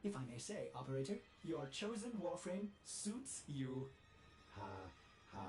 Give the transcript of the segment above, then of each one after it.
If I may say, operator, your chosen Warframe suits you. Ha ha.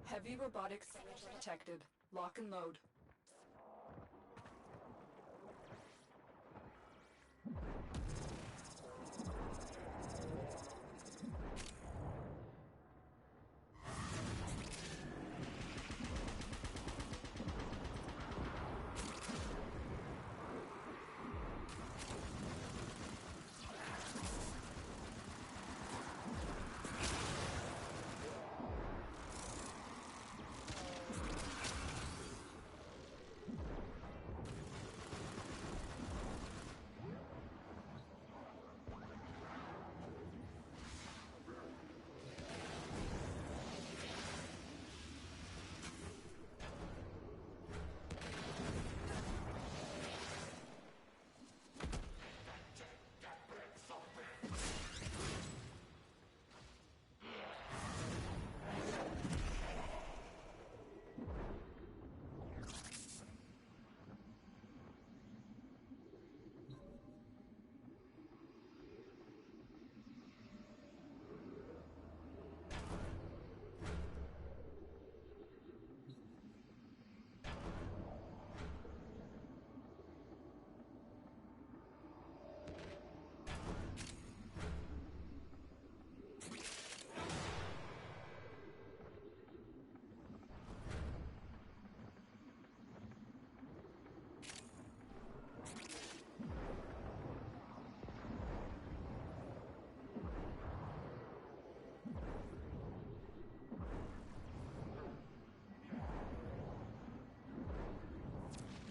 Heavy robotics detected. Lock and load.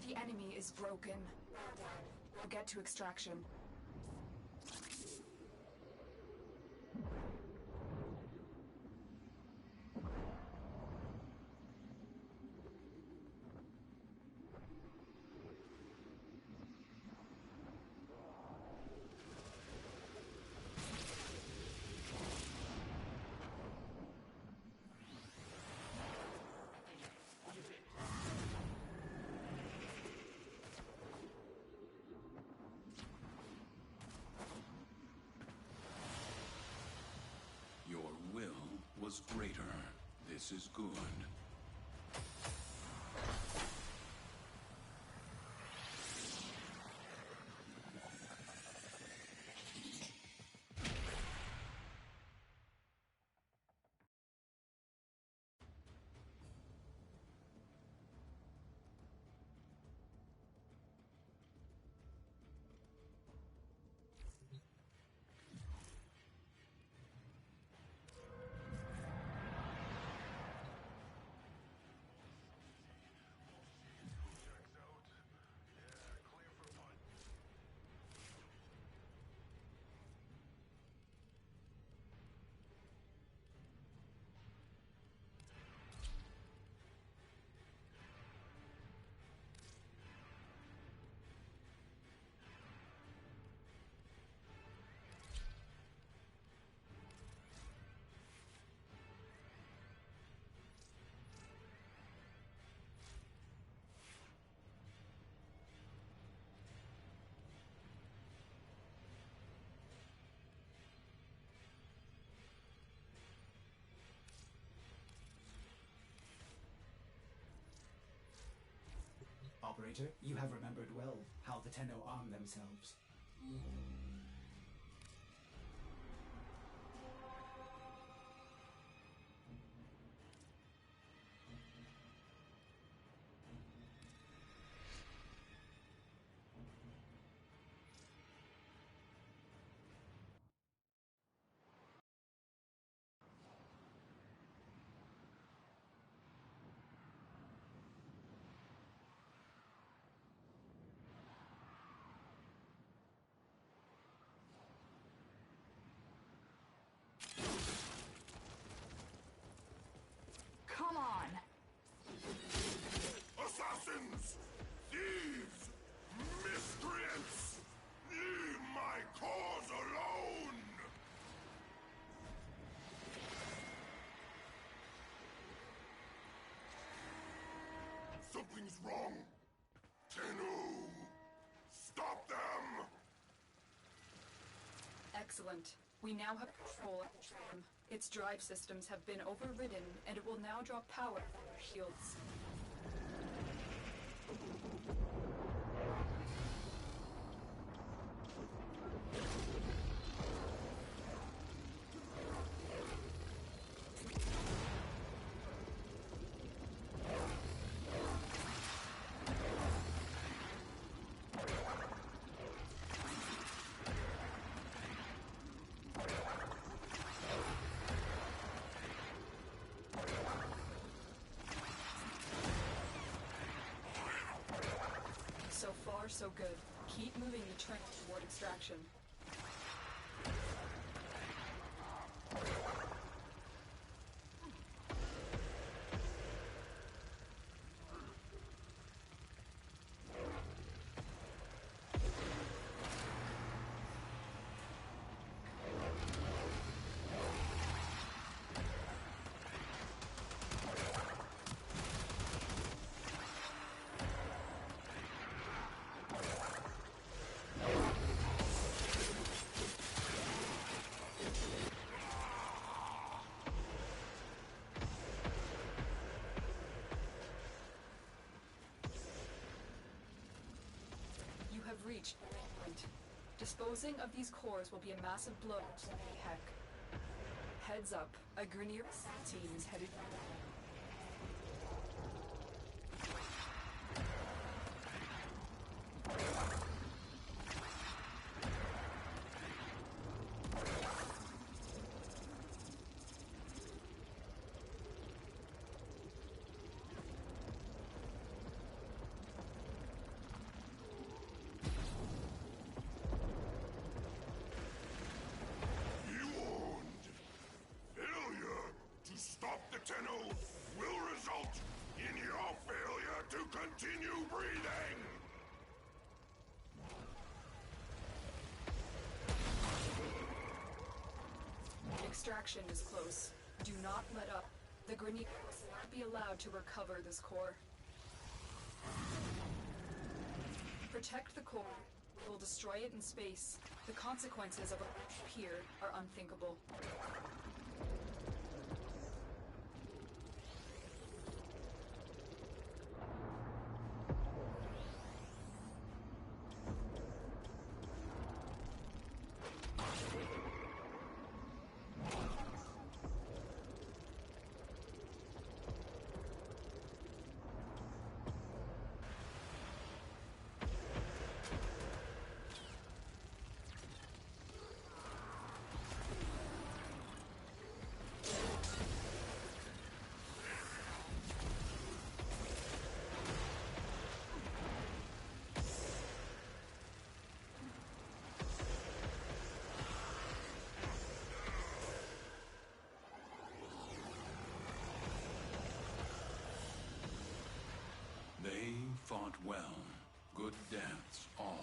The enemy is broken. I'll get to extraction. grows greater. This is good. Operator, you have remembered well how the Tenno arm themselves. Come on! Assassins! Thieves! Miscreants! Leave my cause alone! Something's wrong! Tenno! Stop them! Excellent. We now have control of the tram. Its drive systems have been overridden, and it will now draw power from our shields. So far, so good. Keep moving the train toward extraction. Reached the point. Disposing of these cores will be a massive blow to Heck. Heads up, a Grineer team is headed. Tenno will result in your failure to continue breathing! Extraction is close. Do not let up. The Grineer will not be allowed to recover this core. Protect the core. We will destroy it in space. The consequences of a here are unthinkable. Well, good deaths all.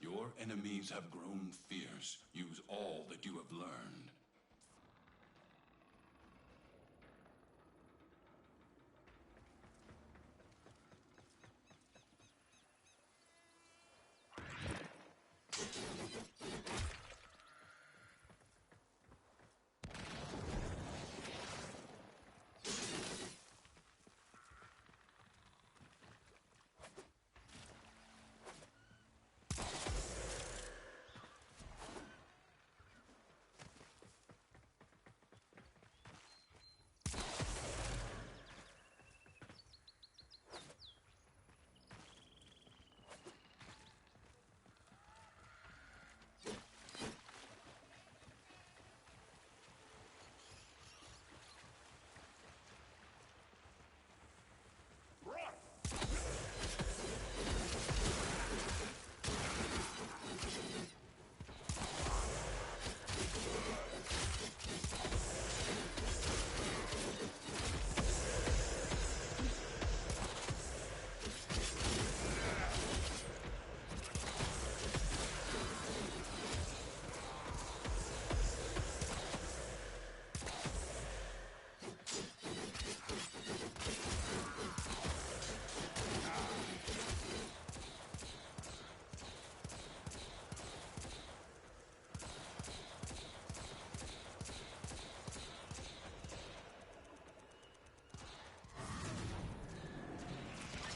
Your enemies have grown fierce. Use all that you have learned.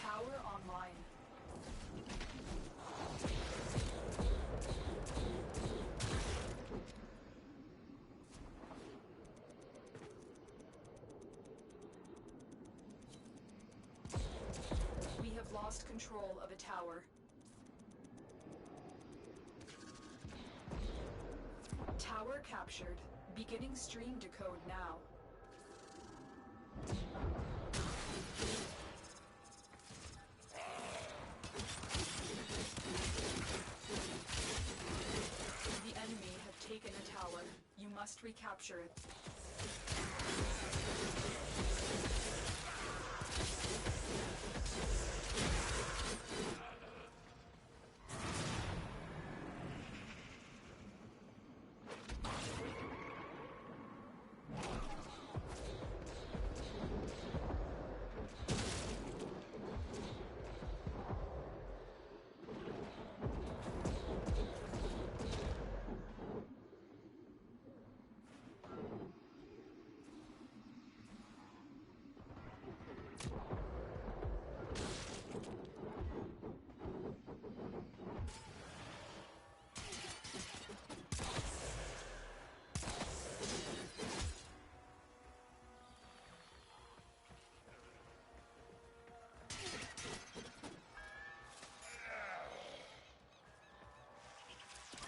Tower online. We have lost control of a tower. Tower captured. Beginning stream decode now. The enemy have taken a tower. You must recapture it.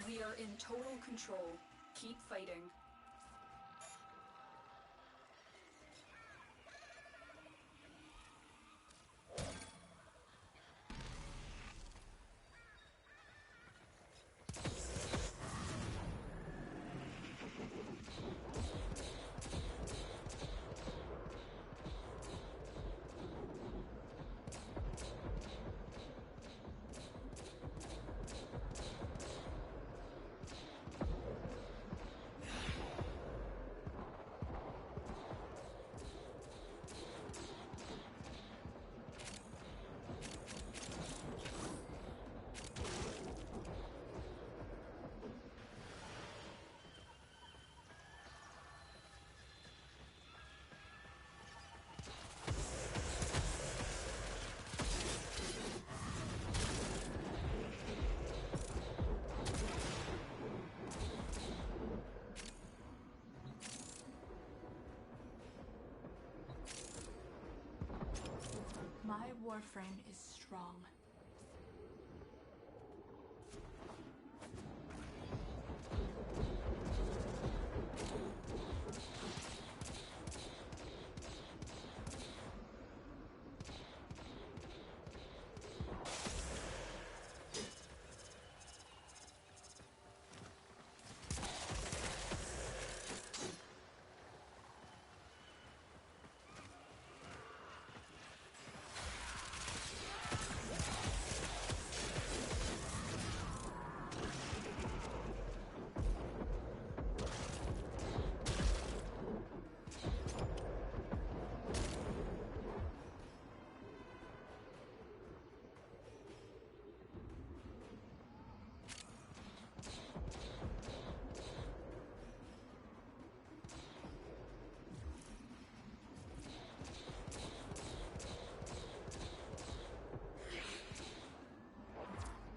We are in total control. Keep fighting. Warframe is strong.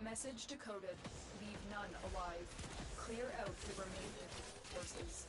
Message decoded. Leave none alive. Clear out the remaining forces.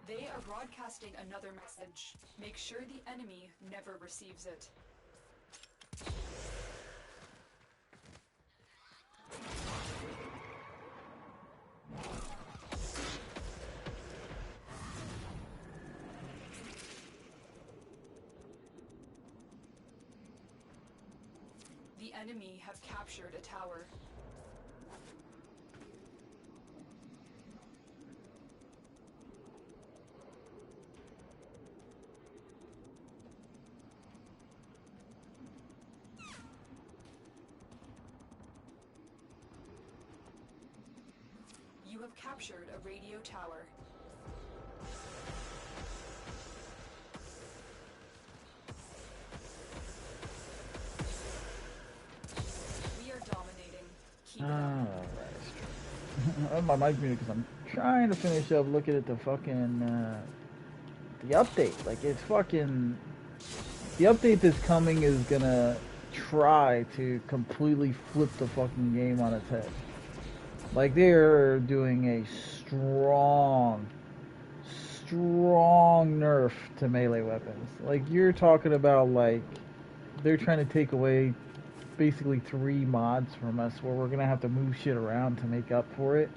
They are broadcasting another message. Make sure the enemy never receives it. The enemy have captured a tower. You have captured a radio tower. We are dominating. Keep it up. I have my mic muted because I'm trying to finish up looking at the fucking the update. Like, it's fucking, the update that's coming is gonna try to completely flip the fucking game on its head. Like, they're doing a strong nerf to melee weapons. Like, you're talking about, like, they're trying to take away basically 3 mods from us where we're gonna have to move shit around to make up for it.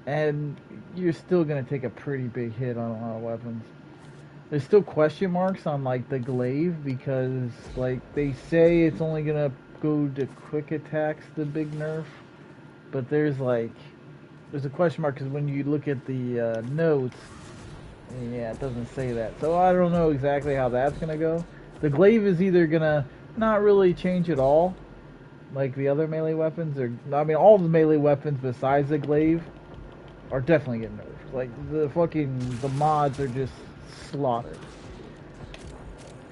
And you're still gonna take a pretty big hit on a lot of weapons. There's still question marks on, like, the glaive because, like, they say it's only gonna go to quick attacks, the big nerf. But there's a question mark because when you look at the notes, yeah, it doesn't say that. So I don't know exactly how that's going to go. The glaive is either going to not really change at all, like the other melee weapons. I mean, all the melee weapons besides the glaive are definitely getting nerfed. Like, the mods are just slaughtered.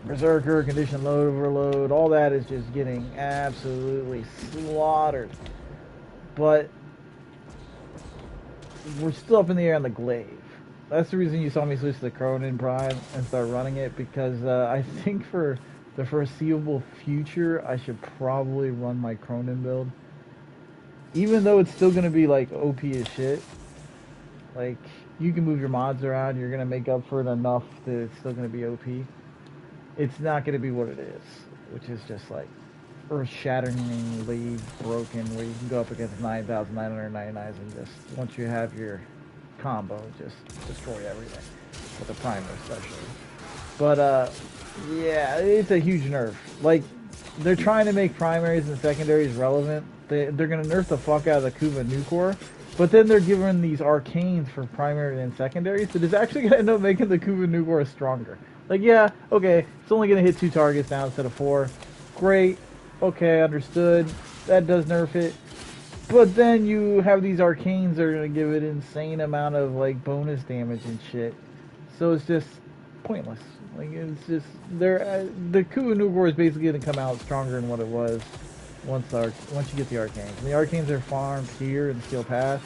Berserker, condition load, overload, all that is just getting absolutely slaughtered. But we're still up in the air on the glaive. That's the reason you saw me switch to the Cronin Prime and start running it, because I think for the foreseeable future, I should probably run my Cronin build. Even though it's still going to be, like, OP as shit. Like, you can move your mods around, you're going to make up for it enough that it's still going to be OP. It's not going to be what it is, which is just, like, earth-shatteringly broken, where you can go up against 9,999s and just, once you have your combo, just destroy everything, with the primer especially. But, yeah, it's a huge nerf. Like, they're trying to make primaries and secondaries relevant. They're going to nerf the fuck out of the Kuva Nucor, but then they're giving these arcanes for primary and secondaries that is actually going to end up making the Kuva Nucor stronger. Like, yeah, okay, it's only going to hit 2 targets now instead of 4. Great, okay, understood. That does nerf it. But then you have these arcanes that are going to give it insane amount of, like, bonus damage and shit. So it's just pointless. Like, it's just, the Kuva Nucor is basically going to come out stronger than what it was once you get the arcanes. And the arcanes are farmed here in Steel Path.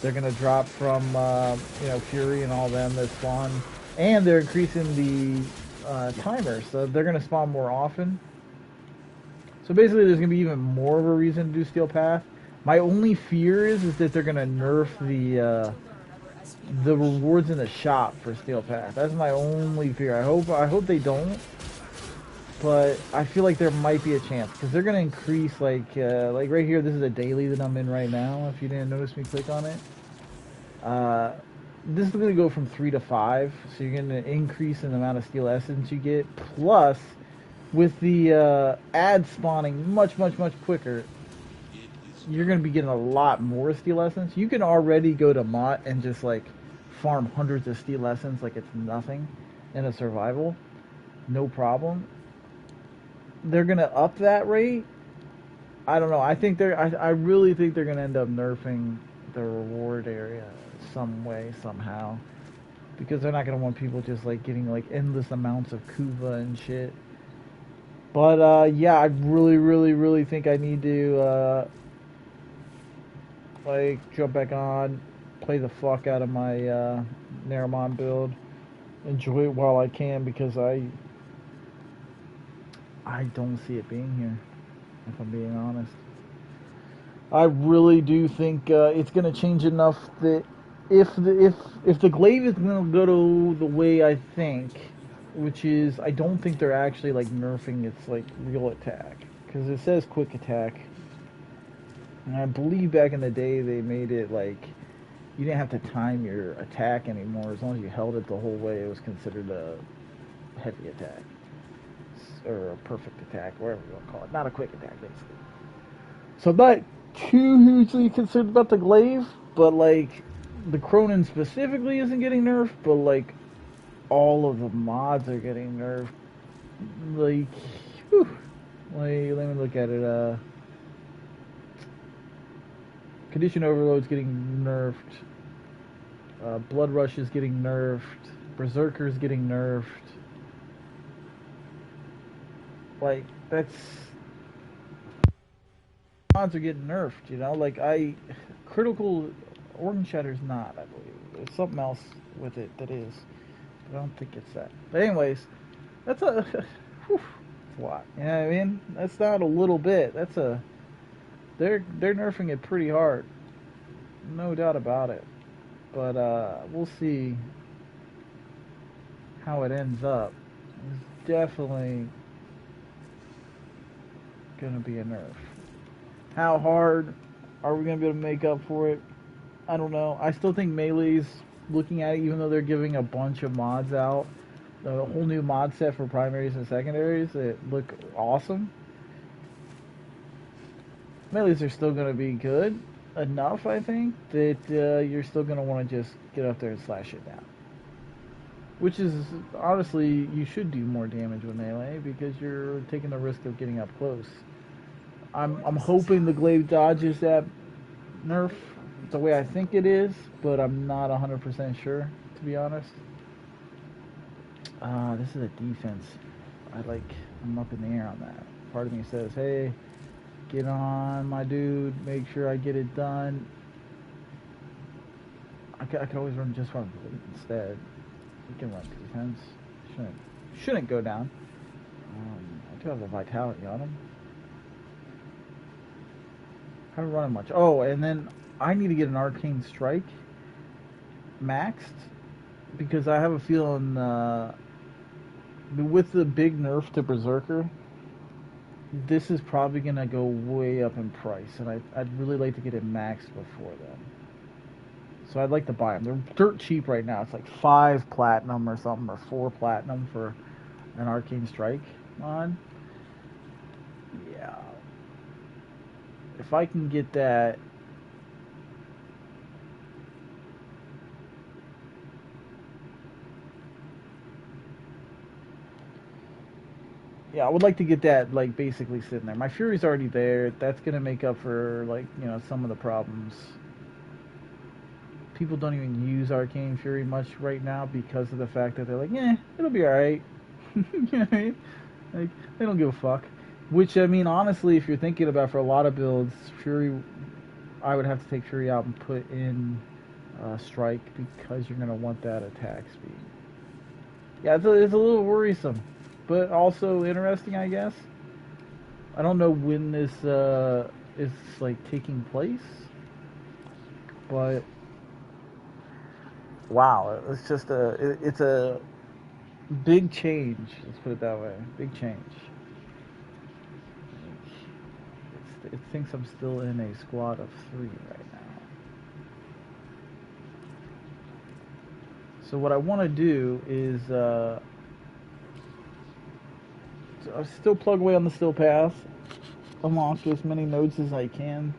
They're going to drop from, Fury and all them that spawn. And they're increasing the timer, so they're going to spawn more often. So basically there's going to be even more of a reason to do Steel Path. My only fear is that they're going to nerf the rewards in the shop for Steel Path. That's my only fear. I hope they don't. But I feel like there might be a chance because they're gonna increase like right here. This is a daily that I'm in right now. If you didn't notice me click on it, this is gonna go from 3 to 5. So you're gonna increase in the amount of steel essence you get. Plus, with the ads spawning much quicker, you're gonna be getting a lot more steel essence. You can already go to Mott and just like farm hundreds of steel essence like it's nothing in a survival, no problem. They're gonna up that rate. I don't know. I really think they're gonna end up nerfing the reward area some way, somehow, because they're not gonna want people just like getting like endless amounts of Kuva and shit. But yeah, I really think I need to like jump back on, play the fuck out of my Naramon build, enjoy it while I can, because I don't see it being here, if I'm being honest. I really do think it's going to change enough that if the glaive is going to go to the way I think, which is I don't think they're actually like nerfing its like real attack, because it says quick attack, and I believe back in the day they made it like you didn't have to time your attack anymore. As long as you held it the whole way, it was considered a heavy attack. Or a perfect attack, whatever you want to call it. Not a quick attack, basically. So I'm not too hugely concerned about the glaive, but like the Cronin specifically isn't getting nerfed, but like all of the mods are getting nerfed. Like, whew. Like, let me look at it. Condition Overload's getting nerfed. Blood Rush is getting nerfed. Berserker's getting nerfed. Like, that's... mods are getting nerfed, you know? Like, Critical Organ Shatter's not, I believe. There's something else with it that is. But I don't think it's that. But anyways, that's a... whew, that's a lot. You know what I mean? That's not a little bit. That's a... They're nerfing it pretty hard. No doubt about it. But, we'll see how it ends up. It's definitely gonna be a nerf. How hard are we gonna be able to make up for it? I don't know. I still think Melee's, looking at it, even though they're giving a bunch of mods out, the whole new mod set for primaries and secondaries that look awesome, Melee's are still gonna be good enough, I think, that you're still gonna want to just get up there and slash it down. Which is, honestly, you should do more damage with melee because you're taking the risk of getting up close. I'm hoping the glaive dodges that nerf the way I think it is, but I'm not 100% sure, to be honest. This is a defense. I'm up in the air on that. Part of me says, hey, get on, my dude, make sure I get it done. I could always just run instead. We can run defense. Shouldn't go down. I do have the vitality on him. Haven't run much. Oh, and then I need to get an arcane strike maxed, because I have a feeling with the big nerf to Berserker, this is probably gonna go way up in price, and I'd really like to get it maxed before then. So I'd like to buy them. They're dirt cheap right now. It's like 5 platinum or something, or 4 platinum for an arcane strike mod. if I can get that. Yeah, I would like to get that, like, basically sitting there. My Fury's already there. That's going to make up for, like, you know, some of the problems. People don't even use Arcane Fury much right now because of the fact that they're like, yeah, it'll be alright. You know what I mean? Like, they don't give a fuck. Which, I mean, honestly, if you're thinking about for a lot of builds, Fury, I would have to take Fury out and put in Strike because you're going to want that attack speed. Yeah, it's a little worrisome, but also interesting, I guess. I don't know when this is, like, taking place, but wow, it's a big change. Let's put it that way. Big change. It thinks I'm still in a squad of 3 right now. So what I want to do is still plug away on the still path, unlock as many nodes as I can.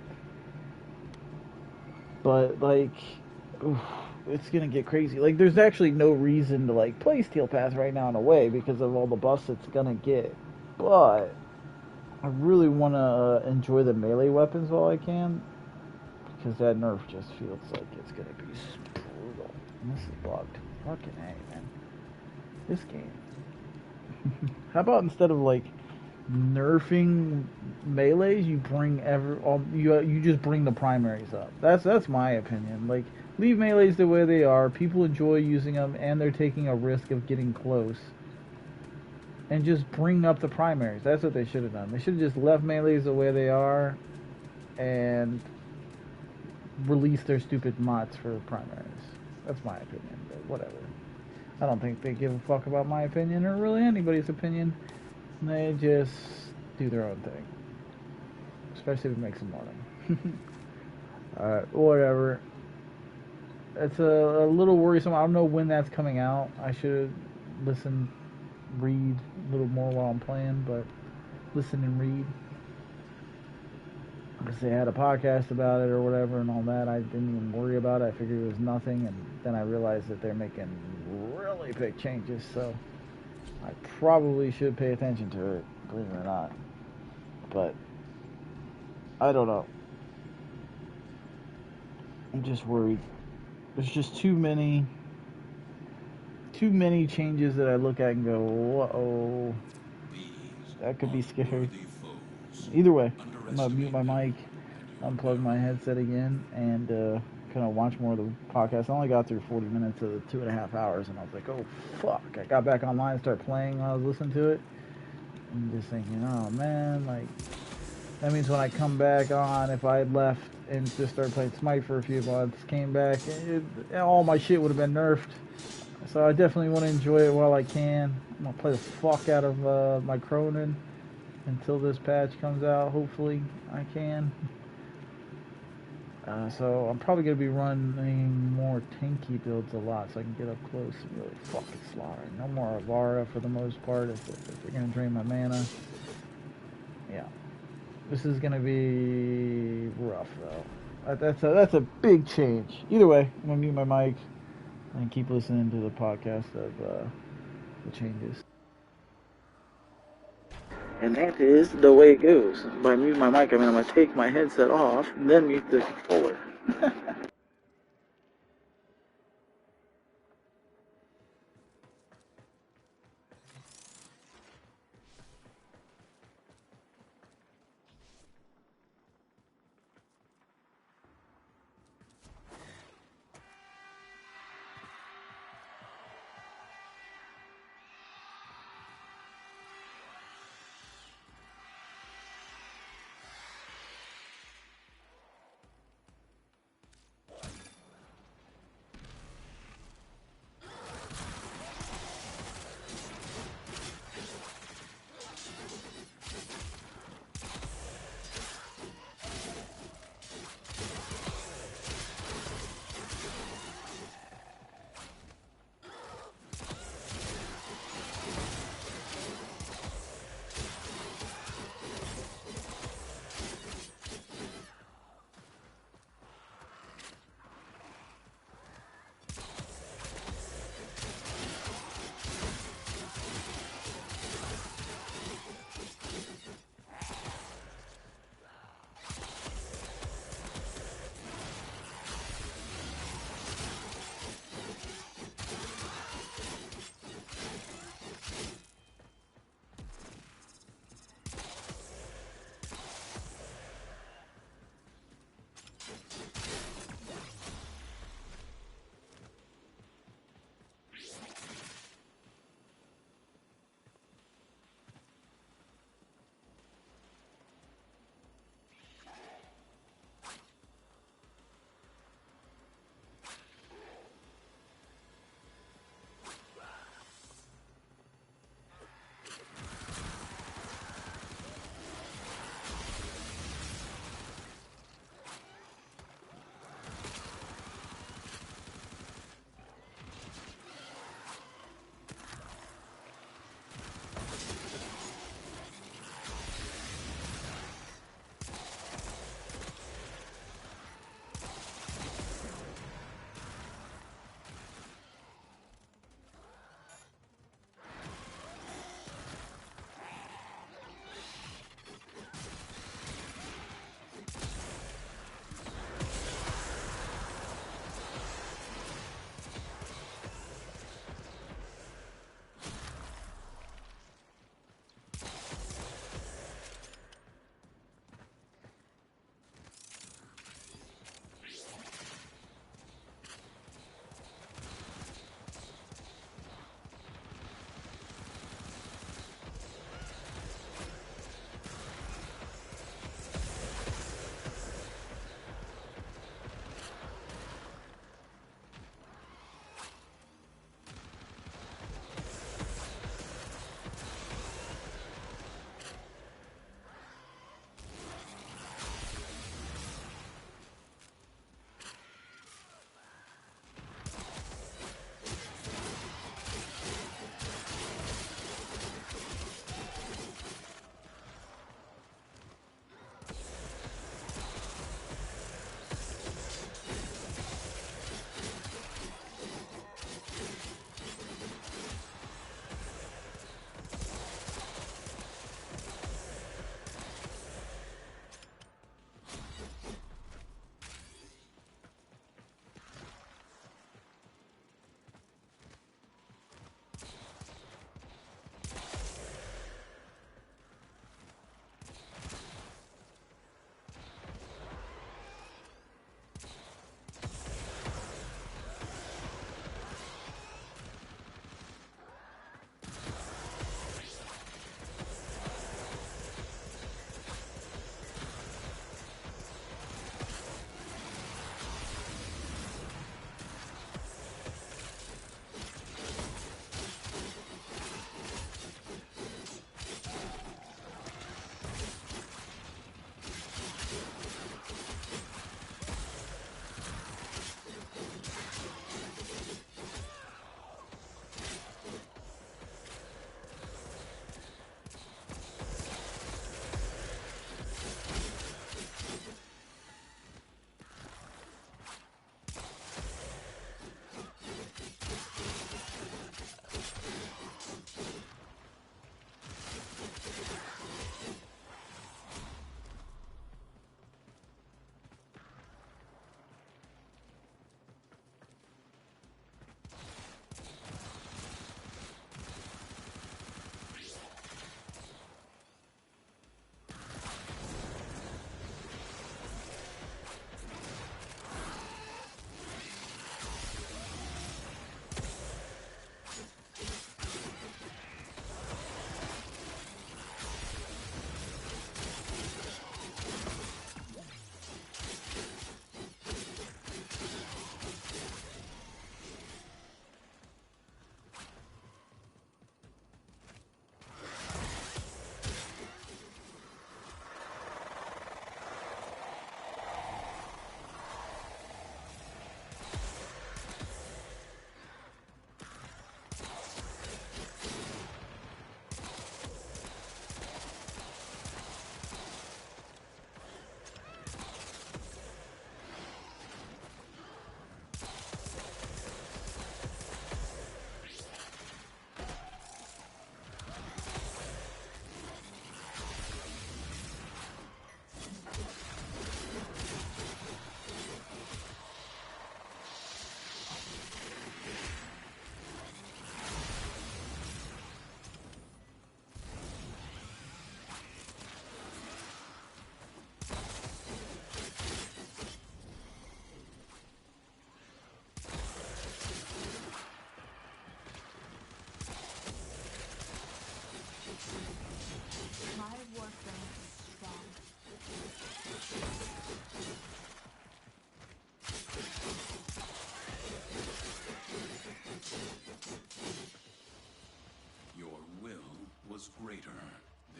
But like, oof, it's gonna get crazy. Like, there's actually no reason to like play Steel Path right now in a way because of all the buffs it's gonna get. But I really want to enjoy the melee weapons while I can, because that nerf just feels like it's gonna be brutal. And this is bugged. Fucking A, man. This game. How about instead of like nerfing melees, you bring you just bring the primaries up. That's my opinion. Like, leave melees the way they are. People enjoy using them, and they're taking a risk of getting close. And just bring up the primaries. That's what they should have done. They should have just left melees the way they are, and released their stupid mods for primaries. That's my opinion, but whatever. I don't think they give a fuck about my opinion or really anybody's opinion. They just do their own thing. Especially if it makes them money. Alright, whatever. It's a little worrisome. I don't know when that's coming out. I should read a little more while I'm playing, but listen and read. Because they had a podcast about it or whatever and all that. I didn't even worry about it. I figured it was nothing, and then I realized that they're making really big changes, so I probably should pay attention to it, believe it or not. But I don't know. I'm just worried. There's just too many changes that I look at and go, whoa, that could be scary. Either way, I'm gonna mute my mic, unplug my headset again, and kind of watch more of the podcast. I only got through 40 minutes of the 2.5 hours, and I was like, oh fuck. I got back online and started playing while I was listening to it, and just thinking, oh man, like, that means when I come back on, if I had left and just started playing Smite for a few months, came back, all my shit would have been nerfed. So I definitely want to enjoy it while I can. I'm going to play the fuck out of my Cronin until this patch comes out. Hopefully I can. So I'm probably going to be running more tanky builds a lot so I can get up close and really fucking slaughter. No more Avara for the most part if they're going to drain my mana. Yeah. This is going to be rough though. That's a big change. Either way, I'm going to mute my mic and keep listening to the podcast of the changes. And that is the way it goes. By muting my mic, I mean I'm going to take my headset off, and then mute the controller.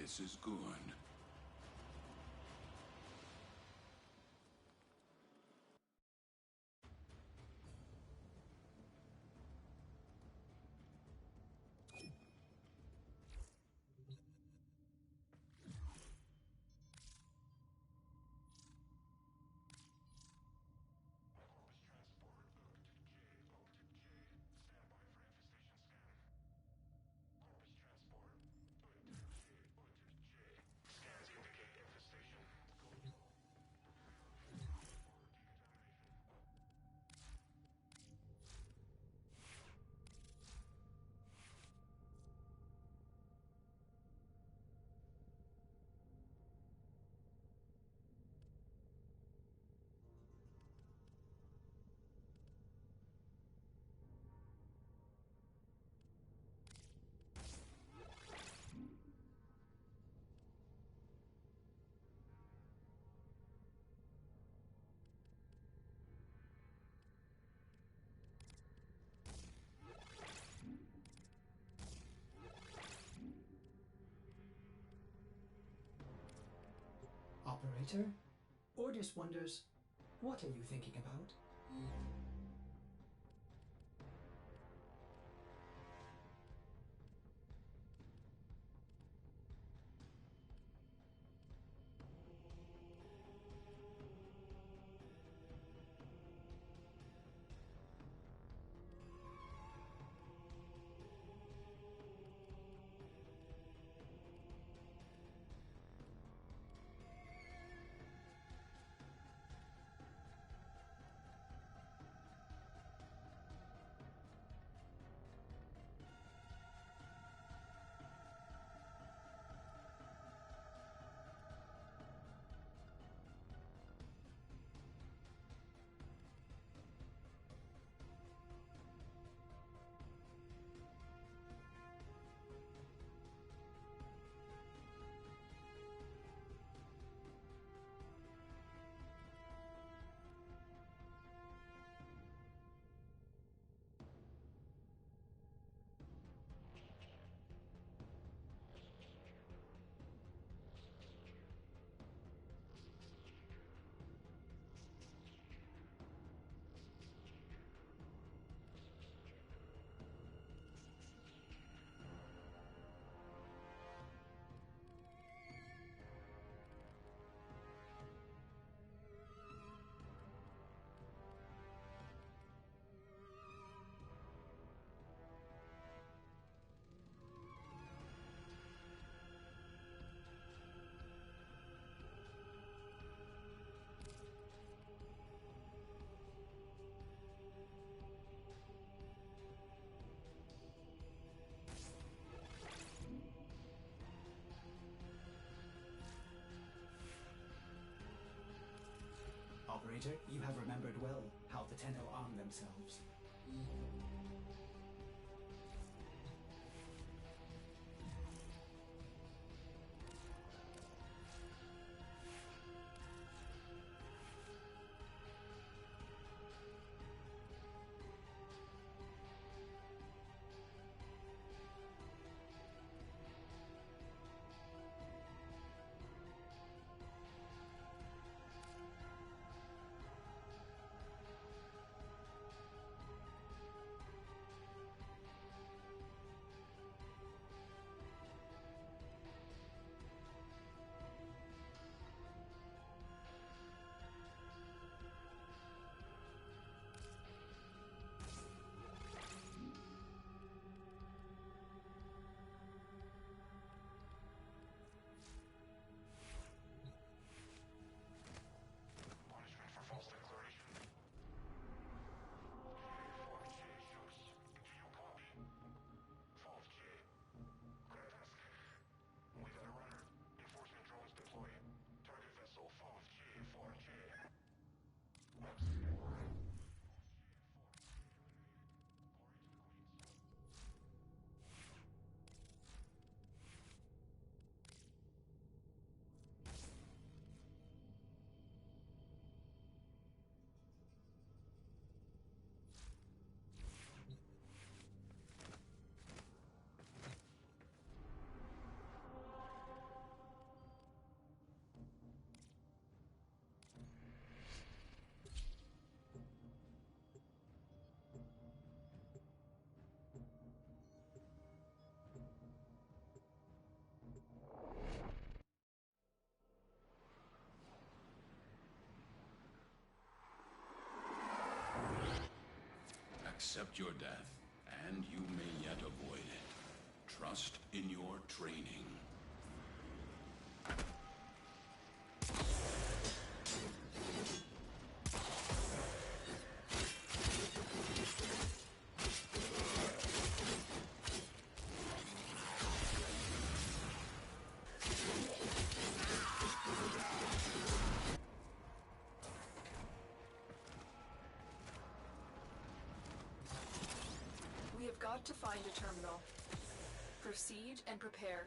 This is good. Operator? Ordis wonders, what are you thinking about? Operator, you have remembered well how the Tenno arm themselves. Accept your death, and you may yet avoid it. Trust in your training. We have got to find a terminal. Proceed and prepare.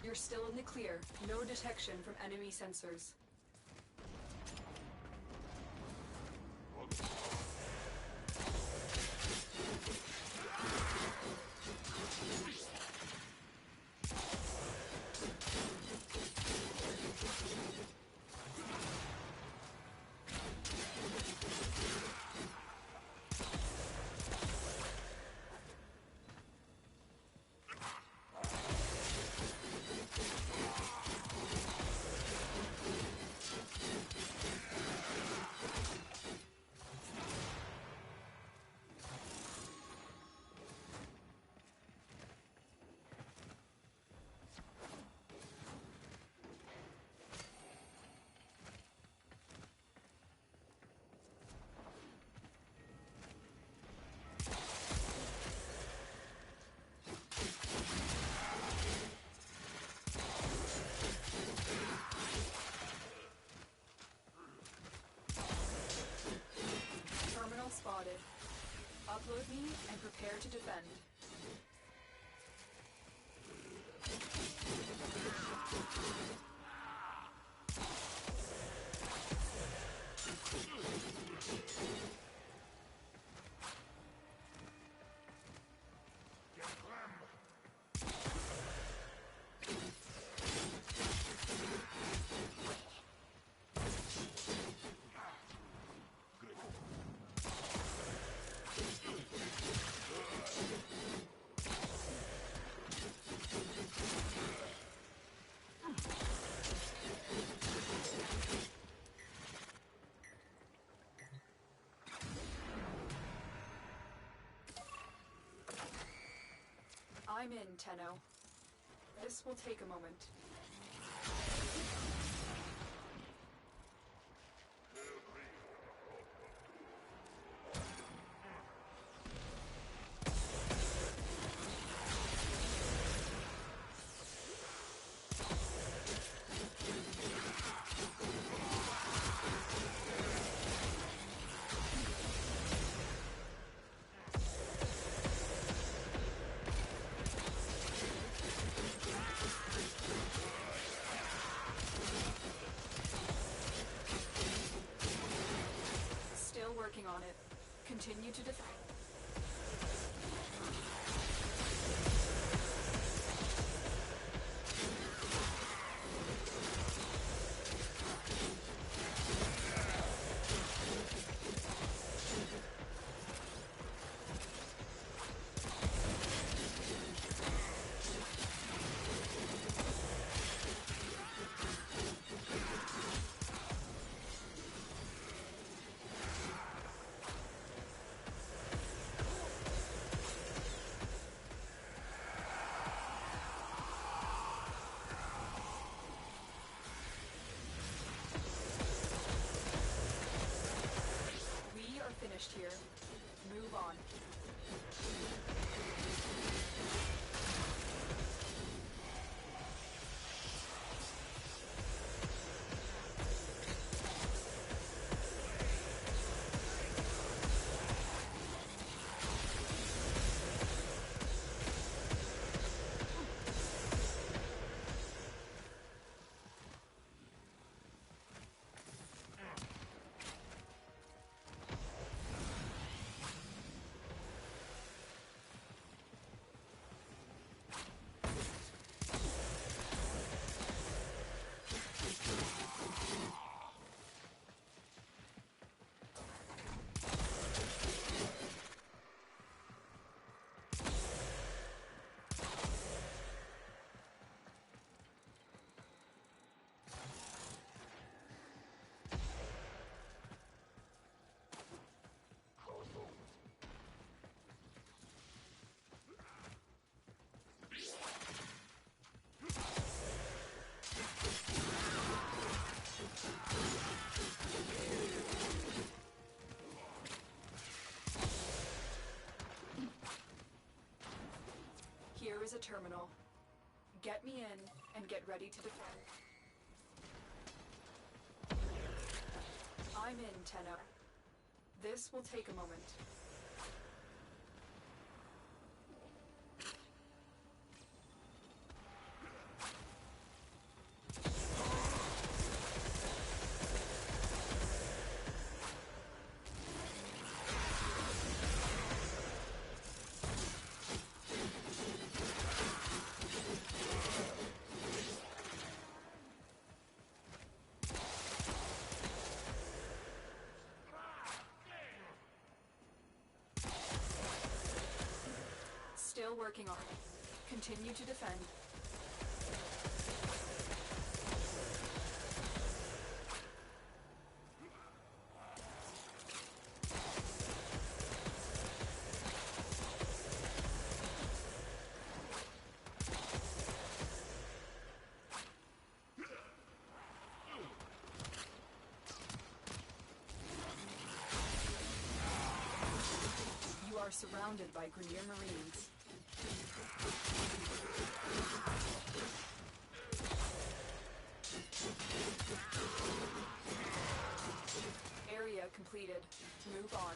You're still in the clear. No detection from enemy sensors. Spotted. Upload me and prepare to defend. I'm in, Tenno. This will take a moment. Working on it. Continue to defend. Finished here. Move on. is a terminal. Get me in and get ready to defend. I'm in, Tenno. This will take a moment. Still working on it. Continue to defend. You are surrounded by Grenier Marines. Area completed. Move on.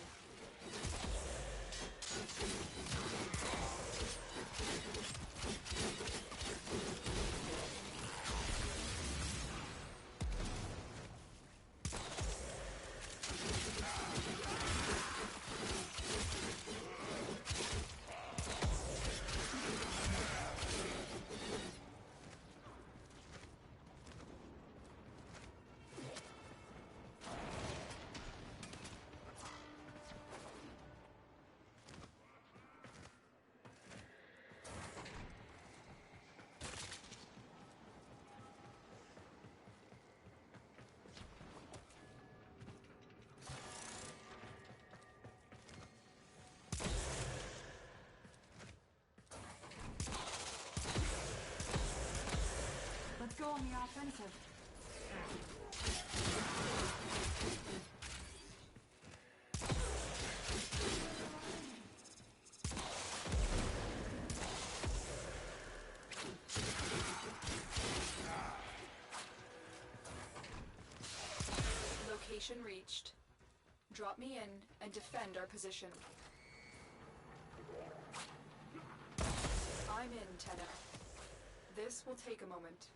Let's go on the offensive. Location reached. Drop me in and defend our position. I'm in, Tenno. This will take a moment.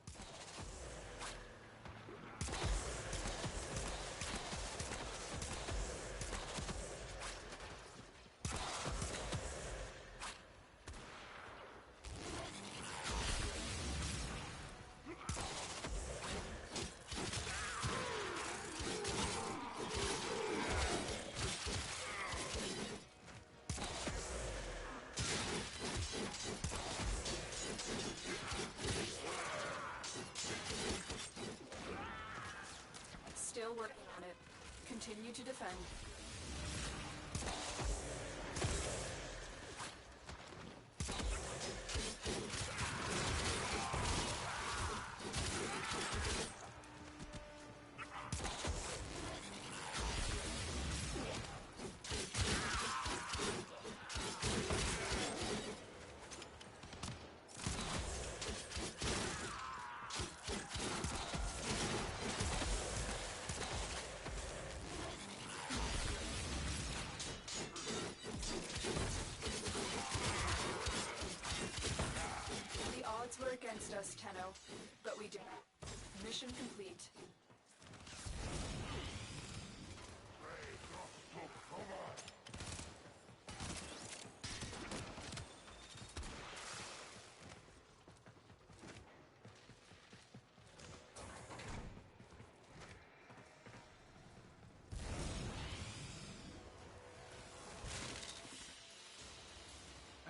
Still working on it. Continue to defend. Were against us, Tenno, but we did. Mission complete.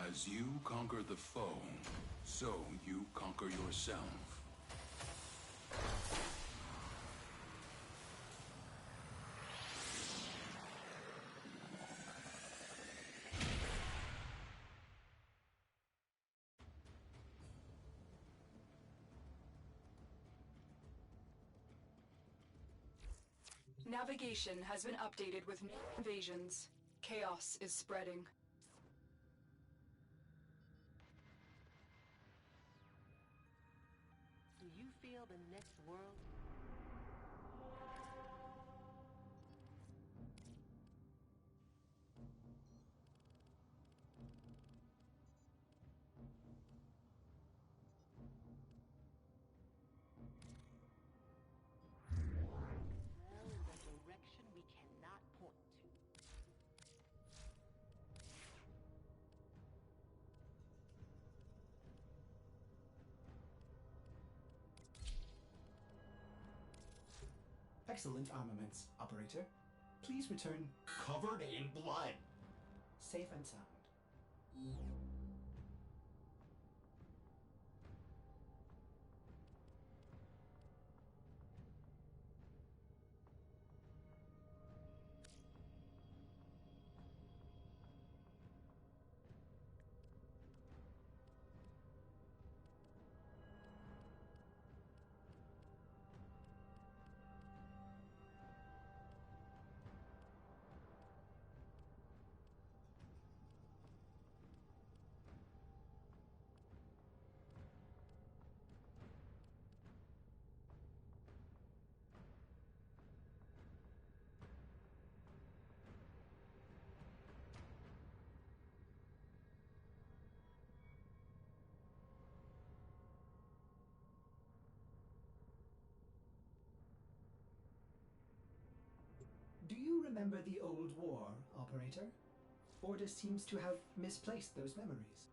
As you conquer the foe, so you conquer yourself. Navigation has been updated with new invasions. Chaos is spreading. next world? Well, in the direction we cannot point to. Excellent armaments, operator. Please return covered in blood. Safe and sound. Do you remember the old war, operator? Order seems to have misplaced those memories.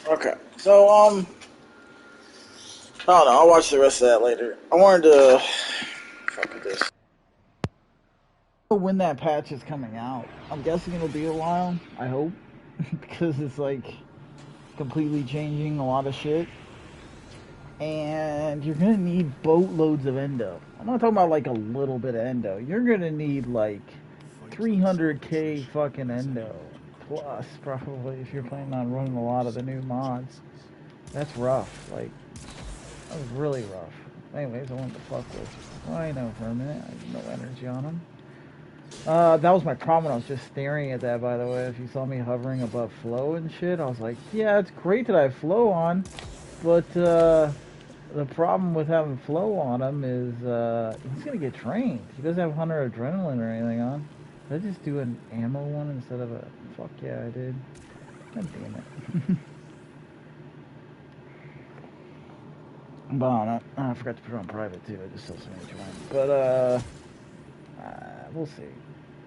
Okay, so, I don't know, I'll watch the rest of that later. I wanted to... Fuck with this. When that patch is coming out, I'm guessing it'll be a while, I hope. Because it's like completely changing a lot of shit. And you're gonna need boatloads of endo. I'm not talking about like a little bit of endo. You're gonna need like 300k fucking endo. Plus, probably, if you're planning on running a lot of the new mods. That's rough. Like, that was really rough. Anyways, I wanted to fuck with Rhino for a minute. I have no energy on him. That was my problem when I was just staring at that, by the way. If you saw me hovering above flow and shit, I was like, yeah, it's great that I have flow on, but, the problem with having flow on him is, he's gonna get trained. He doesn't have Hunter Adrenaline or anything on. Did I just do an ammo one instead of a... Fuck yeah, I did. God damn it. But I forgot to put it on private too. I just saw somebody join. But we'll see.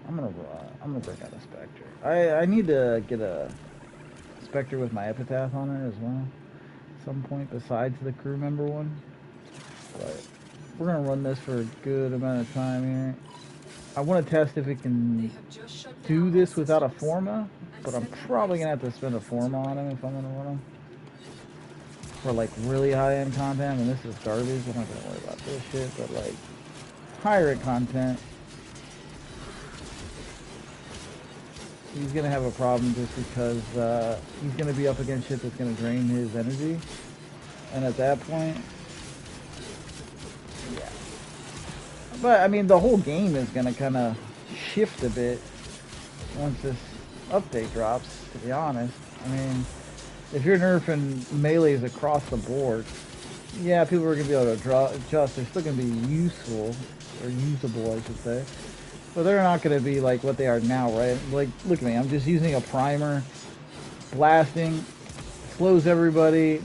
I'm gonna break out a Spectre. I need to get a Spectre with my epitaph on it as well. At some point besides the crew member one. But we're gonna run this for a good amount of time here. I want to test if it can do this without a Forma, but I'm probably gonna have to spend a Forma on him if I'm gonna run him. For like really high-end content, and this is garbage, I'm not gonna worry about this shit, but like higher-end content, he's gonna have a problem just because he's gonna be up against shit that's gonna drain his energy, and at that point, yeah. But I mean, the whole game is gonna kind of shift a bit once this update drops, to be honest. I mean, if you're nerfing melees across the board, yeah, people are going to be able to adjust. They're still going to be useful, or usable, I should say. But they're not going to be like what they are now, right? Like, look at me. I'm just using a primer, blasting, slows everybody,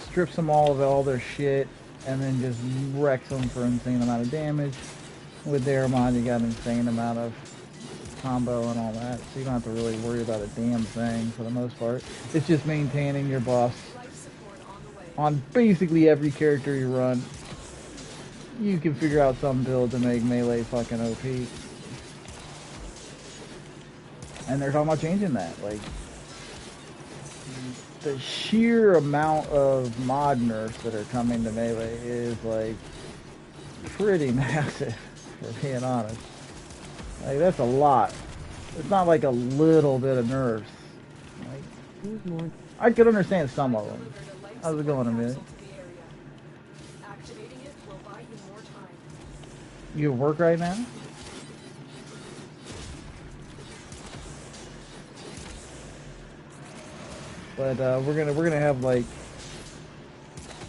strips them all of all their shit, and then just wrecks them for an insane amount of damage. With their mod, you got an insane amount of combo and all that, so you don't have to really worry about a damn thing for the most part. It's just maintaining your buffs on basically every character you run. You can figure out some build to make melee fucking OP. And they're talking about changing that. Like, the sheer amount of mod nerfs that are coming to melee is like pretty massive, for being honest. Like, that's a lot. It's not like a little bit of nerfs. Like, I could understand some of them. How's it going, Amelia? You at work right now? But we're gonna have like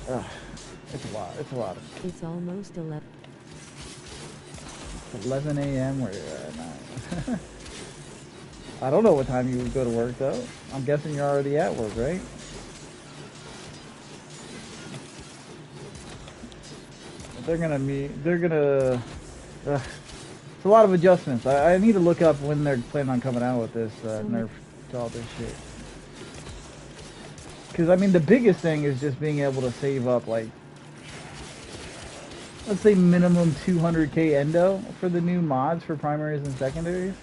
it's a lot of It's almost 11. 11 a.m. where you're at now. I don't know what time you would go to work though. I'm guessing you're already at work, right? They're gonna it's a lot of adjustments. I need to look up when they're planning on coming out with this nerf to all this shit. Because I mean, the biggest thing is just being able to save up, like, let's say minimum 200k endo for the new mods for primaries and secondaries.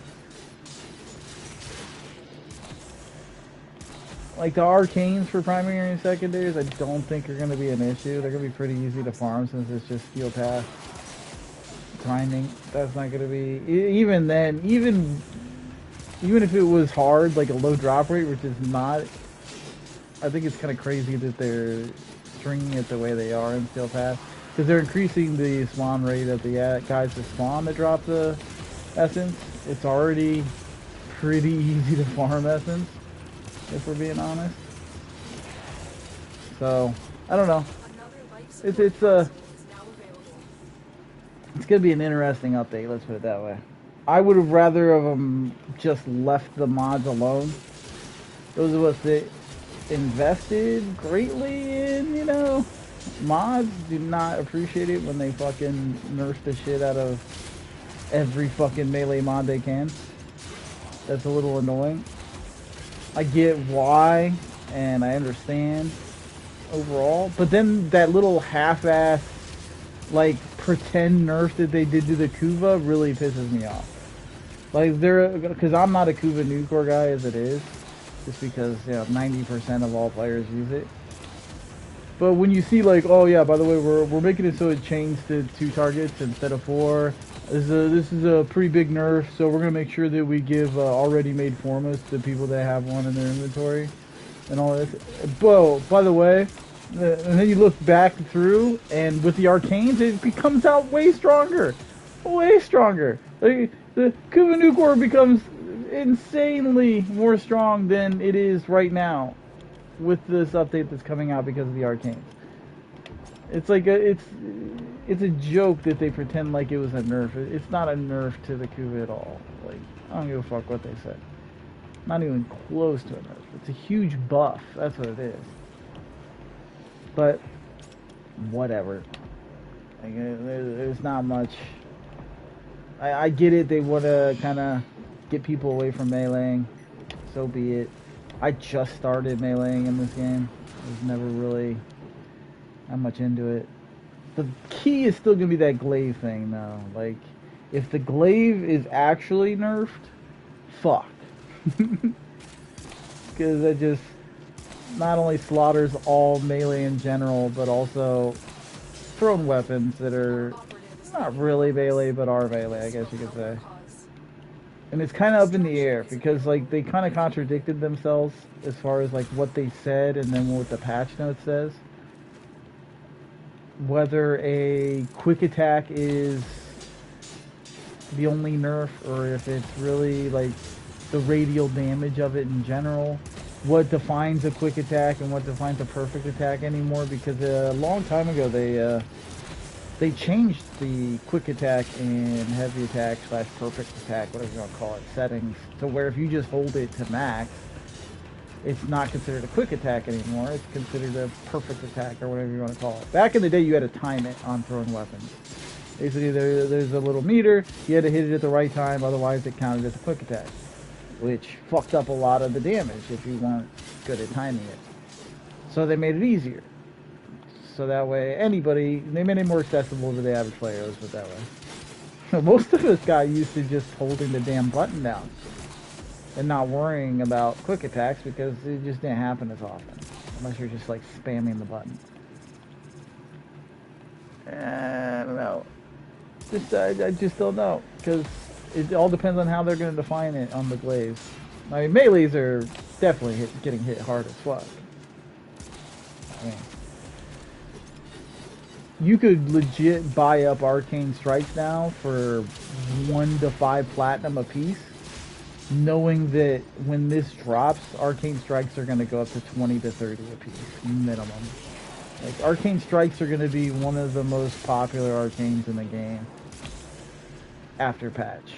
Like, the arcanes for primary and secondaries, I don't think are going to be an issue. They're going to be pretty easy to farm since it's just steel path grinding. That's not going to be... Even then, even if it was hard, like a low drop rate, which is not... I think it's kind of crazy that they're stringing it the way they are in Steel Path. Because they're increasing the spawn rate of the guys that spawn to drop the essence. It's already pretty easy to farm essence, if we're being honest. So, I don't know. It's gonna be an interesting update, let's put it that way. I would have rather of them just left the mods alone. Those of us that invested greatly in, you know, mods do not appreciate it when they fucking nerf the shit out of every fucking melee mod they can. That's a little annoying. I get why, and I understand overall, but then that little half-ass, like, pretend nerf that they did to the Kuva really pisses me off. Like, because I'm not a Kuva Nucore guy as it is, just because, you know, 90% of all players use it. But when you see, like, oh yeah, by the way, we're making it so it chains to 2 targets instead of 4. This is a pretty big nerf, so we're gonna make sure that we give already made formas to people that have one in their inventory, and all this. Whoa, by the way, and then you look back through, and with the arcanes, it becomes out way stronger, way stronger. Like, the Kuva Nucore becomes insanely more strong than it is right now with this update that's coming out because of the arcanes. It's like it's a joke that they pretend like it was a nerf. It's not a nerf to the Kuva at all. Like, I don't give a fuck what they say. Not even close to a nerf. It's a huge buff. That's what it is. But whatever. Like, there's not much. I get it. They want to kind of get people away from meleeing. So be it. I just started meleeing in this game. I was never really that much into it. The key is still going to be that glaive thing, though. Like, if the glaive is actually nerfed, fuck. Because it just not only slaughters all melee in general, but also thrown weapons that are not really melee, but are melee, I guess you could say. And it's kind of up in the air, because, like, they kind of contradicted themselves as far as, like, what they said and then what the patch note says. Whether a quick attack is the only nerf, or if it's really, like, the radial damage of it in general. What defines a quick attack and what defines a perfect attack anymore, because a long time ago they changed the quick attack and heavy attack / perfect attack, whatever you want to call it, settings, to where if you just hold it to max, It's not considered a quick attack anymore. It's considered a perfect attack, or whatever you want to call it. Back in the day, you had to time it on throwing weapons. Basically, there's a little meter. You had to hit it at the right time, otherwise it counted as a quick attack, which fucked up a lot of the damage if you weren't good at timing it. So they made it easier. So that way, they made it more accessible to the average player, let's put it that way. Most of us got used to just holding the damn button down and not worrying about quick attacks because it just didn't happen as often. Unless you're just like spamming the button. I don't know. I just don't know. Because it all depends on how they're going to define it on the glaives. I mean, melees are definitely getting hit hard as fuck. I mean, you could legit buy up arcane strikes now for 1 to 5 platinum a piece, knowing that when this drops, arcane strikes are going to go up to 20 to 30 a piece, minimum. Like, arcane strikes are going to be one of the most popular arcanes in the game after patch.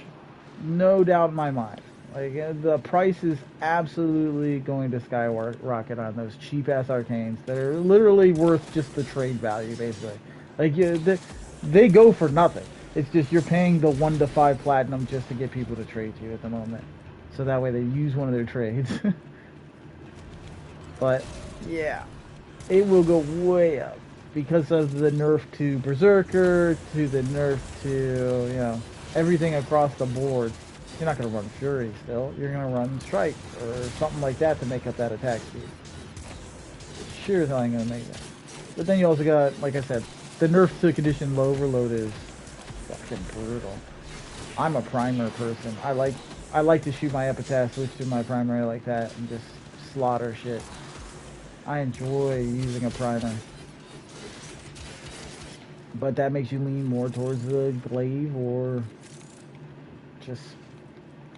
No doubt in my mind. Like, the price is absolutely going to skyrocket on those cheap-ass arcanes that are literally worth just the trade value, basically. Like, they go for nothing. It's just you're paying the 1 to 5 platinum just to get people to trade you at the moment. So that way they use one of their trades. But, yeah. It will go way up. Because of the nerf to Berserker, to the nerf to, you know, everything across the board. You're not going to run Fury still. You're going to run Strike or something like that to make up that attack speed. Sure as hell ain't going to make that. But then you also got, like I said, the nerf to condition overload is fucking brutal. I'm a primer person. I like to shoot my epitaph, switch to my primary like that, and just slaughter shit. I enjoy using a primer. But that makes you lean more towards the glaive or just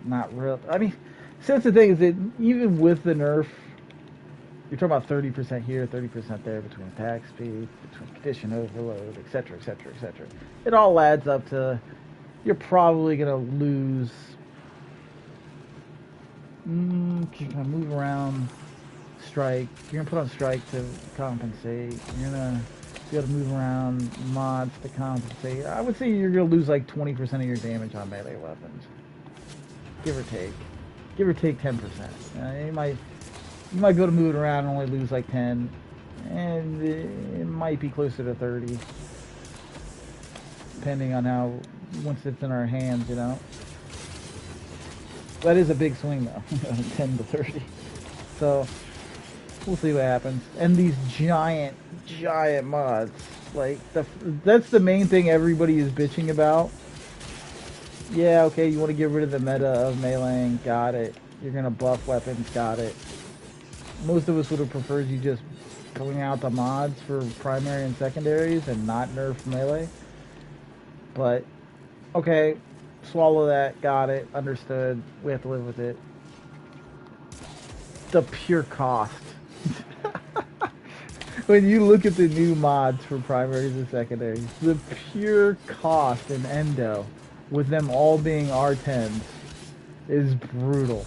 not real. I mean, since the thing is that even with the nerf, you're talking about 30% here, 30% there between attack speed, between condition overload, etc., etc., etc. It all adds up to you're probably going to lose. You're going to move around Strike. You're going to put on Strike to compensate. You're going to be able to move around mods to compensate. I would say you're going to lose like 20% of your damage on melee weapons. Give or take. Give or take 10%. You might be able to move it around and only lose like 10. And it might be closer to 30. Depending on how, once it's in our hands, you know. That is a big swing though. 10 to 30. So, we'll see what happens. And these giant mods. Like, that's the main thing everybody is bitching about. Yeah, okay, you want to get rid of the meta of meleeing, got it. You're going to buff weapons, got it. Most of us would have preferred you just pulling out the mods for primary and secondaries and not nerf melee. But, okay, swallow that, got it, understood, we have to live with it. The pure cost. When you look at the new mods for primaries and secondaries, the pure cost in Endo, with them all being R10s, is brutal.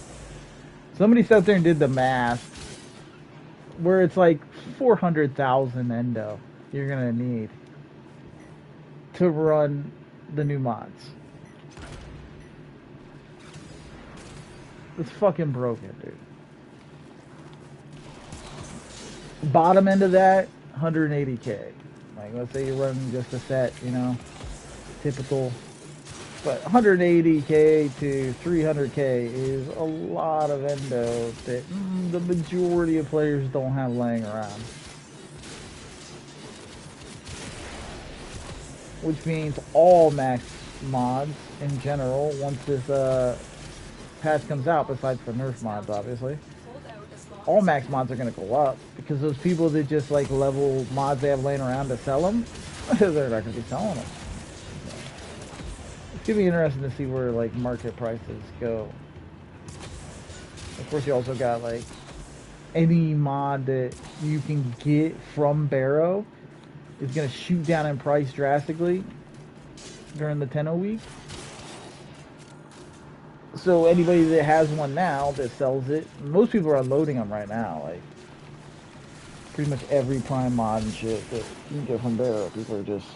Somebody sat there and did the math, where it's like 400,000 Endo you're gonna need to run the new mods. It's fucking broken, dude. Bottom end of that, 180k. Like, let's say you're running just a set, you know, typical. But 180k to 300k is a lot of endo that the majority of players don't have laying around. Which means all max mods in general, once this patch comes out, besides the nerf mods obviously, all max mods are going to go up, because those people that just like level mods they have laying around to sell them, they're not going to be selling them. It's going to be interesting to see where like market prices go. Of course, you also got like any mod that you can get from Barrow is going to shoot down in price drastically during the 10-0 week. So anybody that has one now that sells it, most people are unloading them right now. Like pretty much every Prime mod and shit that you can get from there, people are just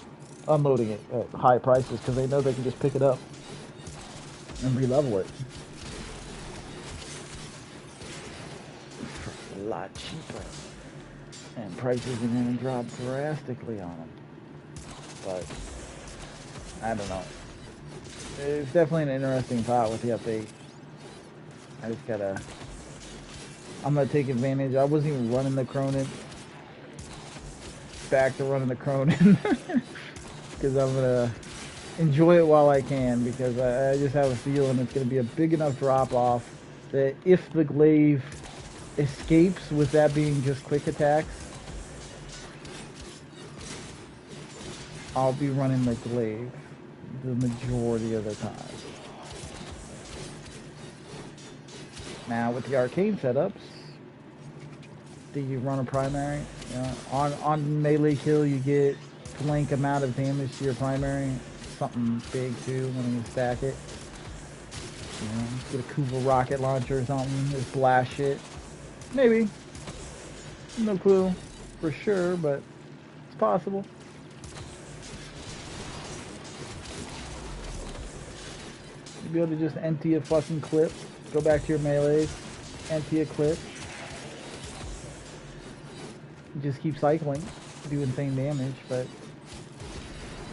unloading it at high prices because they know they can just pick it up and re-level it for a lot cheaper. And prices are going to drop drastically on them. But I don't know. It's definitely an interesting thought with the update. I just gotta... I'm gonna take advantage. I wasn't even running the Cronin. Back to running the Cronin. Because I'm gonna enjoy it while I can. Because I just have a feeling it's gonna be a big enough drop off that if the glaive escapes with that being just quick attacks, I'll be running the glaive the majority of the time. Now with the arcane setups, do you run a primary? You know, on melee kill you get blank amount of damage to your primary. Something big too when you stack it. You know, get a Kuva rocket launcher or something, just blast shit. Maybe. No clue for sure, but it's possible. You'll be able to just empty a fucking clip, go back to your melees, empty a clip, just keep cycling, do insane damage, but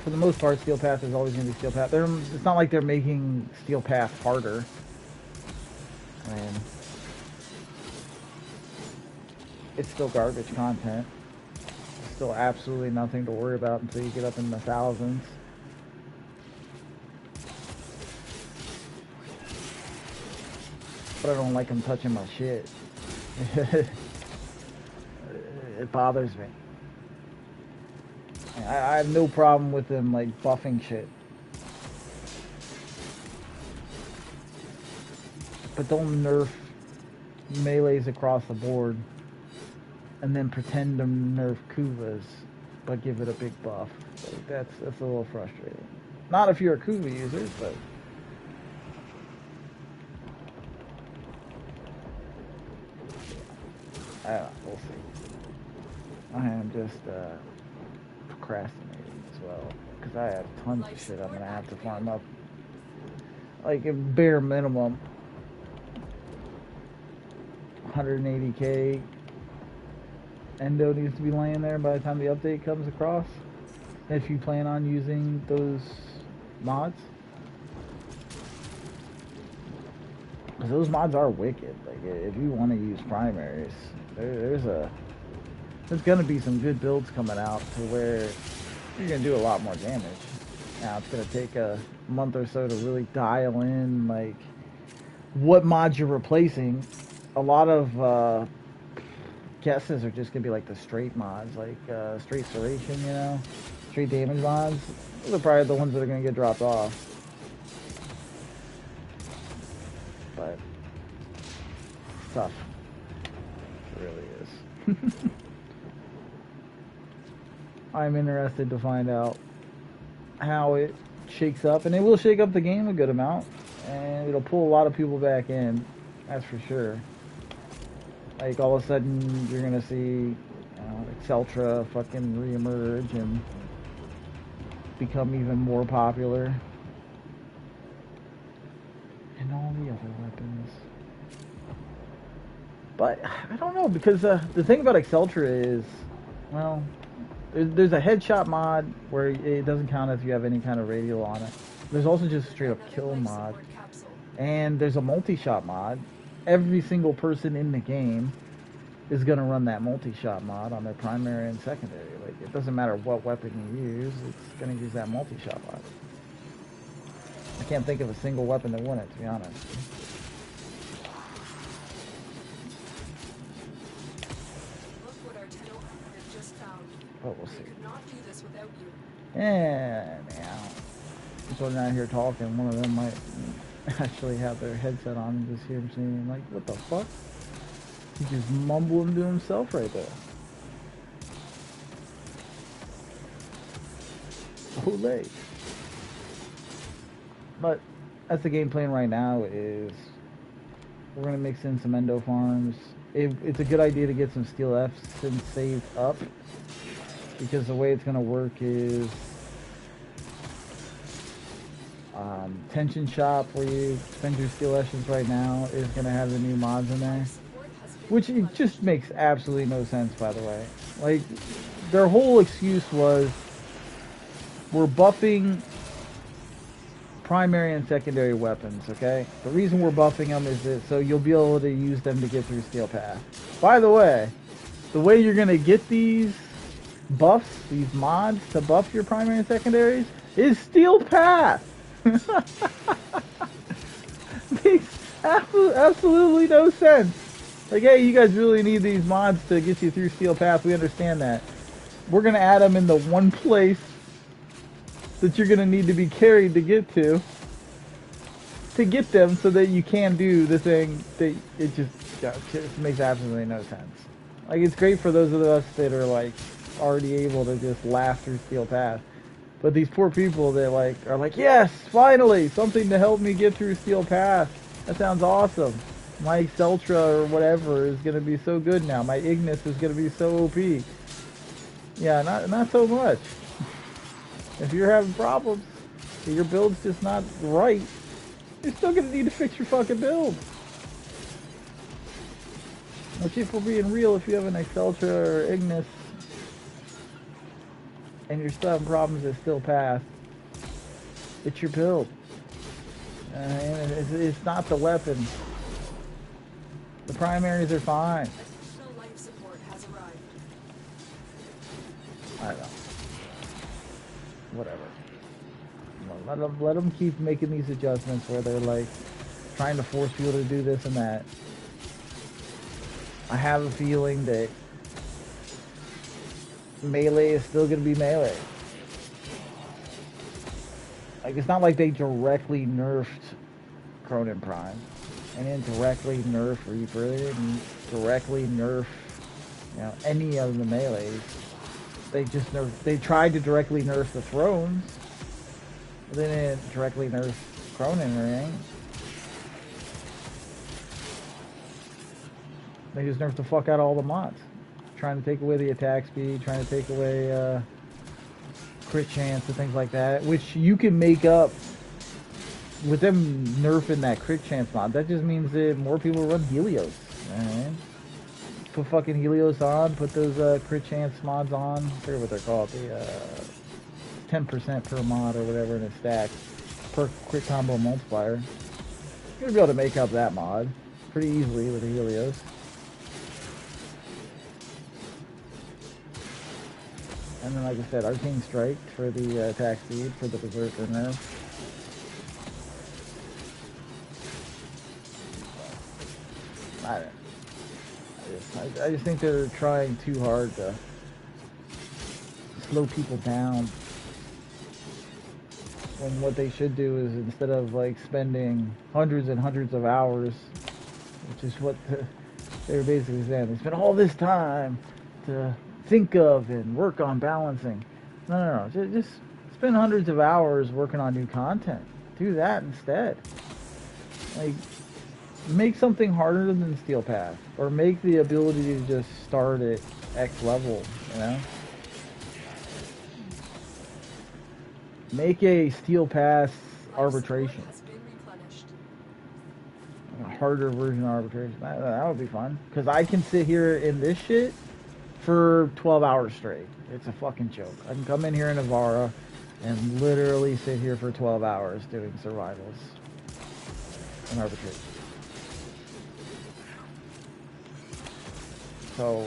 for the most part, Steel Path is always going to be Steel Path. It's not like they're making Steel Path harder. I mean, it's still garbage content. It's still absolutely nothing to worry about until you get up in the thousands. But I don't like them touching my shit. It bothers me. I have no problem with them like buffing shit. But don't nerf melees across the board and then pretend to nerf Kuvas but give it a big buff. Like, that's a little frustrating. Not if you're a Kuva user, but I don't know, we'll see. I am just procrastinating as well, because I have tons of shit I'm going to have to farm up. Like, a bare minimum, 180k Endo needs to be laying there by the time the update comes across, if you plan on using those mods. Because those mods are wicked. Like, if you want to use primaries, there's going to be some good builds coming out to where you're going to do a lot more damage. Now, it's going to take a month or so to really dial in, like, what mods you're replacing. A lot of guesses are just going to be, like, the straight mods, like straight Serration, you know? Straight damage mods. Those are probably the ones that are going to get dropped off. But it's tough. It really is. I'm interested to find out how it shakes up, and it will shake up the game a good amount, and it'll pull a lot of people back in, that's for sure. Like, all of a sudden, you're gonna see Exceltra fucking reemerge and become even more popular. And all the other weapons. But, I don't know, because the thing about Exceltra is, well, there's a headshot mod where it doesn't count if you have any kind of radial on it. There's also just a straight up kill mod. And there's a multi-shot mod. Every single person in the game is going to run that multi-shot mod on their primary and secondary. Like, it doesn't matter what weapon you use, it's going to use that multi-shot mod. I can't think of a single weapon that wouldn't, to be honest. But we'll see. Yeah, now. So they're not here talking. One of them might actually have their headset on and just hear him saying, like, what the fuck? He's just mumbling to himself right there. Olay. But that's the game plan right now. Is we're gonna mix in some endo farms. It's a good idea to get some steel Fs and saved up, because the way it's gonna work is Tension Shop, where you spend your steel Fs right now, is gonna have the new mods in there, which it just makes absolutely no sense, by the way. Like, their whole excuse was, we're buffing primary and secondary weapons, okay? The reason we're buffing them is that so you'll be able to use them to get through Steel Path. By the way you're gonna get these buffs, these mods to buff your primary and secondaries, is Steel Path! Makes absolutely no sense. Like, hey, you guys really need these mods to get you through Steel Path, we understand that. We're gonna add them in the one place that you're gonna need to be carried to get them, so that you can do the thing that it just makes absolutely no sense. Like, it's great for those of us that are like already able to just laugh through Steel Path, but these poor people that like are like, yes, finally something to help me get through Steel Path. That sounds awesome. My Celtra or whatever is gonna be so good now. My Ignis is gonna be so OP. Yeah, not so much. If you're having problems, if your build's just not right, you're still gonna need to fix your fucking build. Which, if we're being real, if you have an Exceltra or Ignis and you're still having problems that still pass, it's your build. And it's not the weapon. The primaries are fine. Additional life support has arrived. I don't know. Whatever. Let them keep making these adjustments where they're like trying to force people to do this and that. I have a feeling that melee is still going to be melee. Like, it's not like they directly nerfed Cronin Prime and then directly nerf Reaper. They didn't directly nerf, you know, any of the melees. They just nerfed. They tried to directly nerf the thrones, but they didn't directly nerf Cronin or anything. They just nerfed the fuck out of all the mods, trying to take away the attack speed, trying to take away crit chance and things like that, which you can make up with them nerfing that crit chance mod. That just means that more people run Helios. Alright? Put fucking Helios on, put those crit chance mods on. I forget what they're called. The 10% per mod or whatever in a stack per crit combo multiplier. You're gonna be able to make up that mod pretty easily with the Helios. And then, like I said, Arcane Strike for the attack speed for the Berserker nerf. I just think they're trying too hard to slow people down. When what they should do is, instead of like spending hundreds and hundreds of hours, which is what they're basically saying, they spend all this time to think of and work on balancing. No. Just spend hundreds of hours working on new content. Do that instead. Like, make something harder than Steel Path, or make the ability to just start at X level, you know? Make a Steel Path arbitration. A harder version of arbitration. That would be fun. Because I can sit here in this shit for 12 hours straight. It's a fucking joke. I can come in here in Navara and literally sit here for 12 hours doing survivals and arbitration. So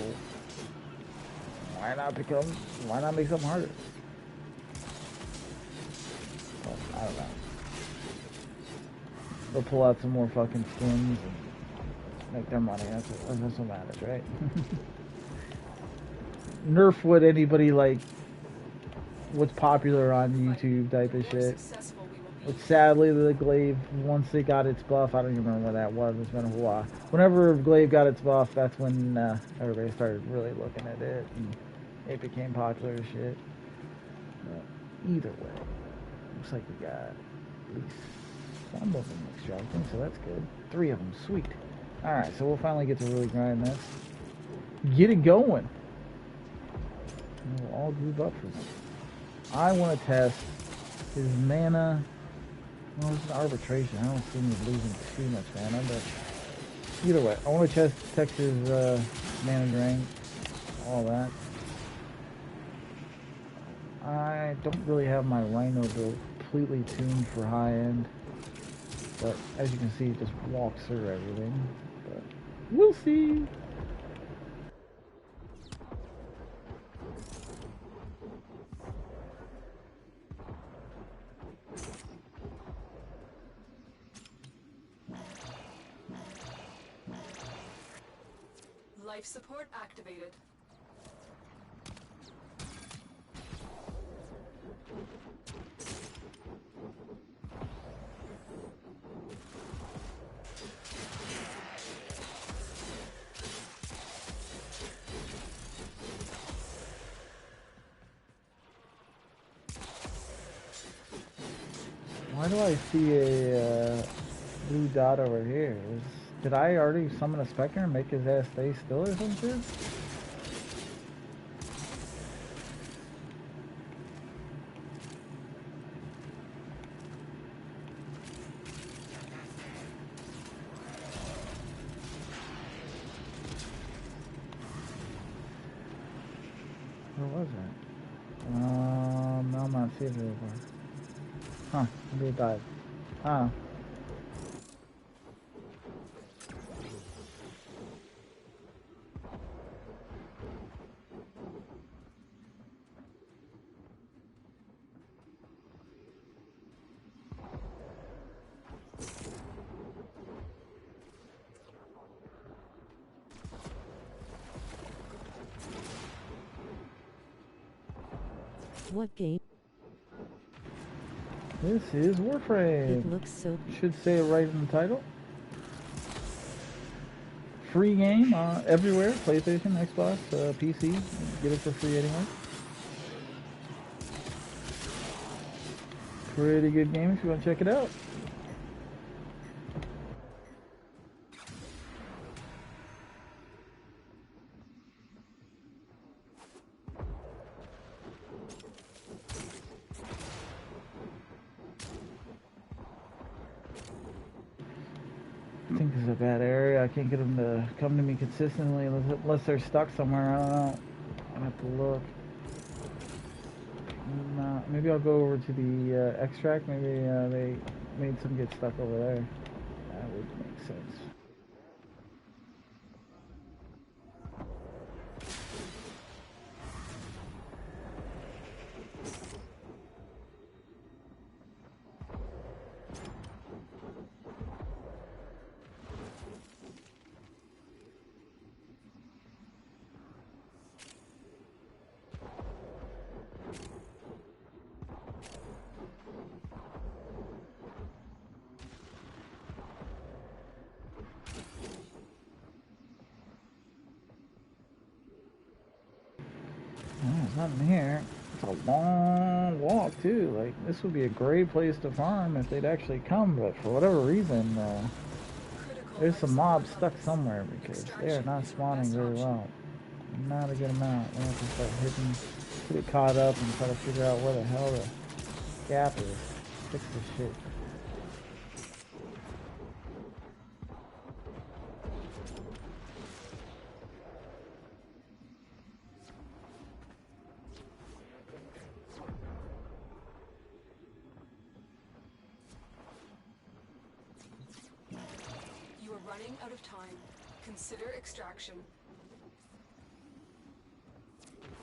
why not make something harder? Well, I don't know. They'll pull out some more fucking skins and make their money. That's what matters, right? Nerf what anybody like, what's popular on YouTube type of shit. But sadly, the Glaive, once they got its buff, I don't even remember when that was. It's been a while. Whenever Glaive got its buff, that's when everybody started really looking at it, and it became popular as shit. But either way, looks like we got at least Some of them extracting, so that's good. 3 of them, sweet. Alright, so we'll finally get to really grind this. Get it going! And we'll all group up for this. I want to test his mana. Well, it's an arbitration. I don't see him losing too much mana, but either way, I want to test his mana drain, all that. I don't really have my Rhino build completely tuned for high end, but as you can see, it just walks through everything. But we'll see. Life support activated. Why do I see a blue dot over here? Did I already summon a Spectre and make his ass stay still or some shit? Where was that? No, I'm not seeing it anymore. Huh, maybe it died. Ah. What game? This is Warframe. It looks so... Should say it right in the title. Free game everywhere. PlayStation, Xbox, PC. Get it for free anyway. Pretty good game if you want to check it out. I think this is a bad area. I can't get them to come to me consistently unless they're stuck somewhere. I don't know. I'll have to look. Maybe I'll go over to the extract. Maybe they made some get stuck over there. That would make sense. Oh, there's nothing here. It's a long walk too. Like, this would be a great place to farm if they'd actually come, but for whatever reason, there's some mobs stuck somewhere because they are not spawning very well. Not a good amount. We'll have to start hitting, get caught up and try to figure out where the hell the gap is. Fix this shit. Running out of time. Consider extraction.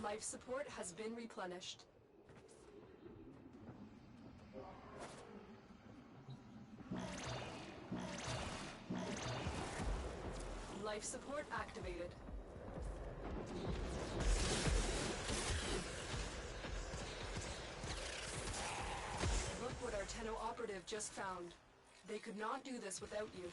Life support has been replenished. Life support activated. Look what our Tenno operative just found. They could not do this without you.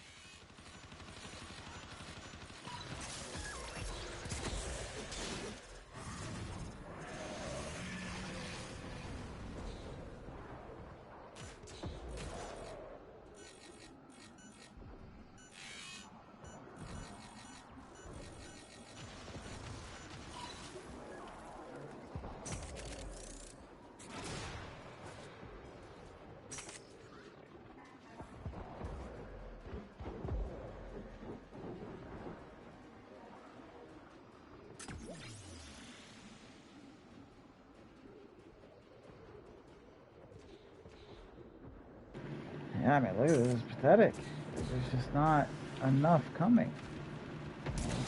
Yeah, I mean, look at this. It's pathetic. There's just not enough coming.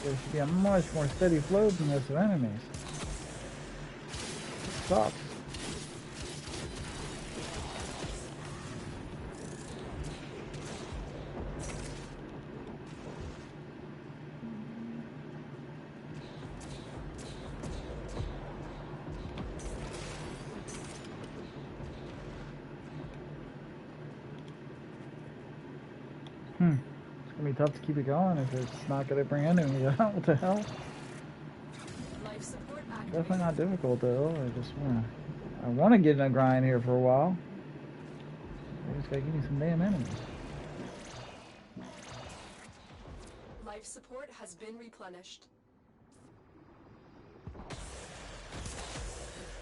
There should be a much more steady flow than this of enemies. It sucks. It's gonna be tough to keep it going if it's not gonna bring enemies out. What the hell? Life support activated. Definitely not difficult though. I wanna get in a grind here for a while. I just gotta give me some damn enemies. Life support has been replenished.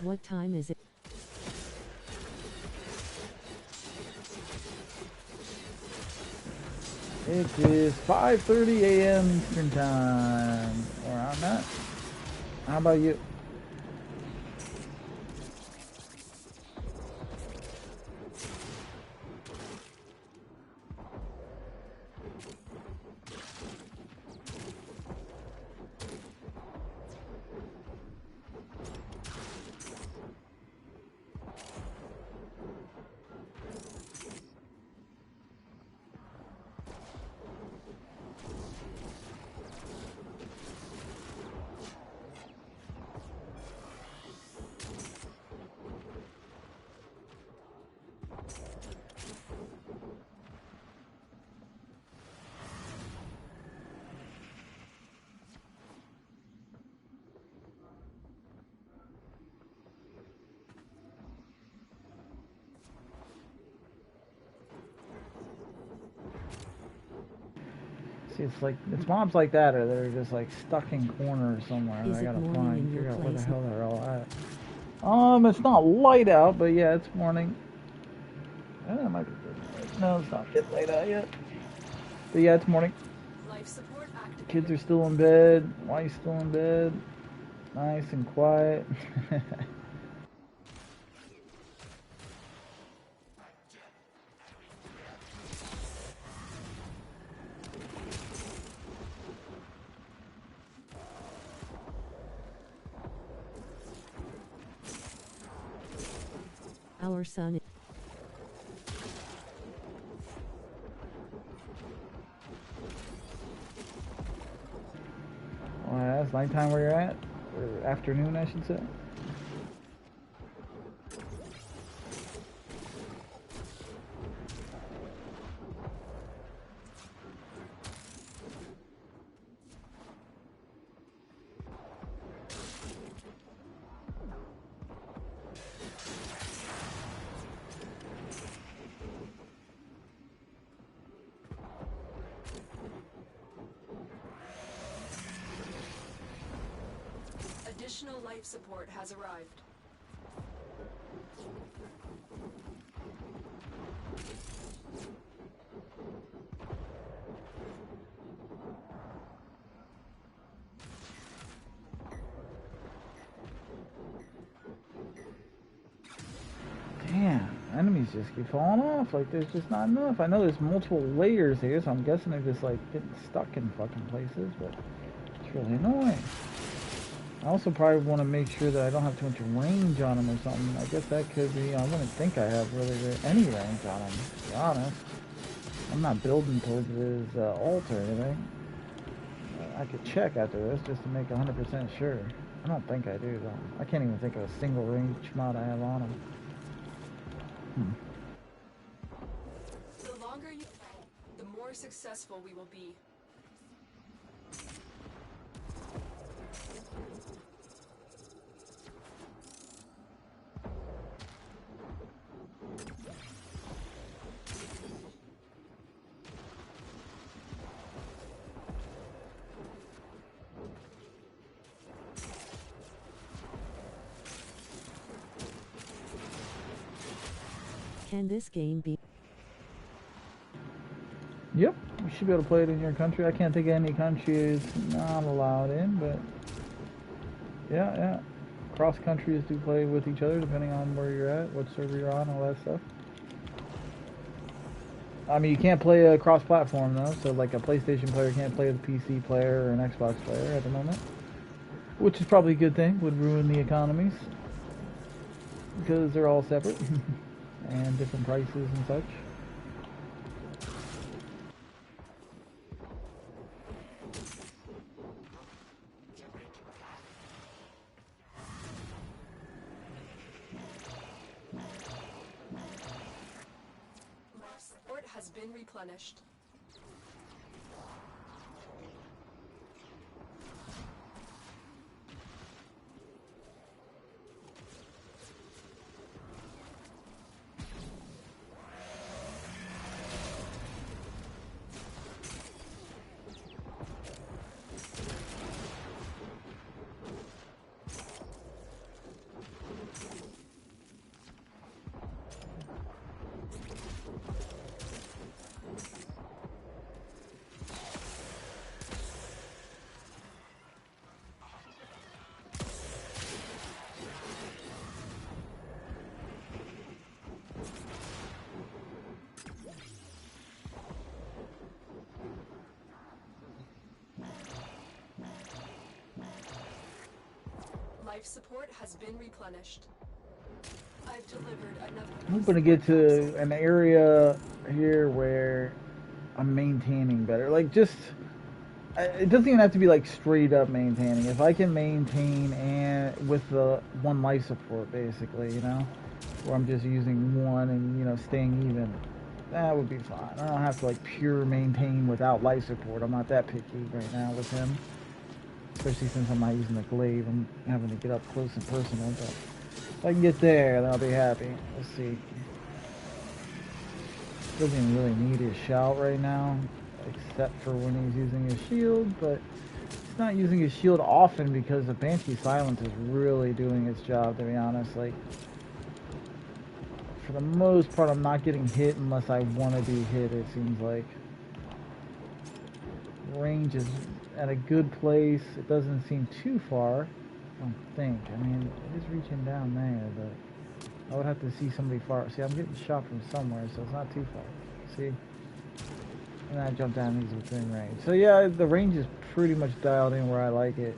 What time is it? It is 5:30 a.m. Eastern Time. Where I'm at. How about you? See, it's mobs like that, or they're just like stuck in corners somewhere. Is I it gotta morning in figure your out where the place? hell they're all at. It's not light out, but yeah, it's morning. It might be good. No, it's not getting light out yet. But yeah, it's morning. Life support activated. Kids are still in bed. Wife's still in bed. Nice and quiet. Our son. Well, that's nighttime where you're at, or afternoon, I should say. Additional life support has arrived. Damn, enemies just keep falling off. Like, there's just not enough. I know there's multiple layers here, so I'm guessing they're just, like, getting stuck in fucking places, but it's really annoying. I also probably want to make sure that I don't have too much range on them or something. I guess that could be, I wouldn't think I have really any range on them, to be honest. I'm not building towards his ult or anything. I could check after this just to make 100% sure. I don't think I do, though. I can't even think of a single range mod I have on him. The longer you fight, the more successful we will be. Can this game be? Yep, you should be able to play it in your country. I can't think of any country it's not allowed in, but yeah. Cross countries do play with each other depending on where you're at, what server you're on, all that stuff. I mean, you can't play a cross-platform though, so like a PlayStation player can't play with a PC player or an Xbox player at the moment, which is probably a good thing. Would ruin the economies because they're all separate and different prices and such. Support has been replenished. Life support has been replenished. I've delivered another. I'm gonna get to an area here where I'm maintaining better. Like, just it doesn't even have to be like straight up maintaining. If I can maintain and with the one life support, basically, you know, where I'm just using one and, you know, staying even, that would be fine. I don't have to like pure maintain without life support. I'm not that picky right now with him, especially since I'm not using the glaive. I'm having to get up close and personal, but if I can get there, then I'll be happy. Let's see. Doesn't even really need his shout right now, except for when he's using his shield, but he's not using his shield often because the Banshee Silence is really doing its job, to be honest. Like, for the most part, I'm not getting hit unless I want to be hit, it seems like. Range is at a good place. It doesn't seem too far, I don't think. I mean, it is reaching down there, but I would have to see somebody far. See, I'm getting shot from somewhere, so it's not too far. See? And I jump down, he's within range. So yeah, the range is pretty much dialed in where I like it.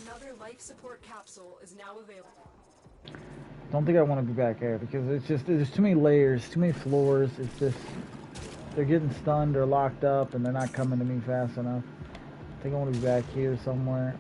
Another life support capsule is now available. Don't think I want to be back there because it's just, there's too many layers, too many floors. It's just, they're getting stunned or locked up and they're not coming to me fast enough. I think I want to be back here somewhere.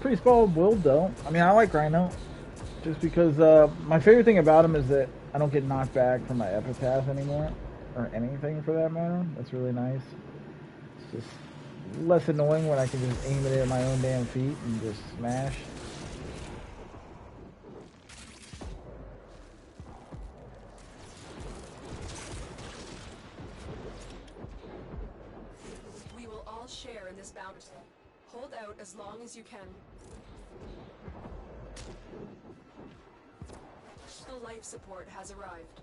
Pretty solid build though. I mean, I like Rhino just because my favorite thing about him is that I don't get knocked back from my epitaph anymore, or anything for that matter. That's really nice. It's just less annoying when I can just aim it at my own damn feet and just smash. We will all share in this bounty. Hold out as long as you can. The life support has arrived.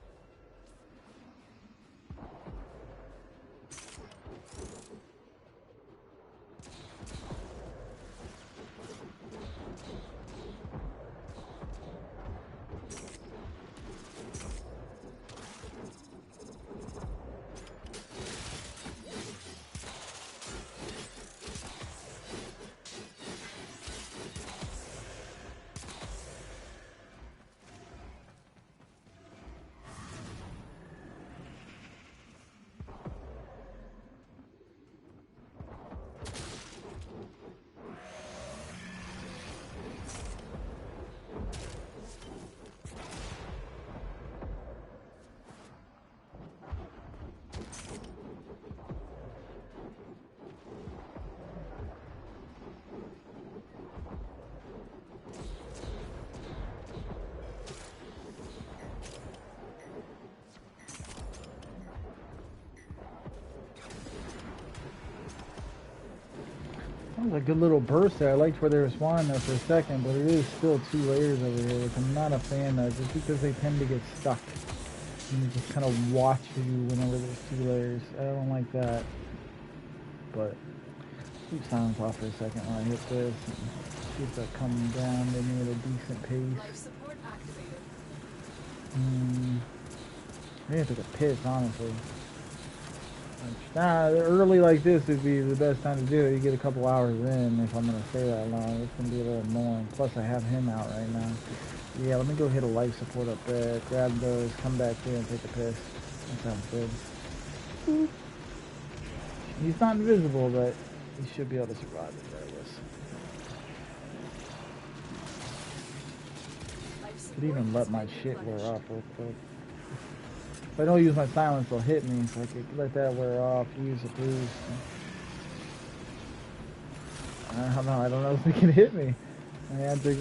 That was a good little burst there. I liked where they were spawning there for a second, but it is still 2 layers over here, which I'm not a fan of, just because they tend to get stuck. And they just kind of watch you whenever there's 2 layers. I don't like that. But keep silence off for a second while I hit this. And see if that coming down, maybe at a decent pace. Life support activated. Maybe I took a piss, honestly. Nah, early like this would be the best time to do it. You get a couple hours in if I'm going to stay that long. It's going to be a little annoying. Plus, I have him out right now. Yeah, let me go hit a life support up there. Grab those, come back here and take a piss. That sounds good. He's not invisible, but he should be able to survive it regardless. Could even let my shit wear off real quick. If I don't use my silence, they'll hit me, so I could let that wear off, use a boost. I don't know if they can hit me. My ads are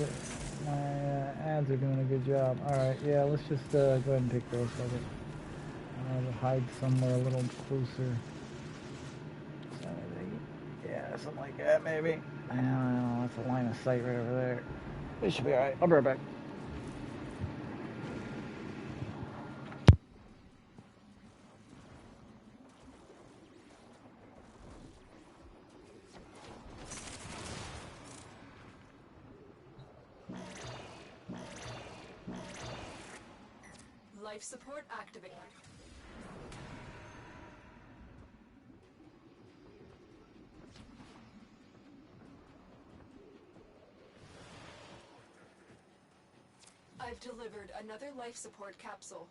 doing a good job. Alright, yeah, let's just go ahead and take those. I'll hide somewhere a little closer. Yeah, something like that, maybe. I don't know, that's a line of sight right over there. It should be alright. I'll be right back. Life support activated. I've delivered another life support capsule.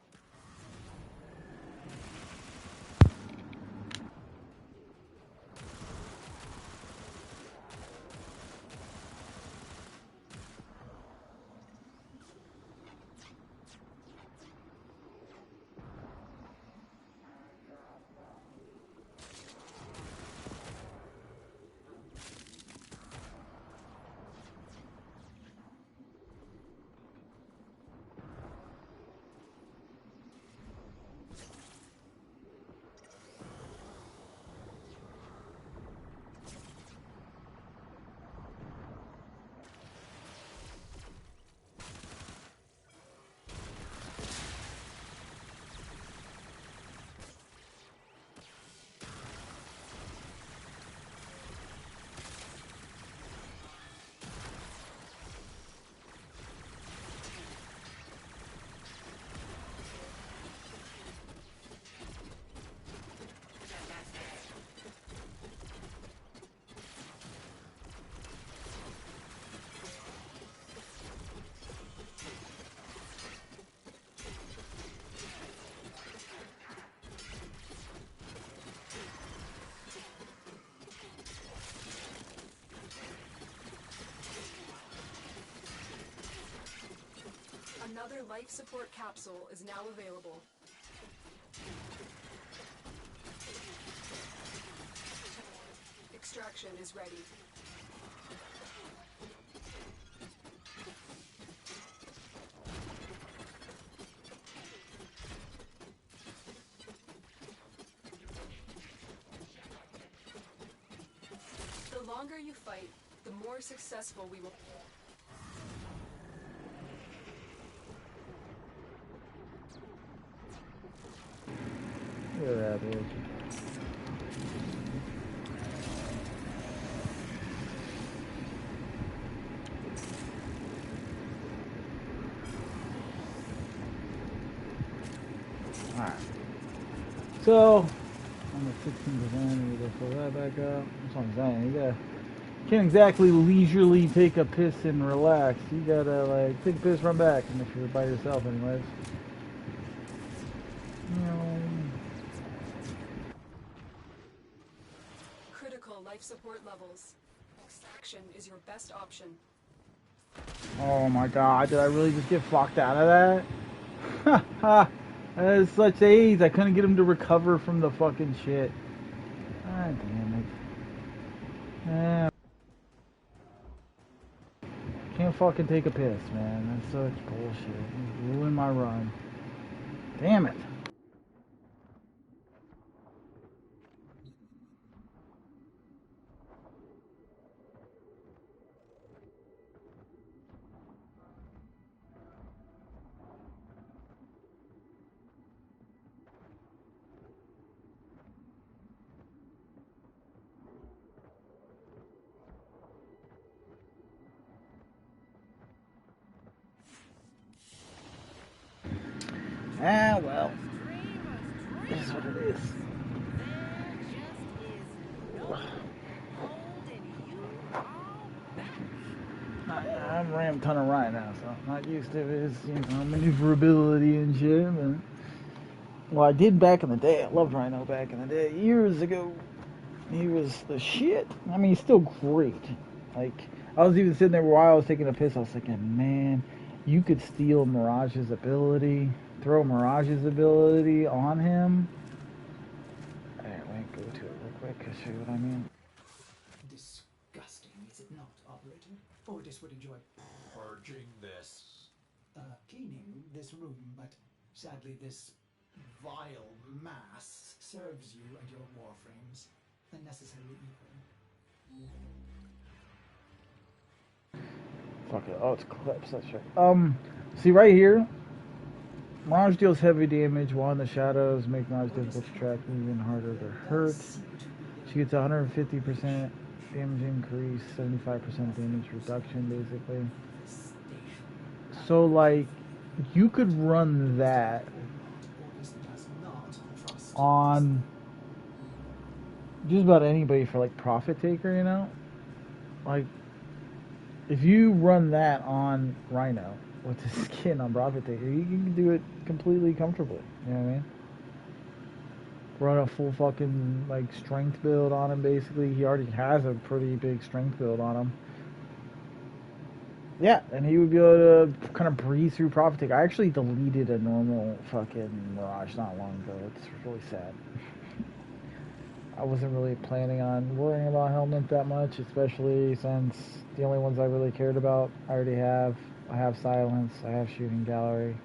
Another life support capsule is now available. Extraction is ready. The longer you fight, the more successful we will. Look at that, dude. Alright. So, I'm at 16%. You need to fill that back up. That's what I'm saying. You can't exactly leisurely take a piss and relax. You gotta, like, take a piss, run back. And if you're by yourself, anyways. Critical life support levels. Extraction is your best option. Oh my god, did I really just get fucked out of that? Ha ha! That is such AIDS. I couldn't get him to recover from the fucking shit. God damn it. Yeah. Can't fucking take a piss, man. That's such bullshit. You ruined my run. Damn it. Ah, well. It is what it is. I've ran a ton of rhinos, so I'm not used to his, maneuverability and shit. But, well, I did back in the day. I loved Rhino back in the day. Years ago, he was the shit. I mean, he's still great. Like, I was even sitting there while I was taking a piss. I was thinking, man, you could steal Mirage's ability, throw Mirage's ability on him. Alright, let me go to it real quick to show you what I mean. Disgusting, is it not, Operator? Otis would enjoy purging this. Cleaning this room, but sadly this vile mass serves you and your warframes unnecessarily evil. Fuck it. Oh, it's clips. That's right. See right here, Mirage deals heavy damage while in the shadows, make Mirage difficult to track, even harder to hurt. She gets 150% damage increase, 75% damage reduction, basically. So, like, you could run that on just about anybody for, like, Profit Taker, you know? Like, if you run that on Rhino with the skin on Profit Taker, you can do it completely comfortably. You know what I mean? Run a full fucking, like, strength build on him, basically. He already has a pretty big strength build on him. Yeah, and he would be able to kind of breeze through Profit Taker. I actually deleted a normal fucking Mirage not long ago. It's really sad. I wasn't really planning on worrying about helmet that much, especially since the only ones I really cared about I already have. I have Silence, I have Shooting Gallery.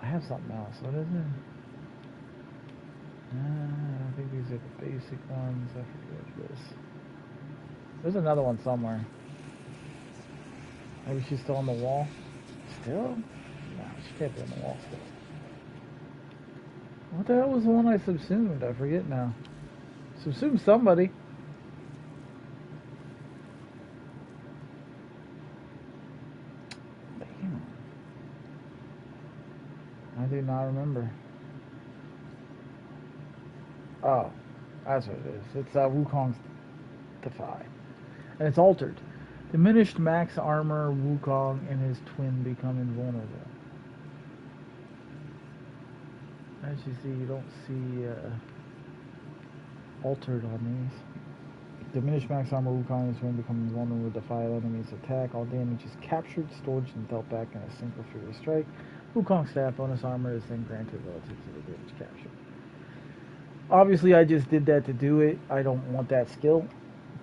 I have something else. What is it? I think these are the basic ones. I forget what it is. There's another one somewhere. Maybe she's still on the wall? Still? No, she can't be on the wall still. What the hell was the one I subsumed? I forget now. Subsumed somebody. Damn. I do not remember. Oh, that's what it is. It's Wukong's Defy. And it's altered. Diminished max armor, Wukong and his twin become invulnerable. As you see, you don't see altered on these. Diminished max armor, Wukong and his twin become invulnerable to defy enemies' attack. All damage is captured, stored, and dealt back in a single furious strike. Wukong's staff bonus armor is then granted relative to the damage captured. Obviously, I just did that to do it. I don't want that skill.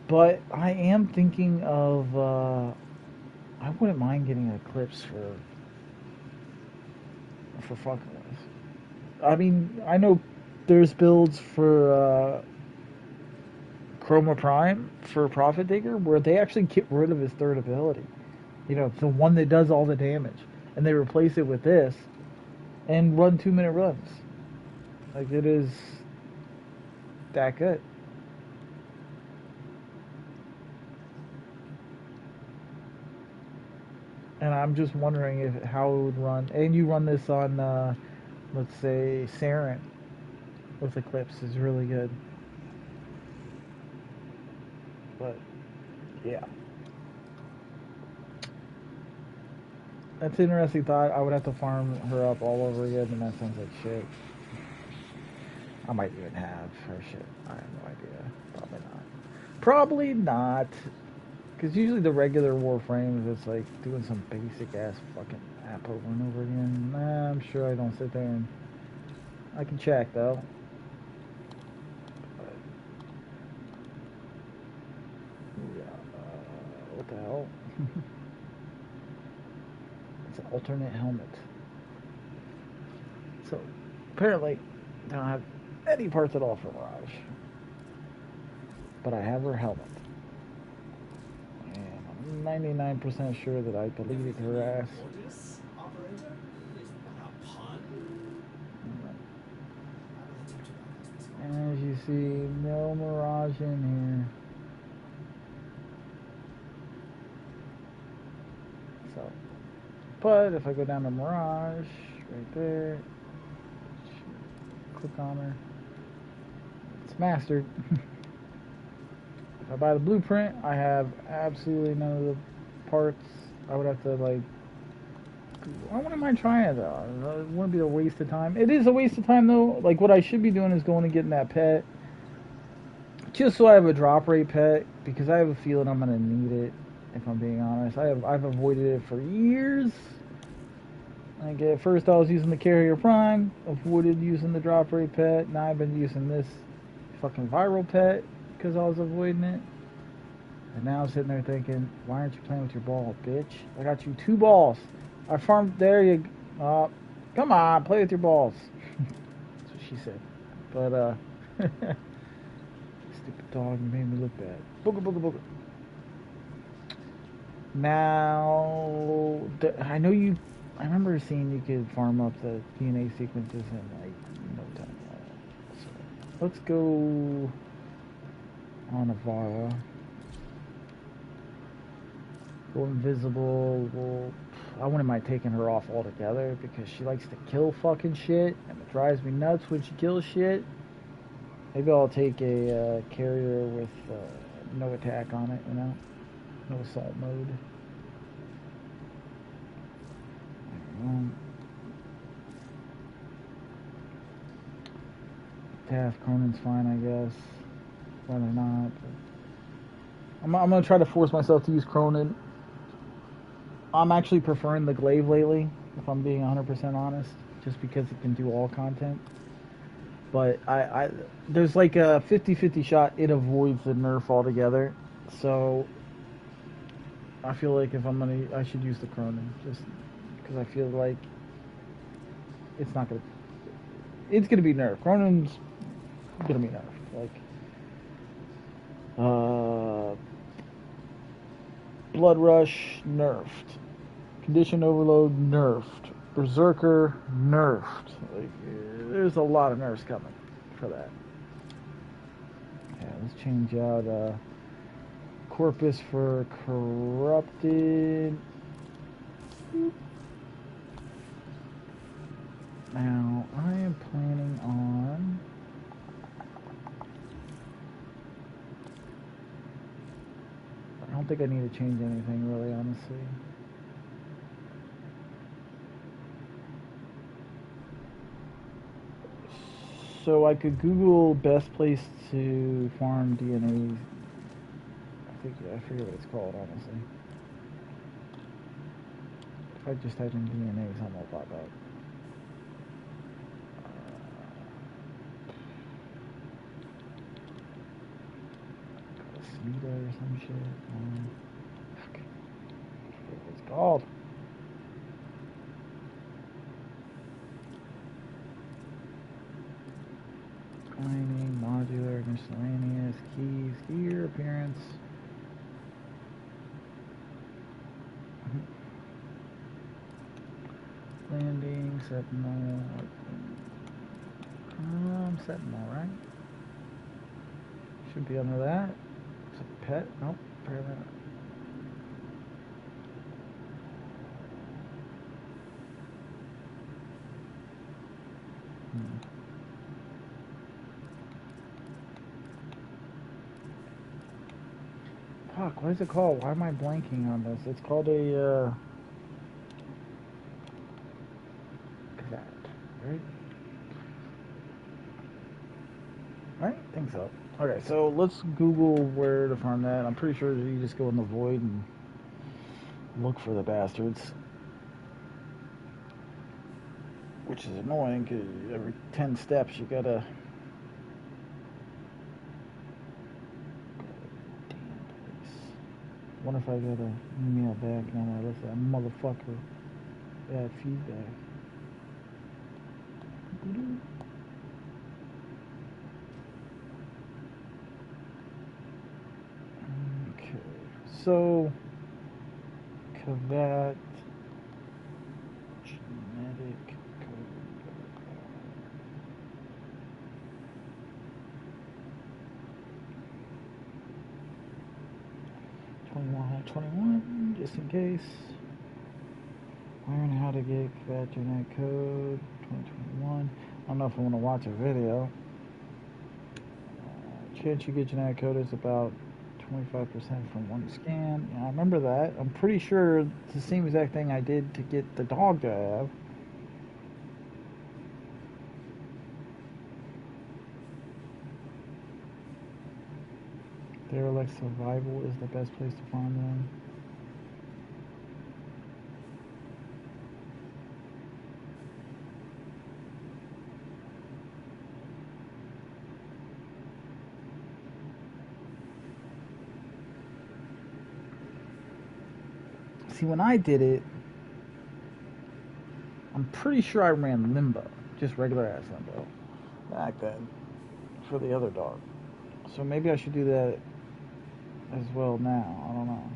But I am thinking of, I wouldn't mind getting an Eclipse for fucking with. I mean, I know there's builds for Chroma Prime for Profit Taker where they actually get rid of his third ability. You know, the one that does all the damage. And they replace it with this and run 2-minute runs. Like, it is that good. And I'm just wondering how it would run. And you run this on, let's say, Saren with Eclipse is really good. But, yeah. That's an interesting thought. I would have to farm her up all over again, and that sounds like shit. I might even have her shit. I have no idea. Probably not. Probably not. Because usually the regular Warframes, it's like doing some basic ass fucking app over and over again. Nah, I'm sure I don't sit there and... I can check though. But, yeah, what the hell? It's an alternate helmet. So, apparently, I don't have any parts at all for Mirage. But I have her helmet. 99% sure that I deleted her ass. And as you see, no Mirage in here. So, but if I go down to Mirage, right there. Click on her. It's mastered. If I buy the blueprint, I have absolutely none of the parts. I would have to, like... I wouldn't mind trying it, though. It wouldn't be a waste of time. It is a waste of time, though. Like, what I should be doing is going and getting that pet. Just so I have a drop rate pet, because I have a feeling I'm going to need it, if I'm being honest. I've avoided it for years. Like, at first I was using the Carrier Prime, avoided using the drop rate pet. Now I've been using this fucking viral pet, because I was avoiding it. And now I'm sitting there thinking, why aren't you playing with your ball, bitch? I got you 2 balls. I farmed, there you go. Come on, play with your balls. That's what she said. But, stupid dog, you made me look bad. Booga, booga, booga. Now, I know you, I remember seeing you could farm up the DNA sequences in, like, no time. So, let's go on Avara. Go invisible. I wouldn't mind taking her off altogether because she likes to kill fucking shit, and it drives me nuts when she kills shit. Maybe I'll take a carrier with no attack on it, you know? No assault mode. Task Conan's fine, I guess. Whether or not. I'm going to try to force myself to use Cronin. I'm actually preferring the Glaive lately, if I'm being 100% honest, just because it can do all content. But there's like a 50-50 shot it avoids the nerf altogether. So I feel like if I should use the Cronin, just because I feel like it's gonna be nerfed. Cronin's gonna be nerfed. Like, Blood Rush, nerfed. Condition Overload, nerfed. Berserker, nerfed. Like, there's a lot of nerfs coming for that. Yeah, let's change out Corpus for Corrupted. Boop. Now, I am planning on... I don't think I need to change anything, really, honestly. So I could Google best place to farm DNA. I forget what it's called, honestly. If I just type in DNA, something will pop up. Smita or some shit. Fuck. I forget what it's called. Mining, modular, miscellaneous, keys, gear, appearance. Landing, Sentinel. Sentinel, right? Should be under that. It's a pet. Nope. Apparently not. Fuck, what is it called? Why am I blanking on this? It's called a, that, right? Right? I think so. Okay, so let's Google where to farm that. I'm pretty sure that you just go in the void and look for the bastards. Which is annoying, because every 10 steps you gotta... What if I get an email back and I left that motherfucker bad feedback? Okay, so Cavat genetic code. 21, just in case. Learn how to get fat genetic code 2021. I don't know if I want to watch a video. Chance you get genetic code is about 25% from one scan. Yeah, I remember that. I'm pretty sure it's the same exact thing I did to get the dog that I have. Derelict survival is the best place to find them. See, when I did it, I'm pretty sure I ran Limbo, just regular ass Limbo, back then, for the other dog. So maybe I should do that as well now. I don't know.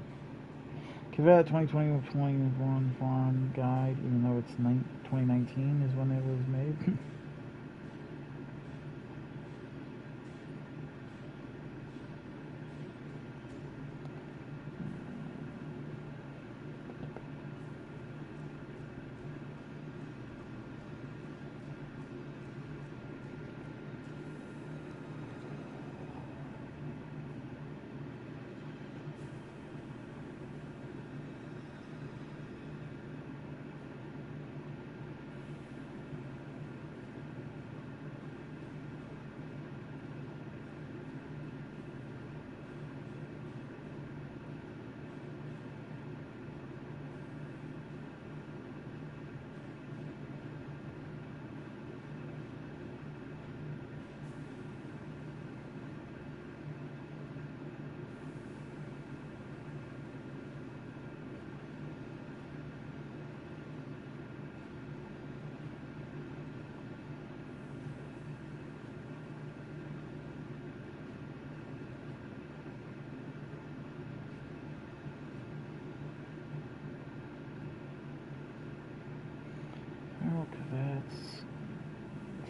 Cavet 2020-21 farm guide, even though it's 2019 is when it was made.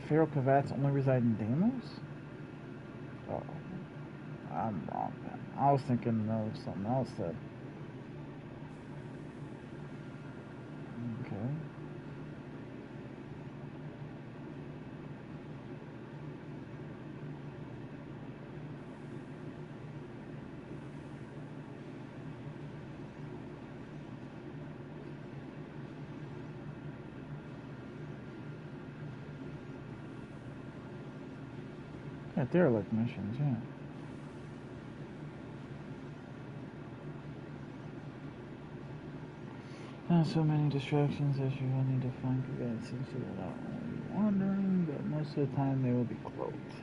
Feral Cavats only reside in Deimos? Oh, I'm wrong then. I was thinking of something else that. Okay. Yeah, derelict missions, yeah. So many distractions that you will need to find events without wandering, but most of the time they will be cloaked.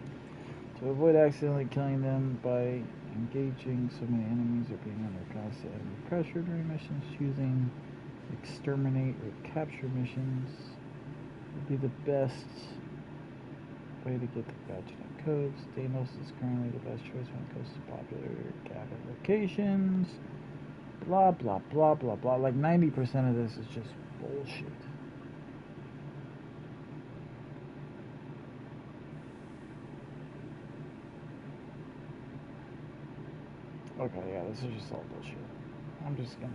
To avoid accidentally killing them by engaging so many enemies or being under constant enemy pressure during missions, choosing exterminate or capture missions would be the best way to get the badge and codes. Deimos is currently the best choice when it comes to popular cabin locations. Blah, blah, blah, blah, blah. Like 90% of this is just bullshit. Okay, yeah, this is just all bullshit. I'm just gonna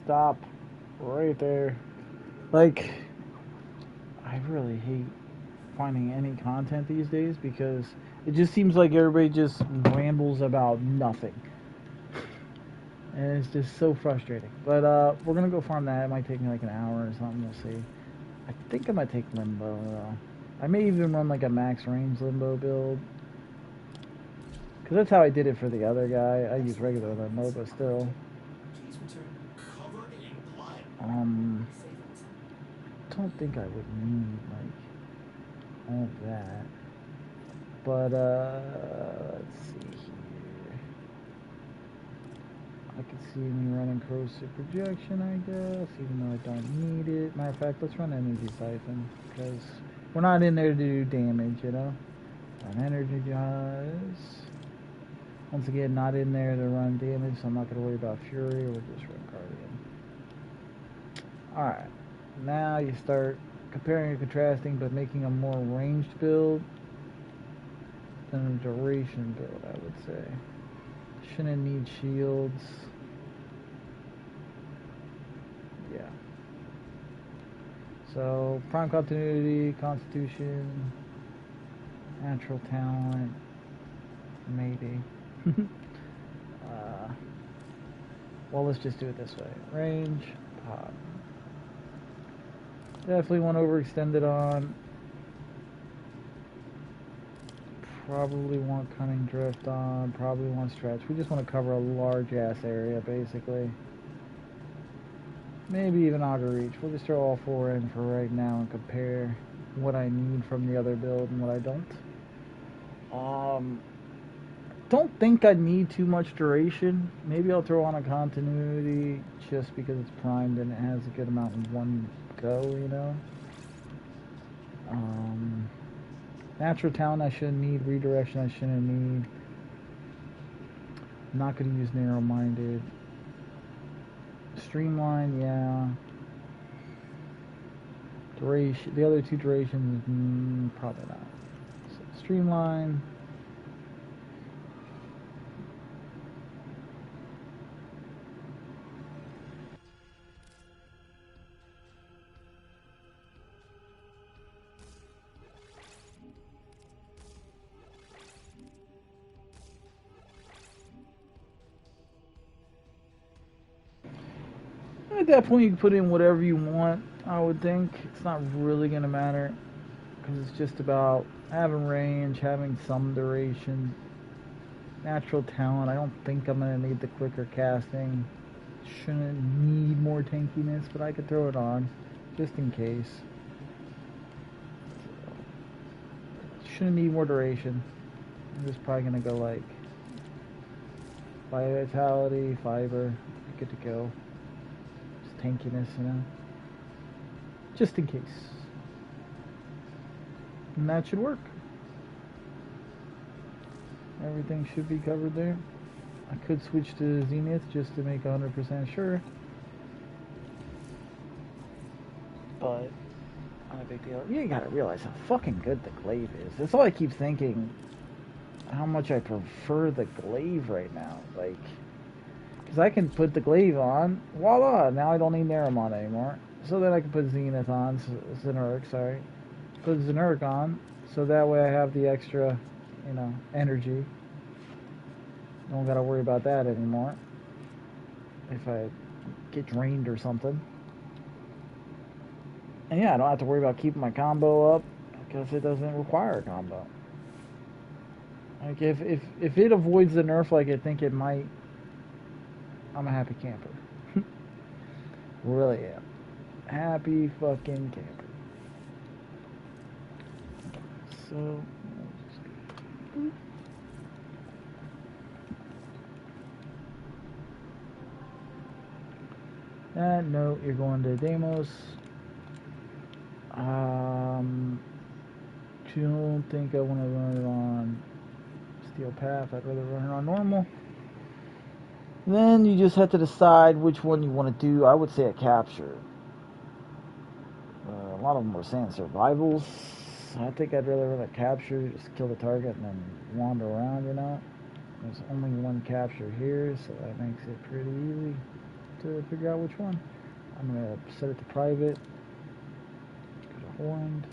stop right there. Like, I really hate finding any content these days because it just seems like everybody just rambles about nothing. And it's just so frustrating. But we're gonna go farm that. It might take me like an hour or something. We'll see. I think I might take Limbo though. I may even run like a max range Limbo build. Because that's how I did it for the other guy. I use regular Limbo, but still. Don't think I would need like all of that. But let's see here. I can see me running corrosive projection, I guess, even though I don't need it. Matter of fact, let's run energy siphon, because we're not in there to do damage, you know? Run energy guys. Once again, not in there to run damage, so I'm not going to worry about Fury, we'll just run Guardian. Alright, now you start comparing and contrasting, but making a more ranged build than a duration build, I would say. Shouldn't need shields. Yeah. So, prime continuity, constitution, natural talent, maybe. Well, let's just do it this way. Range, pop. Definitely want overextended on. Probably want cunning drift on. Probably want stretch. We just want to cover a large ass area, basically. Maybe even auger reach. We'll just throw all 4 in for right now and compare what I need from the other build and what I don't. Don't think I need too much duration. Maybe I'll throw on a continuity just because it's primed and it has a good amount in one go, you know. Natural talent I shouldn't need. Redirection I shouldn't need. I'm not going to use narrow-minded. Streamline, yeah. Duration, the other 2 durations, probably not. So, streamline. At that point, you can put in whatever you want, I would think. It's not really going to matter, because it's just about having range, having some duration. Natural talent, I don't think I'm going to need the quicker casting. Shouldn't need more tankiness, but I could throw it on, just in case. Shouldn't need more duration. I'm just probably going to go like vitality, fiber, good to go. Tankiness, you know, just in case, and that should work. Everything should be covered there. I could switch to Zenith just to make 100% sure, but not a big deal. You gotta realize how fucking good the glaive is. That's all I keep thinking, how much I prefer the glaive right now. Like, because I can put the glaive on, voila, now I don't need Naramon anymore. So then I can put Zenith on, put Zenurk on, so that way I have the extra, you know, energy. Don't gotta worry about that anymore. If I get drained or something. And yeah, I don't have to worry about keeping my combo up, because it doesn't require a combo. Like, if it avoids the nerf like I think it might, I'm a happy camper. Really am. Happy fucking camper. So, no, you're going to Deimos. Don't think I want to run it on Steel Path. I'd rather run it on normal. Then you just have to decide which one you want to do. I would say a capture. A lot of them were saying survivals. I think I'd rather run a capture, just kill the target and then wander around, you know. There's only one capture here, so that makes it pretty easy to figure out which one. I'm going to set it to private. Go to Horned.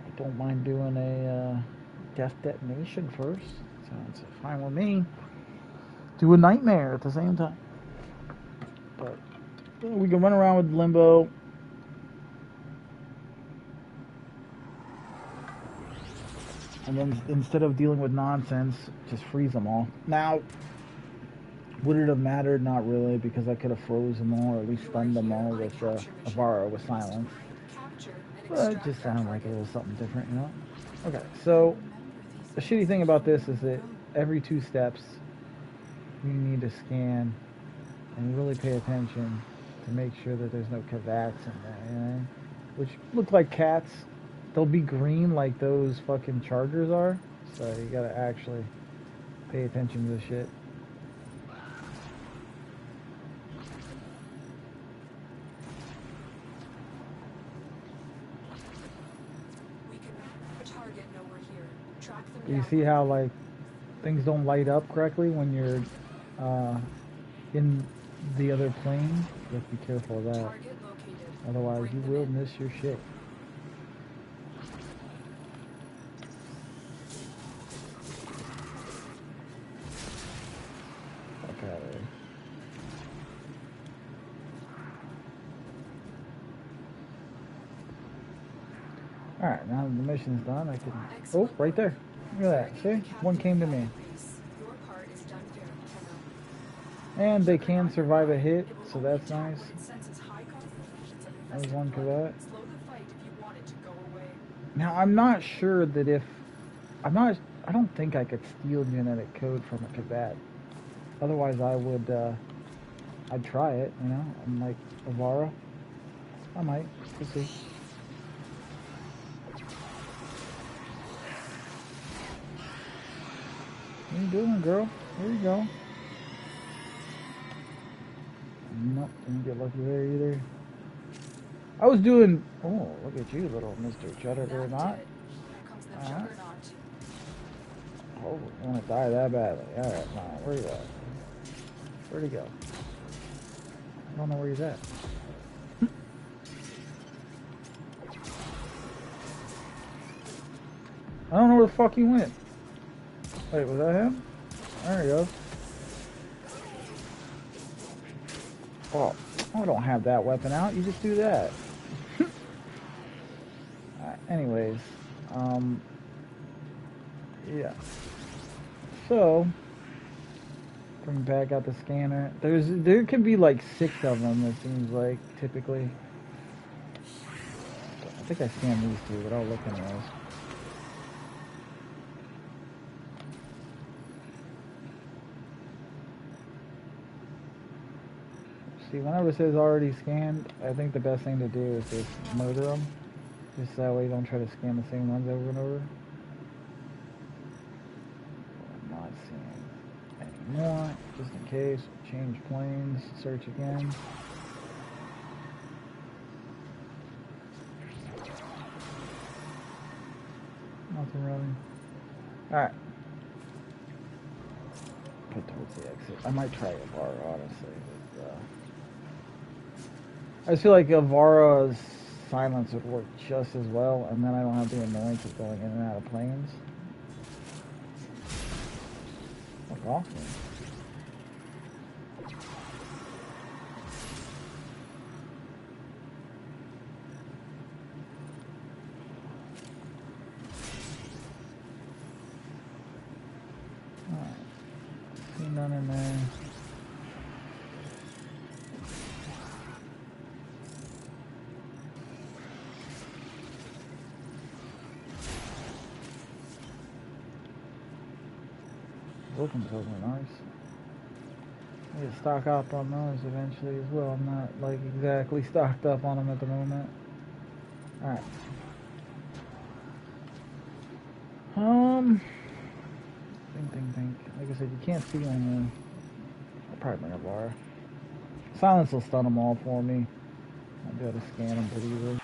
I don't mind doing a death detonation first. Sounds fine with me. Do a nightmare at the same time. But we can run around with Limbo. And then instead of dealing with nonsense, just freeze them all. Now, would it have mattered? Not really, because I could have froze them all, or at least stunned them all with Avara with silence. But it just sounded like a little something different, you know? Okay, so the shitty thing about this is that every 2 steps, you need to scan and really pay attention to make sure that there's no Kavats in there, you know? Which look like cats. They'll be green like those fucking chargers are, so you gotta actually pay attention to the shit. You see how, like, things don't light up correctly when you're in the other plane? You have to be careful of that. Otherwise, you will miss your shit. Fuck out of there. Alright, now the mission's done. I can. Oh, right there. Look at that. See? One came to me. Your part is done fairly, Tenno. And they can survive a hit, so that's nice. It senses high concentrations of There's infested one for blood. that. Slow the fight if you want it to go away. Now, I'm not sure that if... I don't think I could steal genetic code from a combat. Otherwise, I would, I'd try it, you know? I'm like, Avara. I might. We'll see. What are you doing, girl? There you go. Nope, didn't get lucky there either. I was doing... Oh, look at you, little Mr. Judder not. Here comes the juggernaut. Oh, I want to die that badly. Alright, fine. Where you at? Where'd he go? I don't know where he's at. I don't know where the fuck he went. Wait, was that him? There he goes. Oh, I don't have that weapon out. You just do that. Anyways, yeah. So, bring back out the scanner. There can be like 6 of them. It seems like typically. I think I scanned these 2, but I'll look anyways. See, whenever it says already scanned, I think the best thing to do is just murder them. Just that way you don't try to scan the same ones over and over. I'm not seeing any more, just in case. Change planes, search again. Nothing really. Alright. Head towards the exit. I might try Avara, honestly. But, I just feel like Avara's silence would work just as well, and then I don't have the annoyance of going in and out of planes. Fuck off, man. Alright. See none in there. Welcome over, nice. I need to stock up on those eventually as well. I'm not like exactly stocked up on them at the moment. Alright. Think. Like I said, you can't see anything. I'll probably bring a bar. Silence will stun them all for me. I'll be able to scan them pretty easily.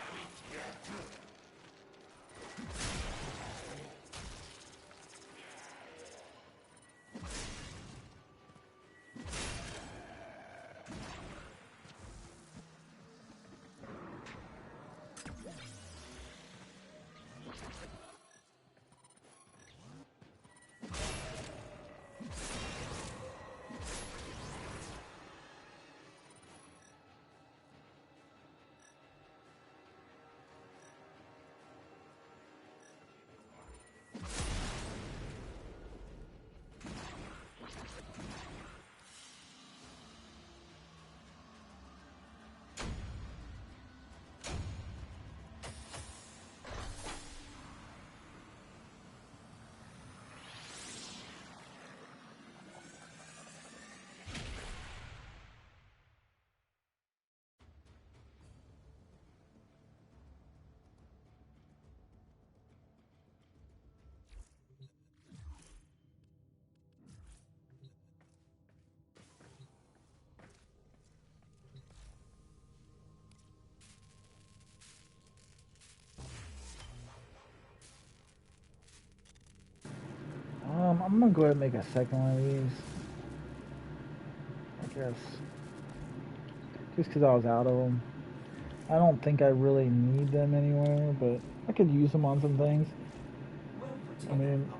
I'm gonna go ahead and make a second one of these. I guess. Just because I was out of them. I don't think I really need them anywhere, but I could use them on some things. I mean,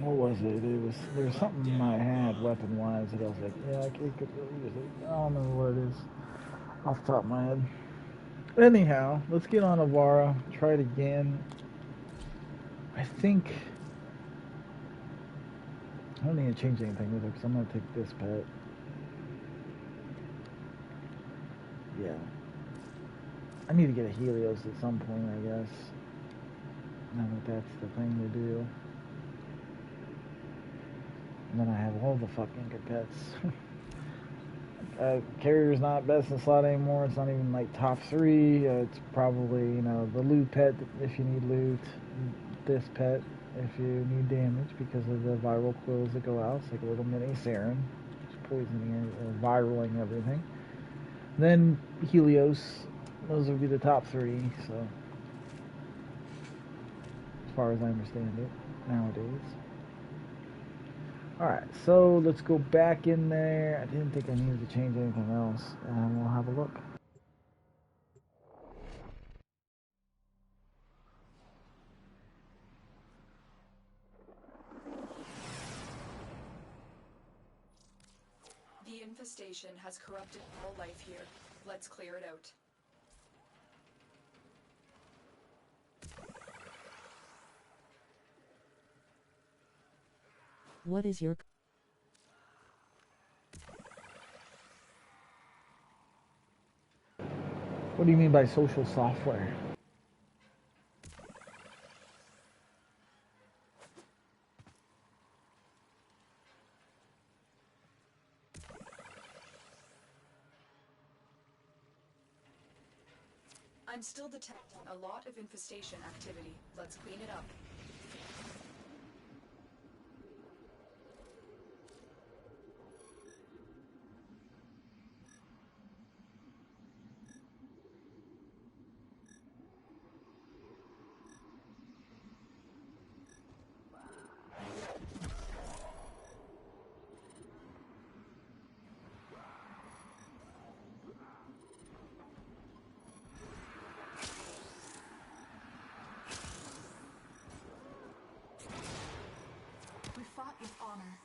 what was it? There was something I had weapon-wise that I was like, yeah, I could really use it. I don't remember what it is off the top of my head. Anyhow, let's get on Avara, try it again. I think I don't need to change anything with her because I'm going to take this pet. Yeah. I need to get a Helios at some point, I guess. Now that that's the thing to do. And then I have all the fucking good pets. Carrier's not best in slot anymore. It's not even like top 3. It's probably, you know, the loot pet if you need loot. This pet if you need damage because of the viral quills that go out. It's like a little mini Saren. It's poisoning or viraling everything. Then Helios. Those would be the top 3, so as far as I understand it nowadays. Alright, so let's go back in there. I didn't think I needed to change anything else, and we'll have a look. The infestation has corrupted all life here. Let's clear it out. What is your... What do you mean by social software? I'm still detecting a lot of infestation activity. Let's clean it up. We fought with honor.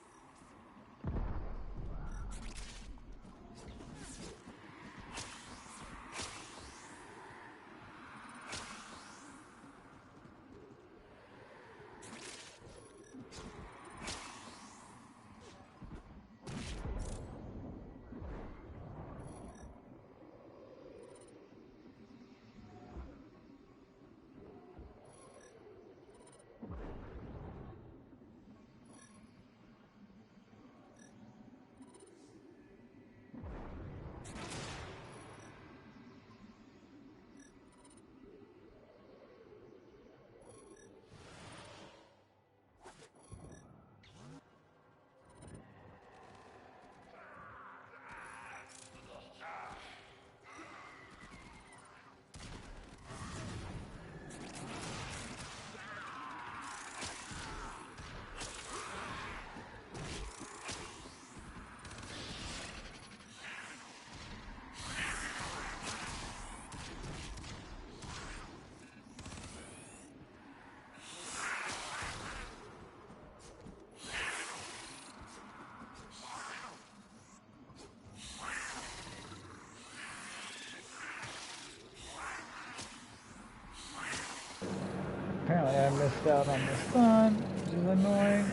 Apparently I missed out on the stun, which is annoying.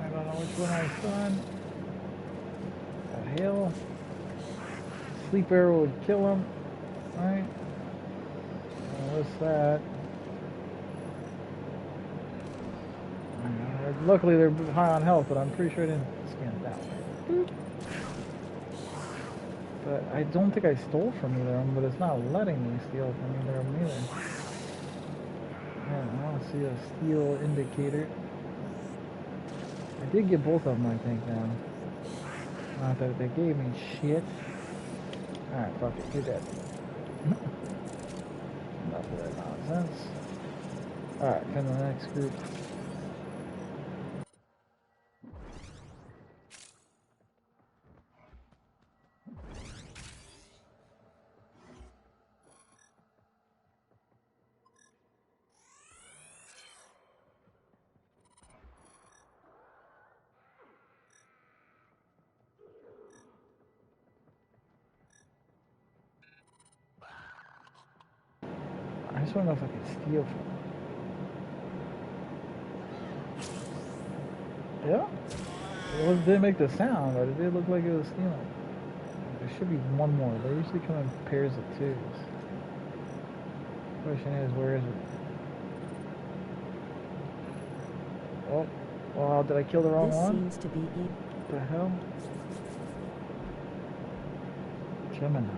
I don't know which one I stunned. The hell? Sleep arrow would kill him, right? What's that? Luckily they're high on health, but I'm pretty sure I didn't scan it that way. But I don't think I stole from either of them, but it's not letting me steal from either of them either. Yeah, I don't see a steal indicator. I did get both of them, I think, now. Not that they gave me shit. Alright, fuck it, you're dead. Enough of that nonsense. Alright, come to the next group. just want to know if I can steal from it. Yeah? It didn't make the sound, but it did look like it was stealing. There should be one more. They usually come in pairs of twos. Question is, where is it? Oh, well, did I kill the wrong one? Seems to be What the hell? Gemini.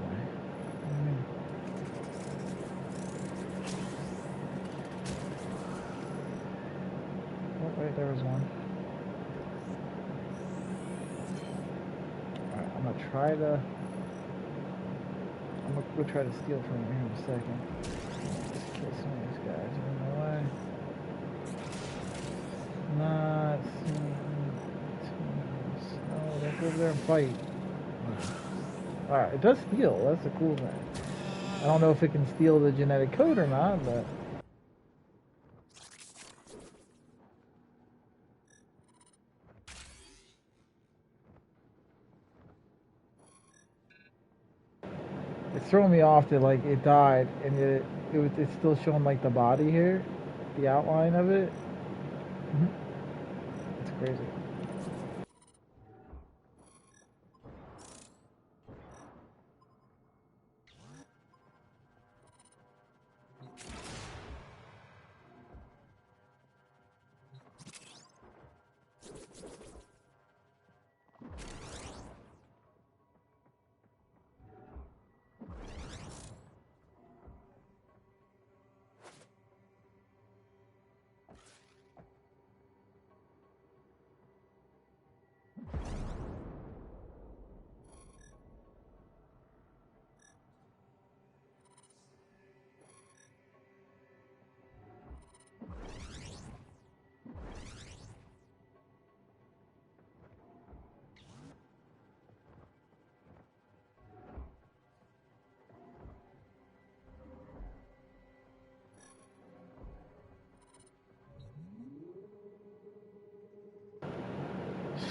Oh, wait, there was one. Alright, I'm gonna try to... I'm gonna go try to steal from him here in a second. Just kill some of these guys in the way. Not... No, don't go over there and fight. Alright, it does steal. That's the cool thing. I don't know if it can steal the genetic code or not, but... It's throwing me off that, like, it died, and it's still showing, like, the body here. The outline of it. It's crazy.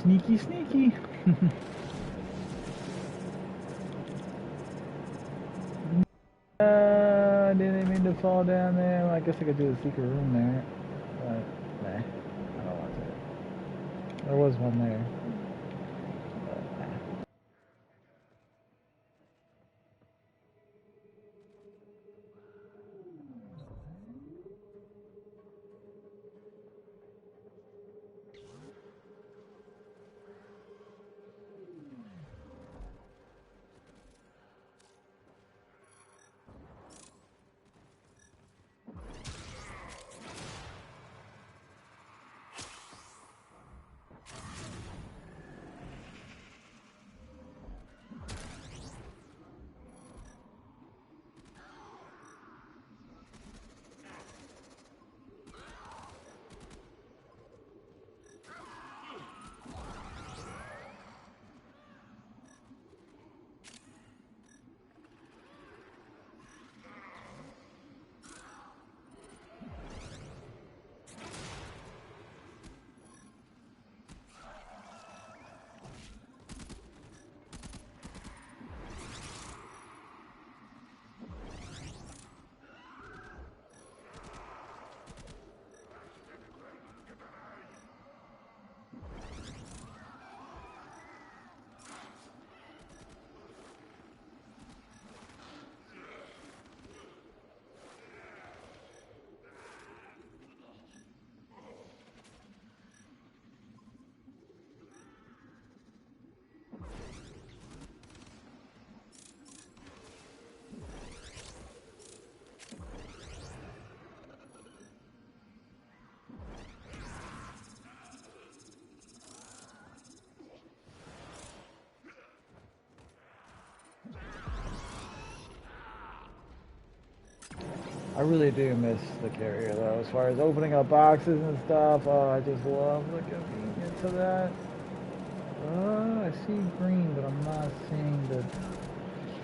Sneaky, sneaky. Didn't mean to fall down there. Well, I guess I could do a secret room there. But, nah. I don't want to. There was one there. But, nah. I really do miss the carrier though, as far as opening up boxes and stuff. Oh, I just love the convenience of that. I see green, but I'm not seeing the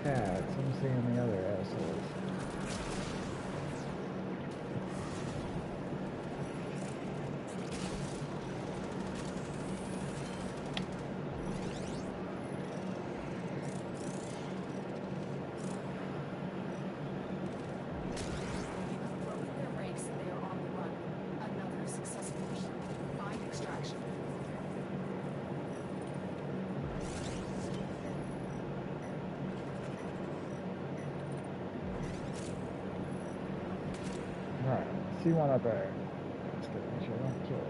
cats. I'm seeing the other assholes. see one up there. Let's get make sure I don't kill it.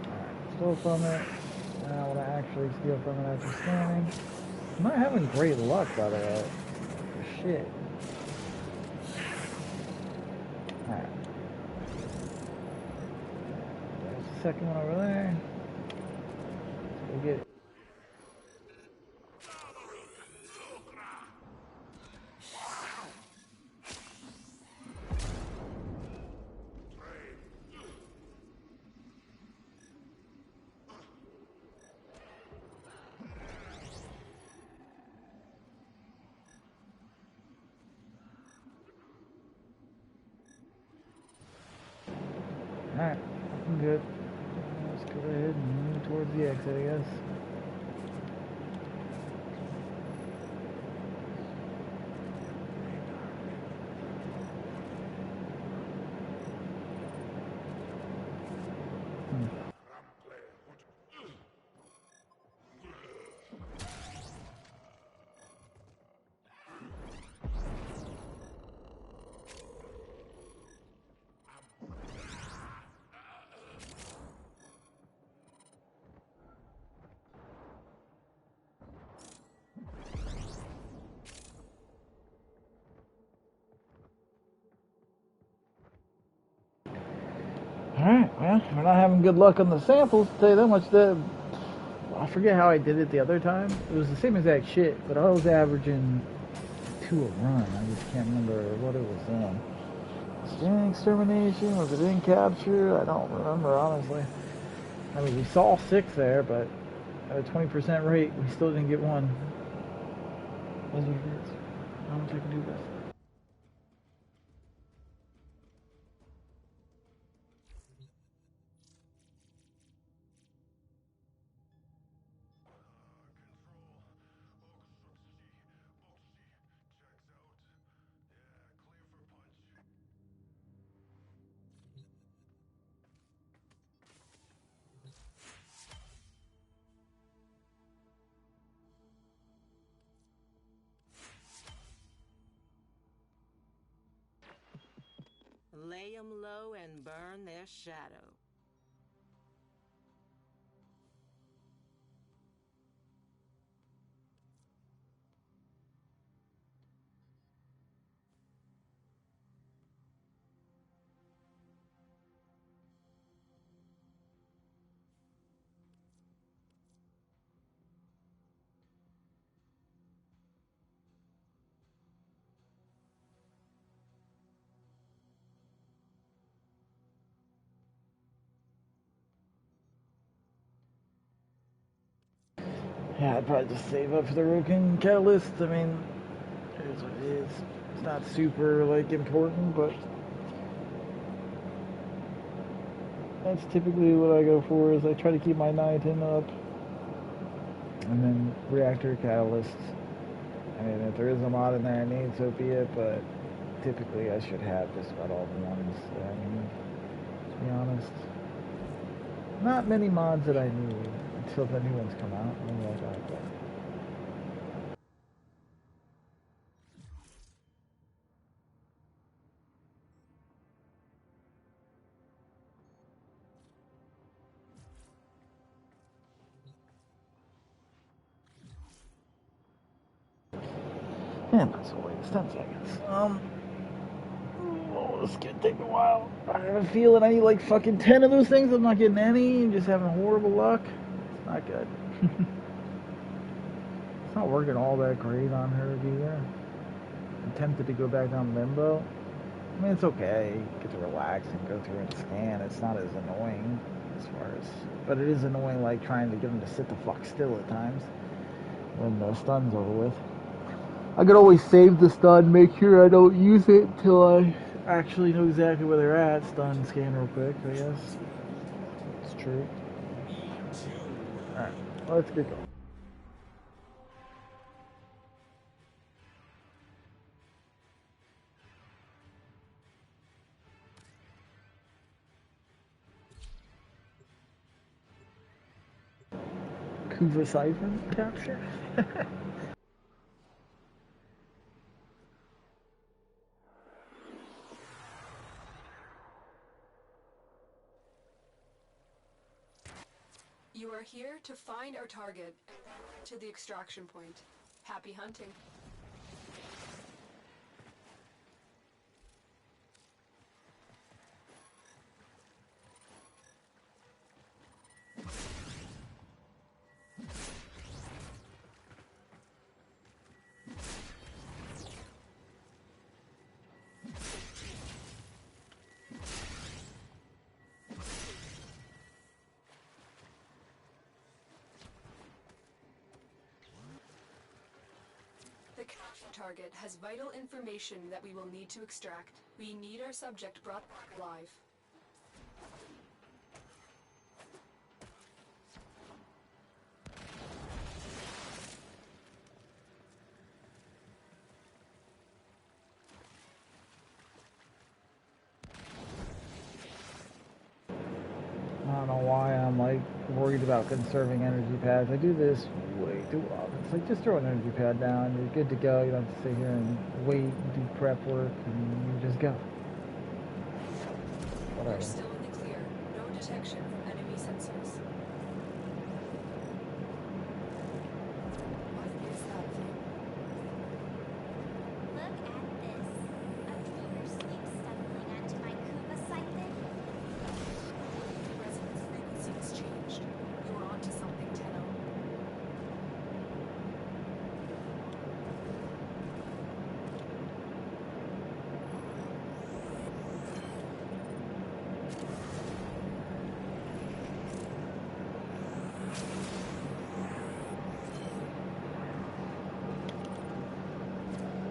Alright, steal from it. Now I want to actually steal from it after scanning. I'm not having great luck, by the way. For shit. Alright. There's the second one over there. Let's go get it. Alright, I'm good. Let's go ahead and move towards the exit, I guess. Alright, well, we're not having good luck on the samples, to tell you that much. I forget how I did it the other time. It was the same exact shit, but I was averaging 2 a run. I just can't remember what it was in. Scanning extermination, was it in capture? I don't remember, honestly. I mean, we saw 6 there, but at a 20% rate, we still didn't get one. That's what it is. How much I can do this. Lay 'em low and burn their shadow. Yeah, I'd probably just save up for the Roken Catalyst. I mean, it is what it is. It's not super, like, important, but that's typically what I go for, is I try to keep my 910 up. And then Reactor Catalyst. I mean, if there is a mod in there I need, so be it, but typically I should have just about all the ones that I need, to be honest. Not many mods that I need until the new ones come out. Maybe I got that. And that's all it's 10 seconds. Oh, this is gonna take a while. I have a feeling I need like fucking 10 of those things. I'm not getting any. I'm just having horrible luck. It's not good. It's not working all that great on her either. I'm tempted to go back down Limbo. I mean, it's okay. You get to relax and go through and scan. It's not as annoying as far as... But it is annoying, like, trying to get them to sit the fuck still at times when the stun's over with. I could always save the stun, make sure I don't use it until I actually know exactly where they're at. Stun, scan real quick, I guess. It's true. Alright, let's get going. Kuva Siphon capture? here to find our target to the extraction point. Happy hunting. The target has vital information that we will need to extract. We need our subject brought back alive. I don't know why I'm like worried about conserving energy pads. I do this way too often. It's like just throw an energy pad down, you're good to go. You don't have to sit here and wait and do prep work, and you just go. Whatever. We're still in the clear. No detection from enemy sensors. What is that thing? Look at this. A clear sweep stumbling onto my Kuba site then? The resonance frequency has changed. You're onto something, Tenno.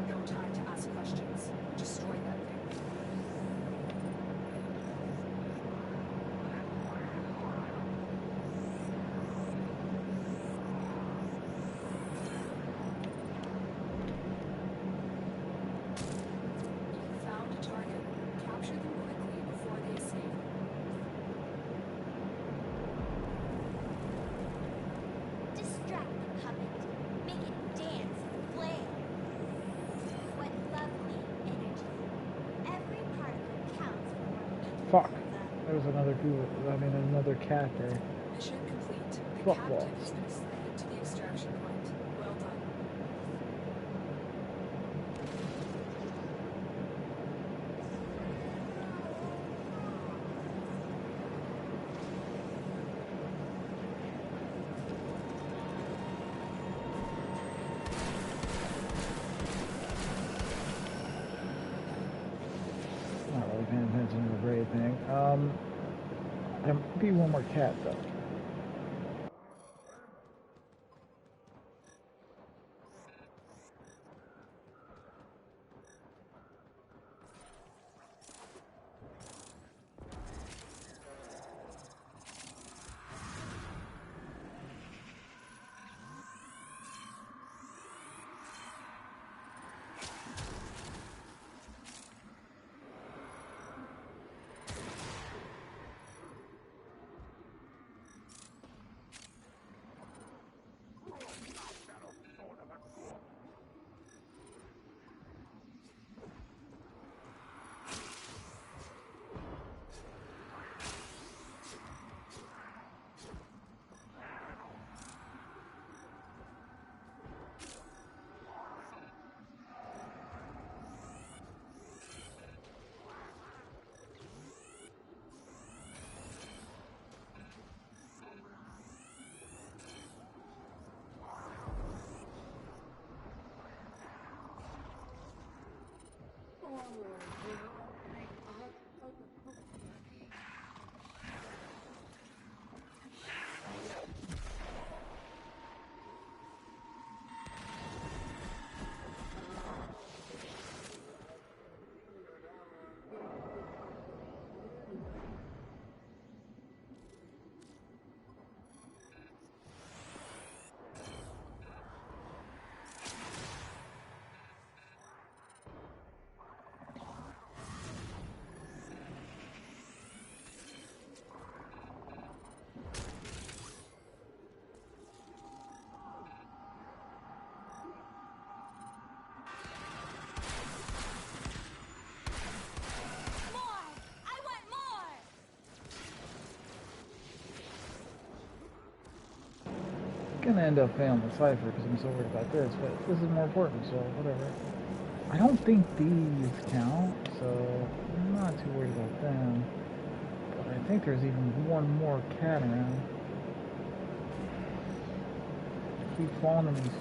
No time to ask questions. Destroy that thing. Found a target. Capture them quickly before they escape. Distract the puppet. Make it dance and flail. What lovely energy. Every particle counts for making Fuck. the There's another cat there. Mission complete. The Fuck captive walls. has been assigned to the extraction point. Well done. Not really paying attention to the braid thing. There might be one more cat though. gonna end up failing the cipher because I'm so worried about this, but this is more important, so whatever. I don't think these count, so I'm not too worried about them. But I think there's even one more cat around. Keep falling in these.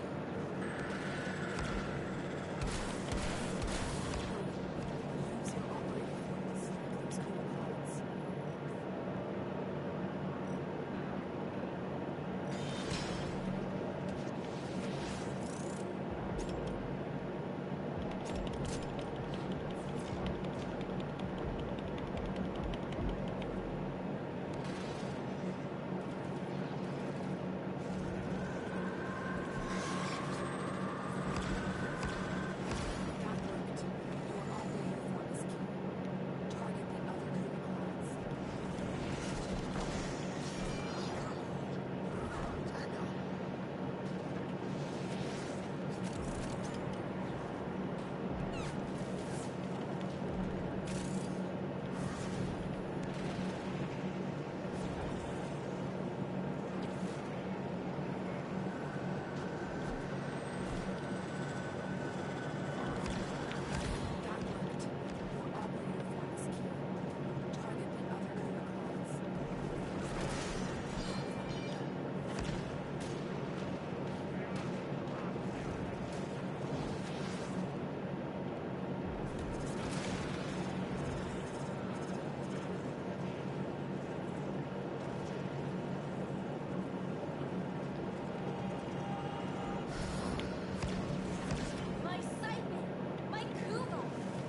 My Siphon! My Kuva!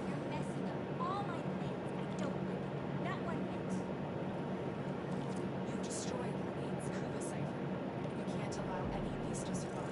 You're messing up all my plans. I don't like it. Not one bit. You destroyed Lean's Kuva cipher. We can't allow any of these to survive.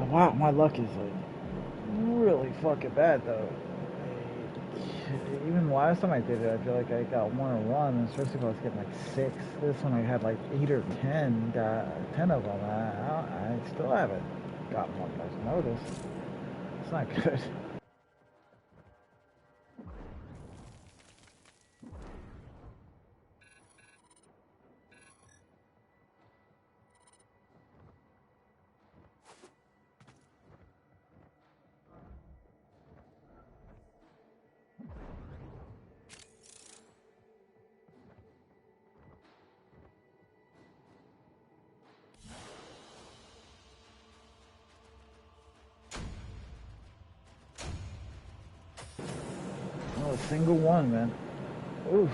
Wow, my luck is like really fucking bad though. Even last time I did it, I feel like I got 1 or 1, especially if I was getting like 6. This one I had like 8 or 10, got 10 of them. I still haven't gotten one guy's notice. It's not good. Not a single one, man. Oof.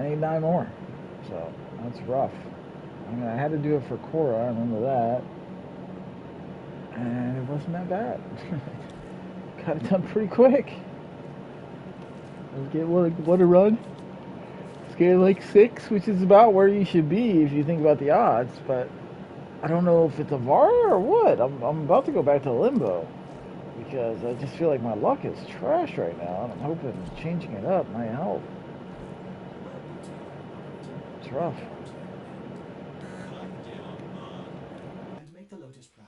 I need 9 more. So that's rough. I mean, I had to do it for Cora, I remember that. And it wasn't that bad. Got it done pretty quick. Let's get what a run. Scale like 6, which is about where you should be if you think about the odds, but I don't know if it's a Varya or what. I'm about to go back to Limbo because I just feel like my luck is trash right now, and I'm hoping changing it up might help. It's rough. And make the Lotus proud.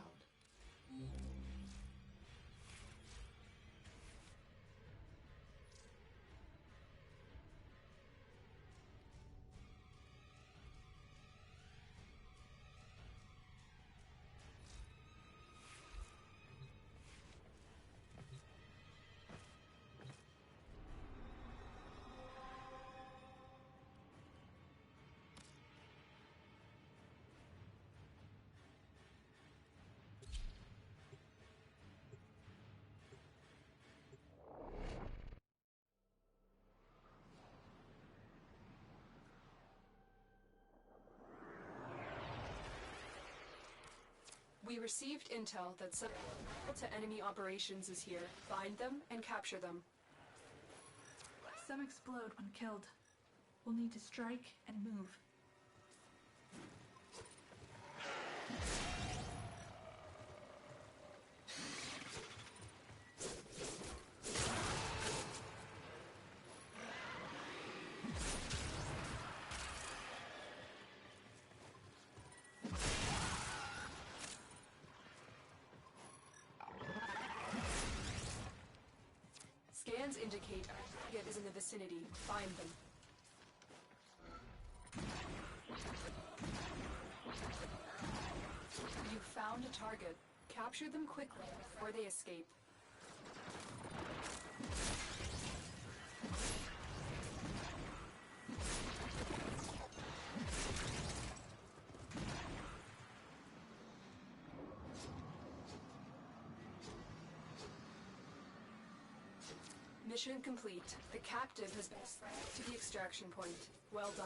We received intel that some to enemy operations is here. Find them and capture them. Some explode when killed. We'll need to strike and move. Scans indicate a target is in the vicinity. Find them. You found a target. Capture them quickly before they escape. Mission complete. The captive has been sent to the extraction point. Well done.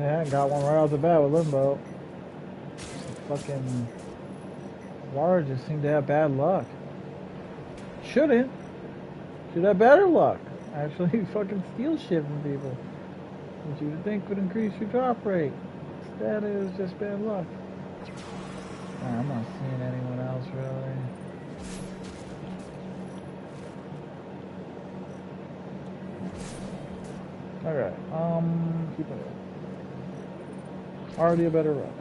Yeah, got one right off the bat with Limbo. Fucking Laura just seemed to have bad luck. Shouldn't. Should have better luck. Actually fucking steal shit from people, which you would think would increase your drop rate. Instead it was just bad luck. I'm not seeing anyone else really. Okay, keep it up. Already a better run.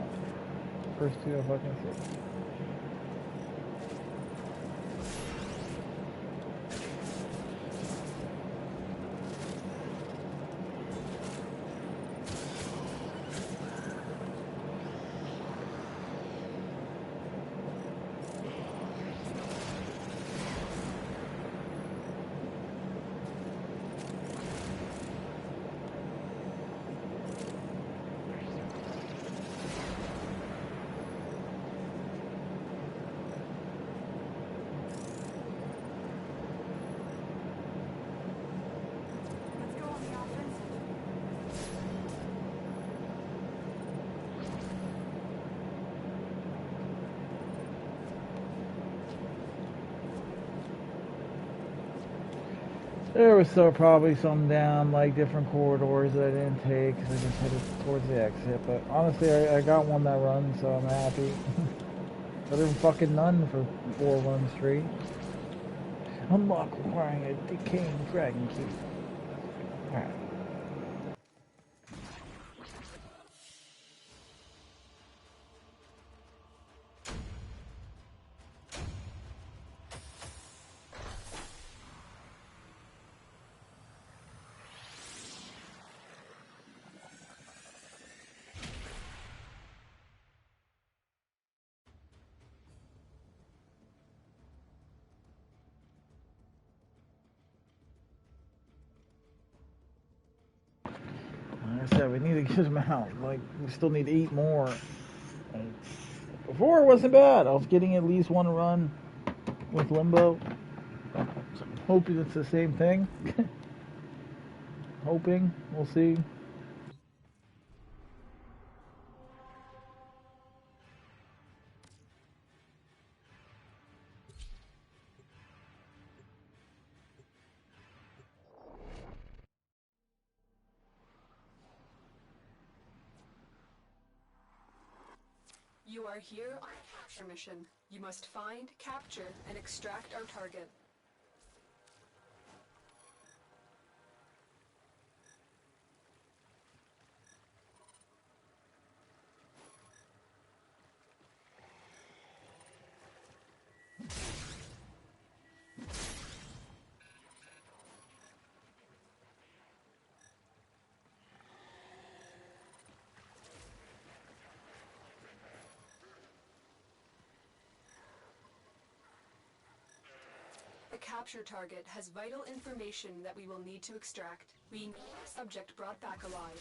First two I fucking see. Let's go on the offensive. There was still probably some down like different corridors that I didn't take because I just headed towards the exit. But honestly, I got one that runs, so I'm happy. Better than fucking none for 4 runs straight. Unlock requiring a decaying dragon key. Alright. Like I said, we need to get them out. Like, we still need 8 more. And before it wasn't bad. I was getting at least 1 run with Limbo. So I'm hoping it's the same thing. Hoping. We'll see. You are here on a capture mission. You must find, capture, and extract our target. The capture target has vital information that we will need to extract. We need the subject brought back alive.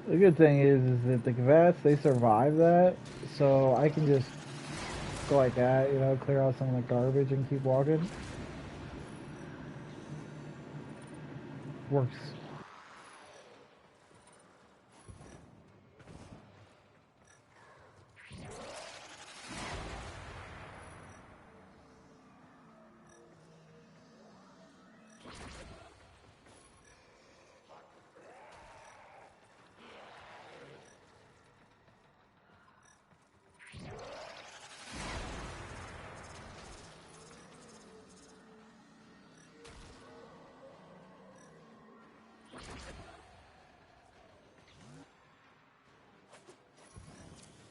The good thing is that the Gavats, they survive that, so I can just go like that, you know, clear out some of the garbage and keep walking. Works.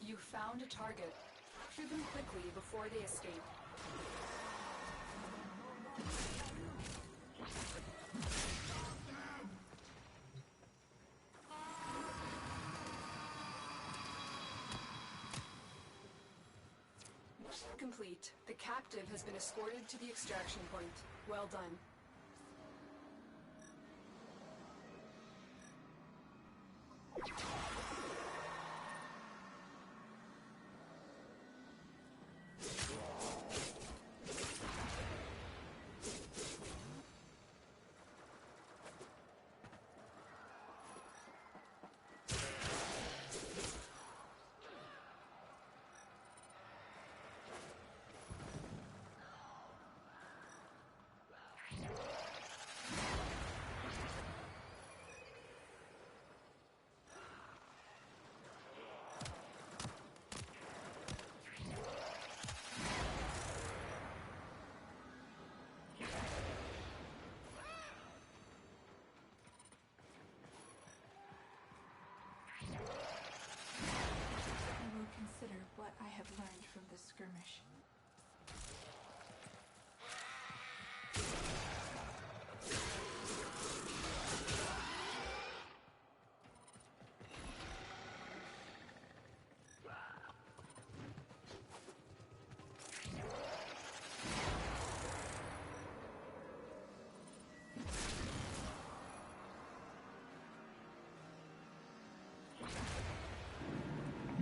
You found a target. Capture them quickly before they escape. Complete. The captive has been escorted to the extraction point. Well done. I will consider what I have learned from this skirmish.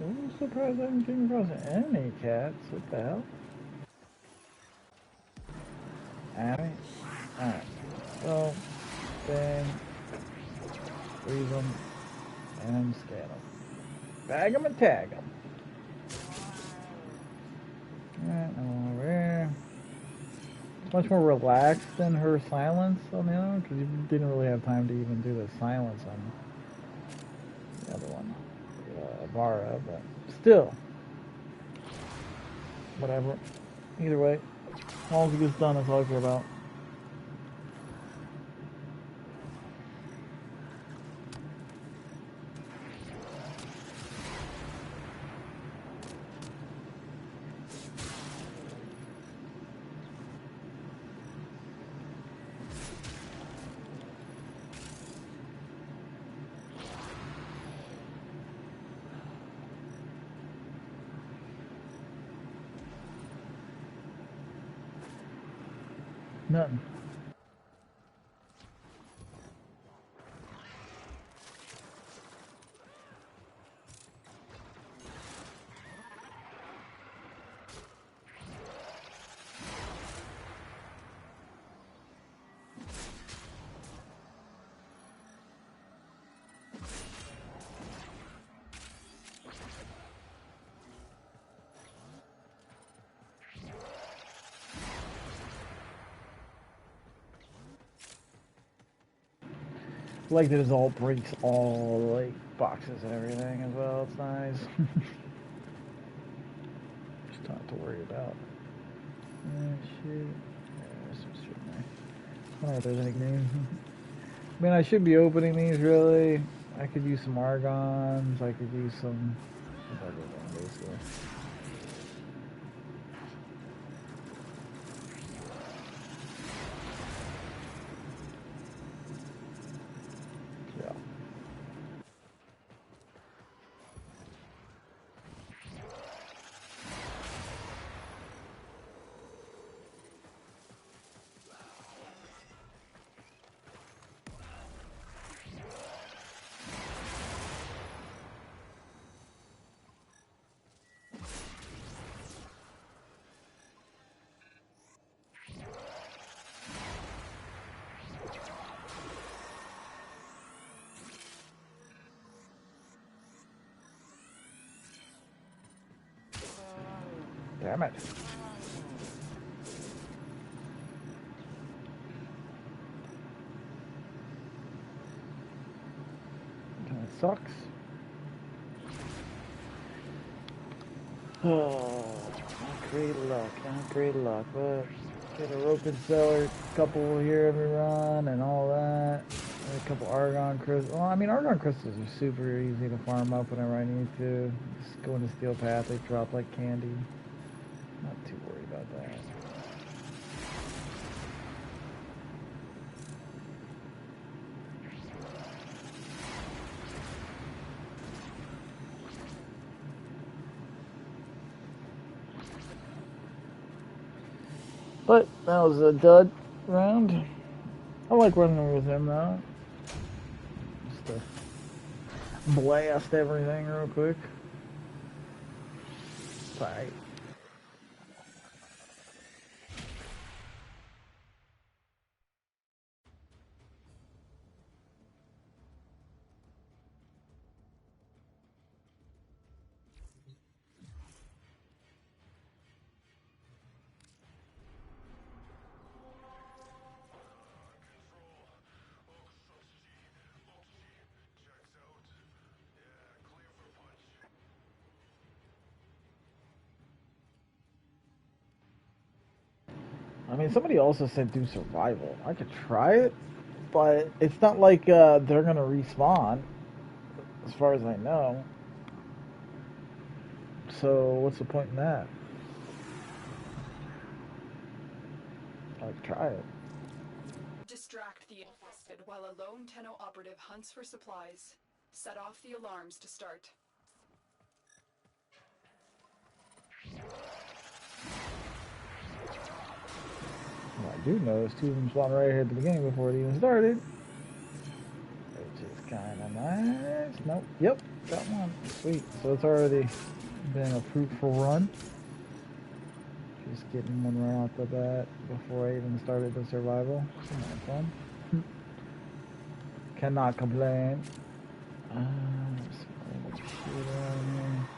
I'm surprised I haven't came across any cats. What the hell? Alright. Alright. So, bang. Freeze them. And scan them. Bag them and tag them. Alright, now over here. Much more relaxed than her silence on the other one, because you didn't really have time to even do the silence on the other one. Vara, but still. Whatever. Either way. As long as it gets done, that's all I care about. Nothing. Like that it all breaks all like boxes and everything as well. It's nice. Just not to worry about. Shit. There's some shit in there. I don't know if there's any green. I mean, I should be opening these really. I could use some argons. I could use some everything basically. Damn it. That sucks. Oh, not great luck, not great luck, but get a rope and cellar, couple here every run and all that. And a couple argon crystals. Well, I mean, argon crystals are super easy to farm up whenever I need to. Just go into steel path, they drop like candy. Not too worried about that. But that was a dud round. I like running with him though. Just to blast everything real quick. Bye. I mean, somebody also said do survival. I could try it, but it's not like they're gonna respawn, as far as I know. So what's the point in that? I'd try it. Distract the infested while a lone Tenno operative hunts for supplies. Set off the alarms to start. Well, I do notice two of them spawned right here at the beginning before it even started. Which is kind of nice. Nope. Yep. Got one. Sweet. So it's already been a fruitful run. Just getting one right off the bat before I even started the survival. That's fun. Cannot complain. Let's see what shoot around here.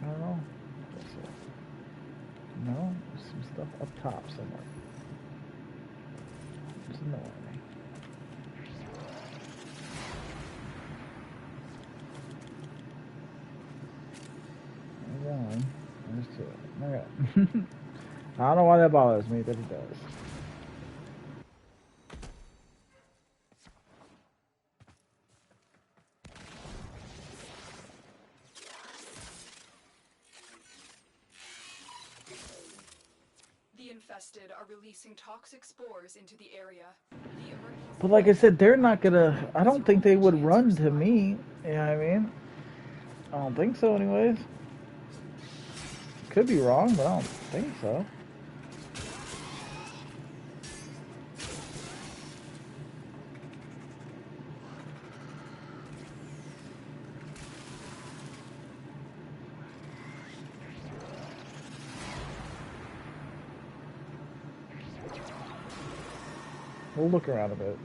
I don't know. No, there's some stuff up top somewhere. It's annoying me. There's one. There's two. Okay. I don't know why that bothers me, but it does. The infested are releasing toxic spores into the area. But like I said, they're not gonna... I don't think they would run to me. You know what I mean? I don't think so anyways. Could be wrong, but I don't think so. We'll look around a bit.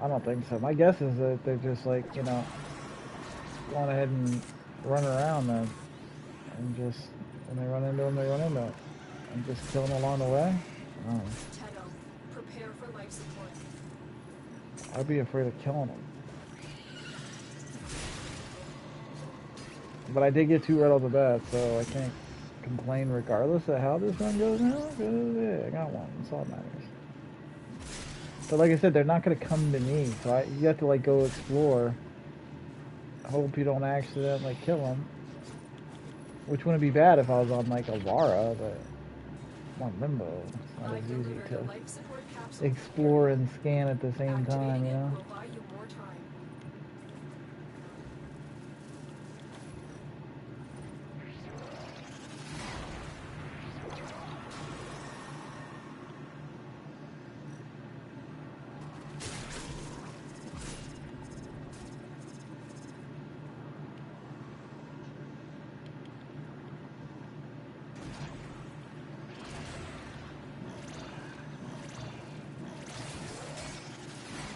I don't think so. My guess is that they're just like, you know, going ahead and run around then. And just, when they run into them, they run into them. And just kill them along the way? I don't know. Tenno, prepare for life support. I'd be afraid of killing them. But I did get two right off the bat, so I can't complain regardless of how this run goes now. 'Cause, yeah, I got one. That's all that matters. But like I said, they're not going to come to me, so you have to like go explore. Hope you don't accidentally kill them. Which wouldn't be bad if I was on like a Vara, but I'm on Limbo. It's not as easy to explore and scan at the same time, you know?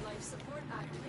Life support activated.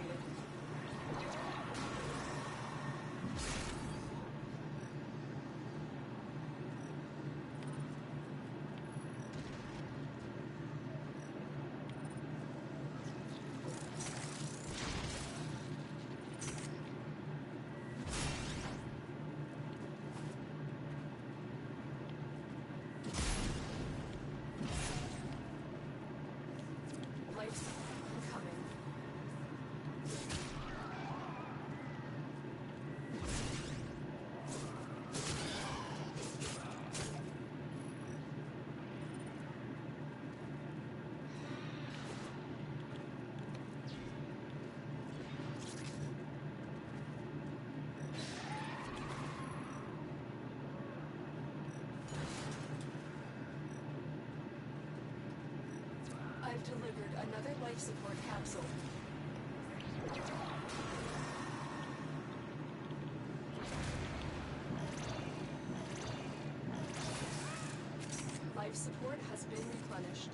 Another life support capsule. Life support has been replenished.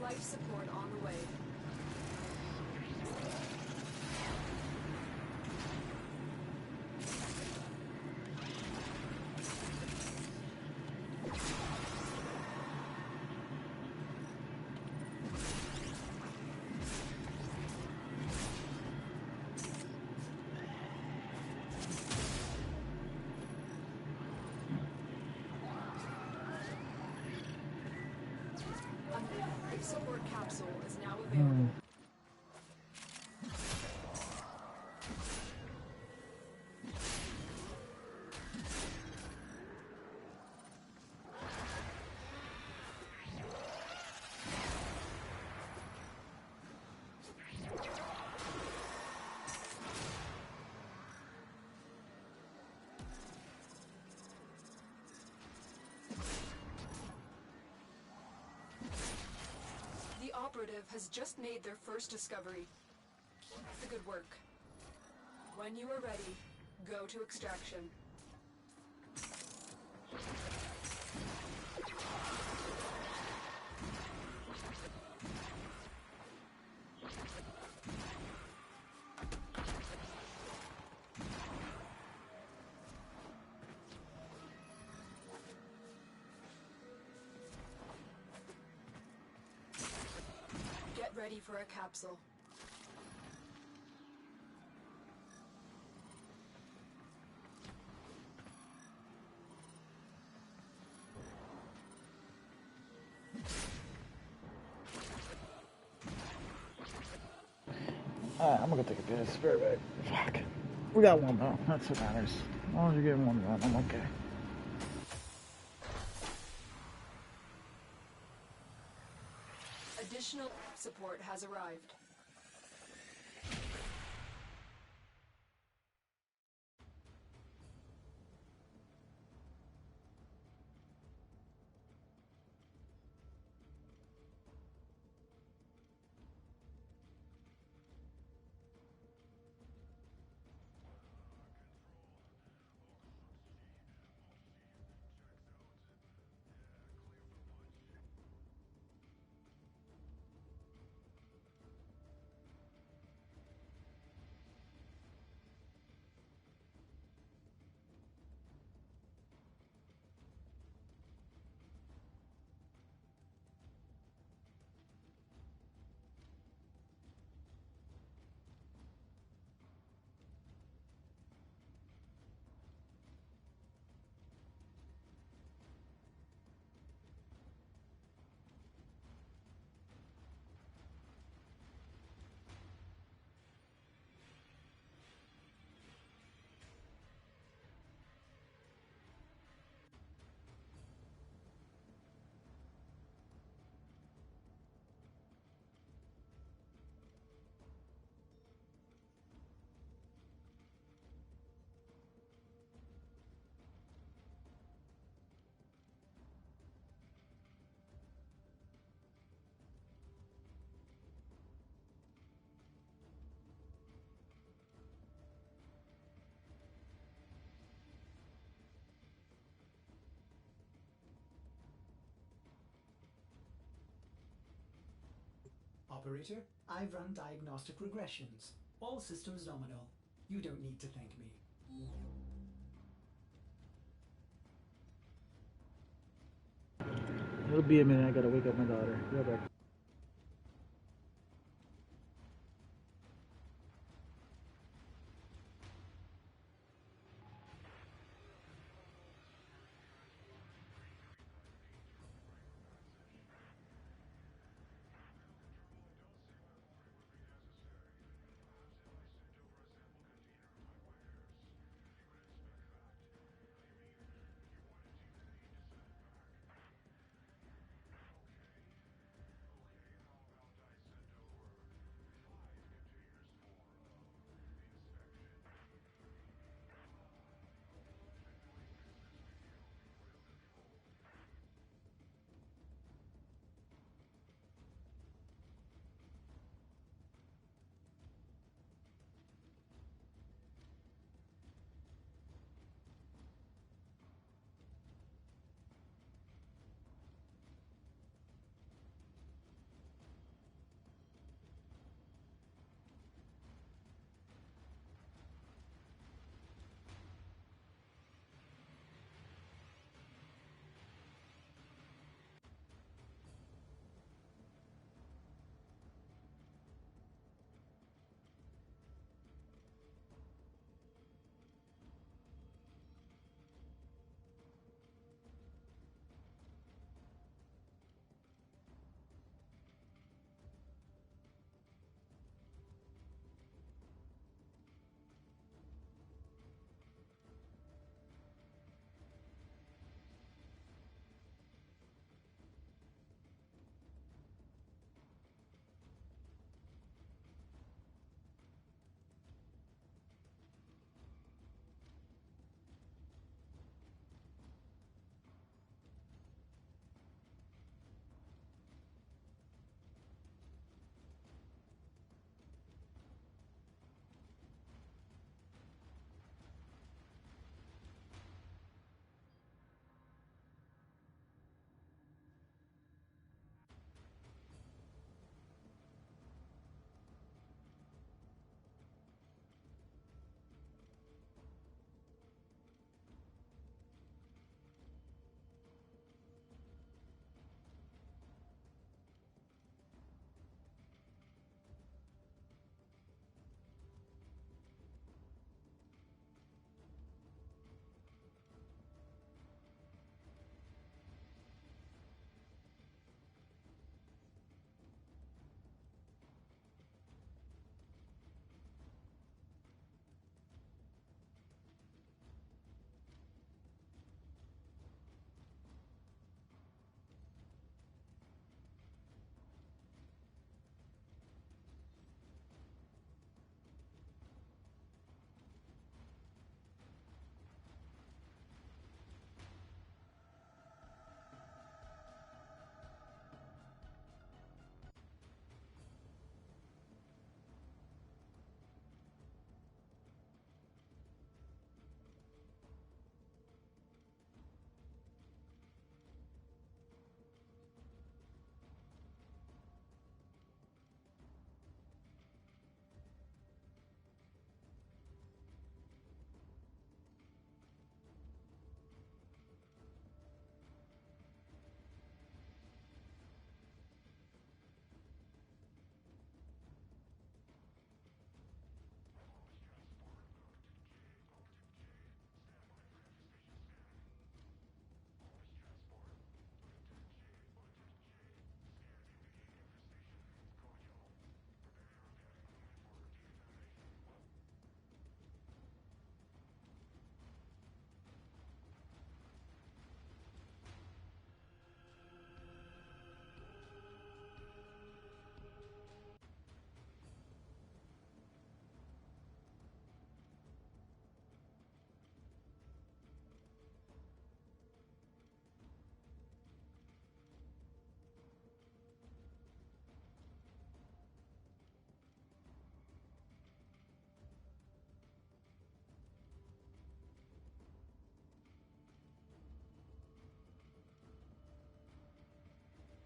Life support on the way. Life support capsule is now available. The operative has just made their first discovery. Keep the good work. When you are ready, go to extraction. Get ready for a capsule. Alright, I'm gonna go take a piss. Spare bag. Fuck. We got one though. That's what matters. As long as you're getting one done, I'm okay. Additional support has arrived. Operator, I've run diagnostic regressions. All systems nominal. You don't need to thank me. It'll be a minute. I gotta wake up my daughter. Be right back.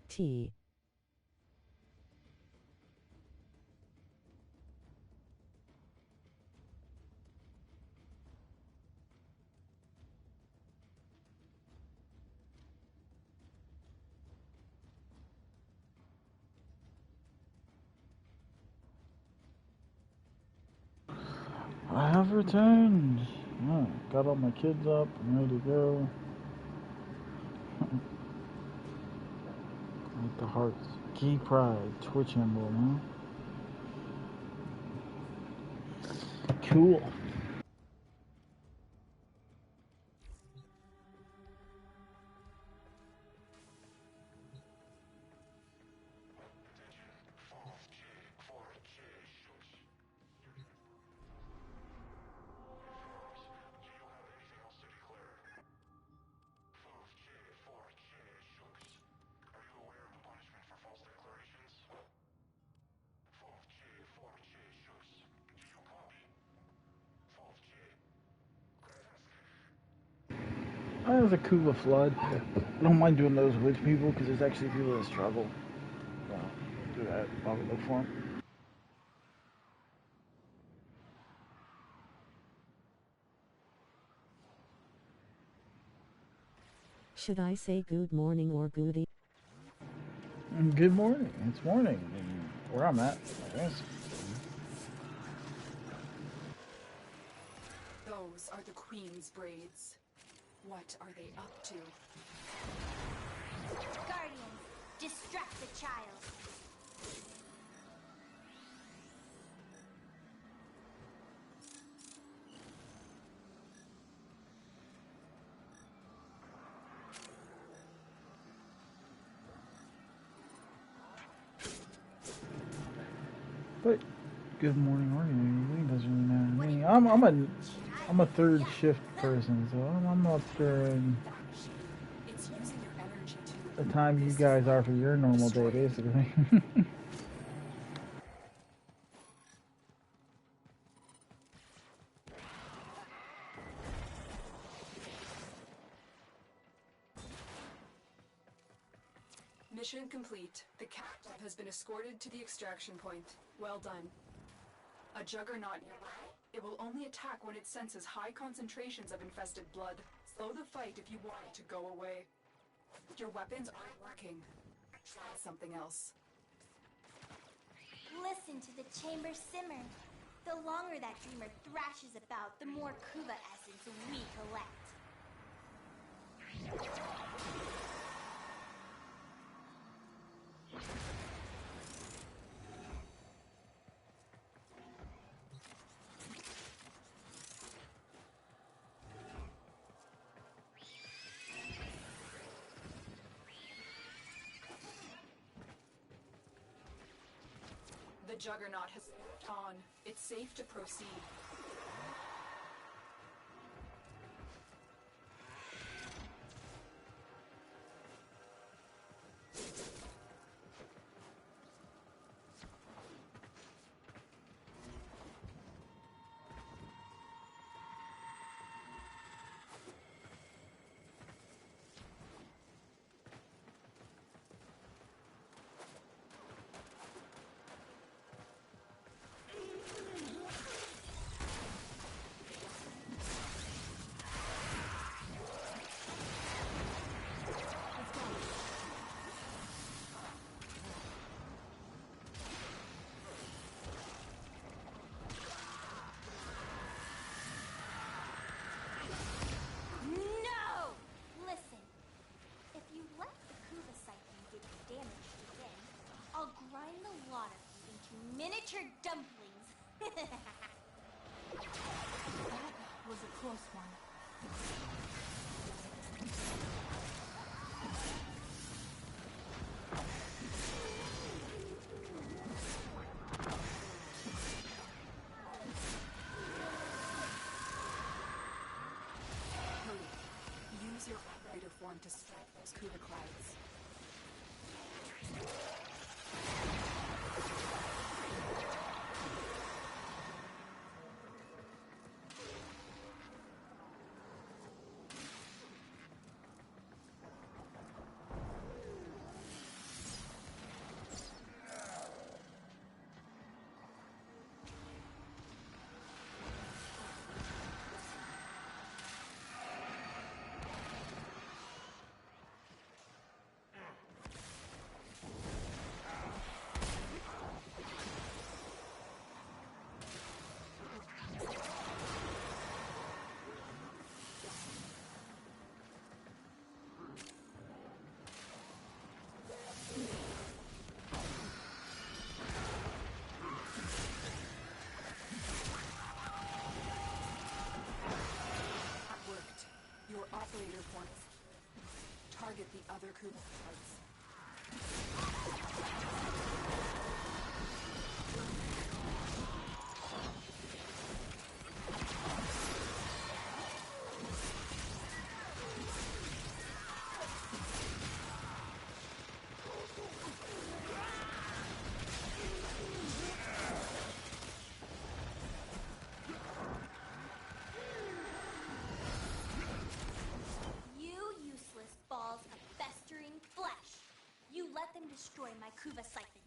T. returned. Oh, got all my kids up. I'm ready to go. Like the hearts. Key Pride. Twitch emblem, huh? Cool. There's a Kuva flood. I don't mind doing those with people because there's actually people that struggle. So, do that while we look for them. Should I say good morning or good Good morning. It's morning. Where I'm at, I guess. Those are the Queen's braids. What are they up to? Guardians, distract the child. But good morning or evening doesn't really matter to me. I'm a third shift person, so I'm up there in It's using your energy to the time you guys are for your normal day, basically. Mission complete. The captive has been escorted to the extraction point. Well done. A juggernaut nearby. It will only attack when it senses high concentrations of infested blood. Slow the fight if you want it to go away. Your weapons aren't working. Try something else. Listen to the chamber simmer. The longer that dreamer thrashes about, the more Kuva essence we collect. The juggernaut has moved on. It's safe to proceed. No! Listen, if you let the Kuva siphon get damaged again, I'll grind the lot of you into miniature dumplings. That was a close one. Hurry. Use your operator form to strike those Kuva clouds. other Kuba parts. Destroy my Kuva siphon.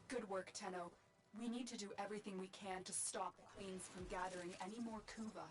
Good work, Tenno. We need to do everything we can to stop the Queens from gathering any more Kuva.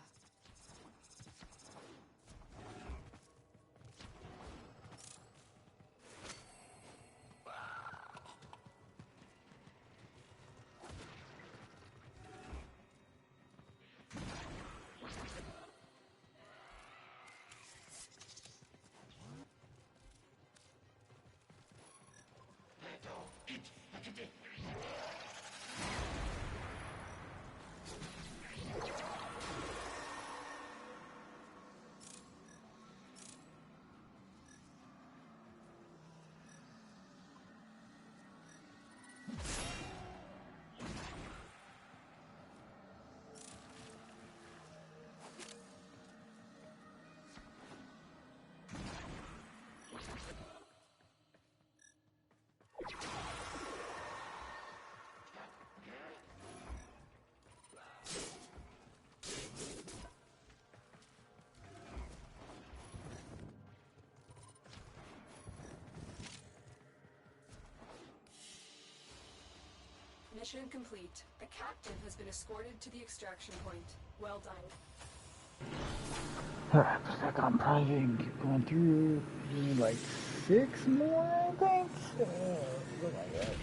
Mission complete. The captive has been escorted to the extraction point. Well done. Alright, looks like I'm probably gonna keep going through. You need like 6 more, I think. Oh my god.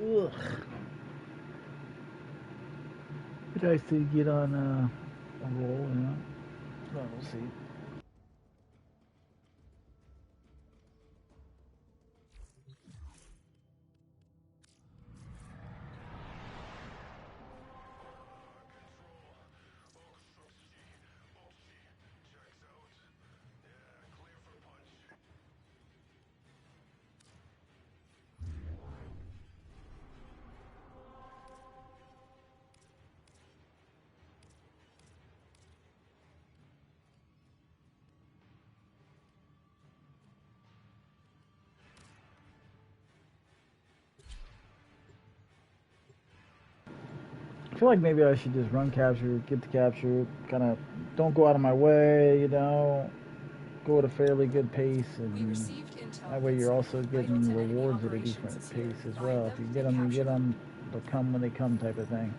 Ugh. Did I say get on a roll, you know? Well, we'll see. I feel like maybe I should just run capture, get the capture, kind of don't go out of my way, you know, go at a fairly good pace, and that way you're also getting rewards at a decent pace as well. If you get them, they'll come when they come type of thing.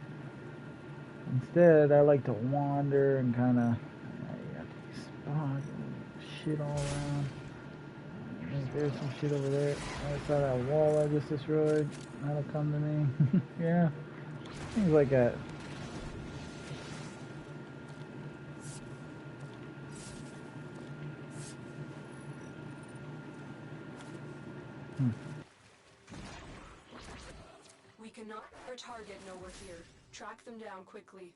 Instead, I like to wander and kind of spot shit all around. I think there's some shit over there. I saw that wall I just destroyed. That'll come to me. Yeah. Things like that. We cannot let our target know we're here. Track them down quickly.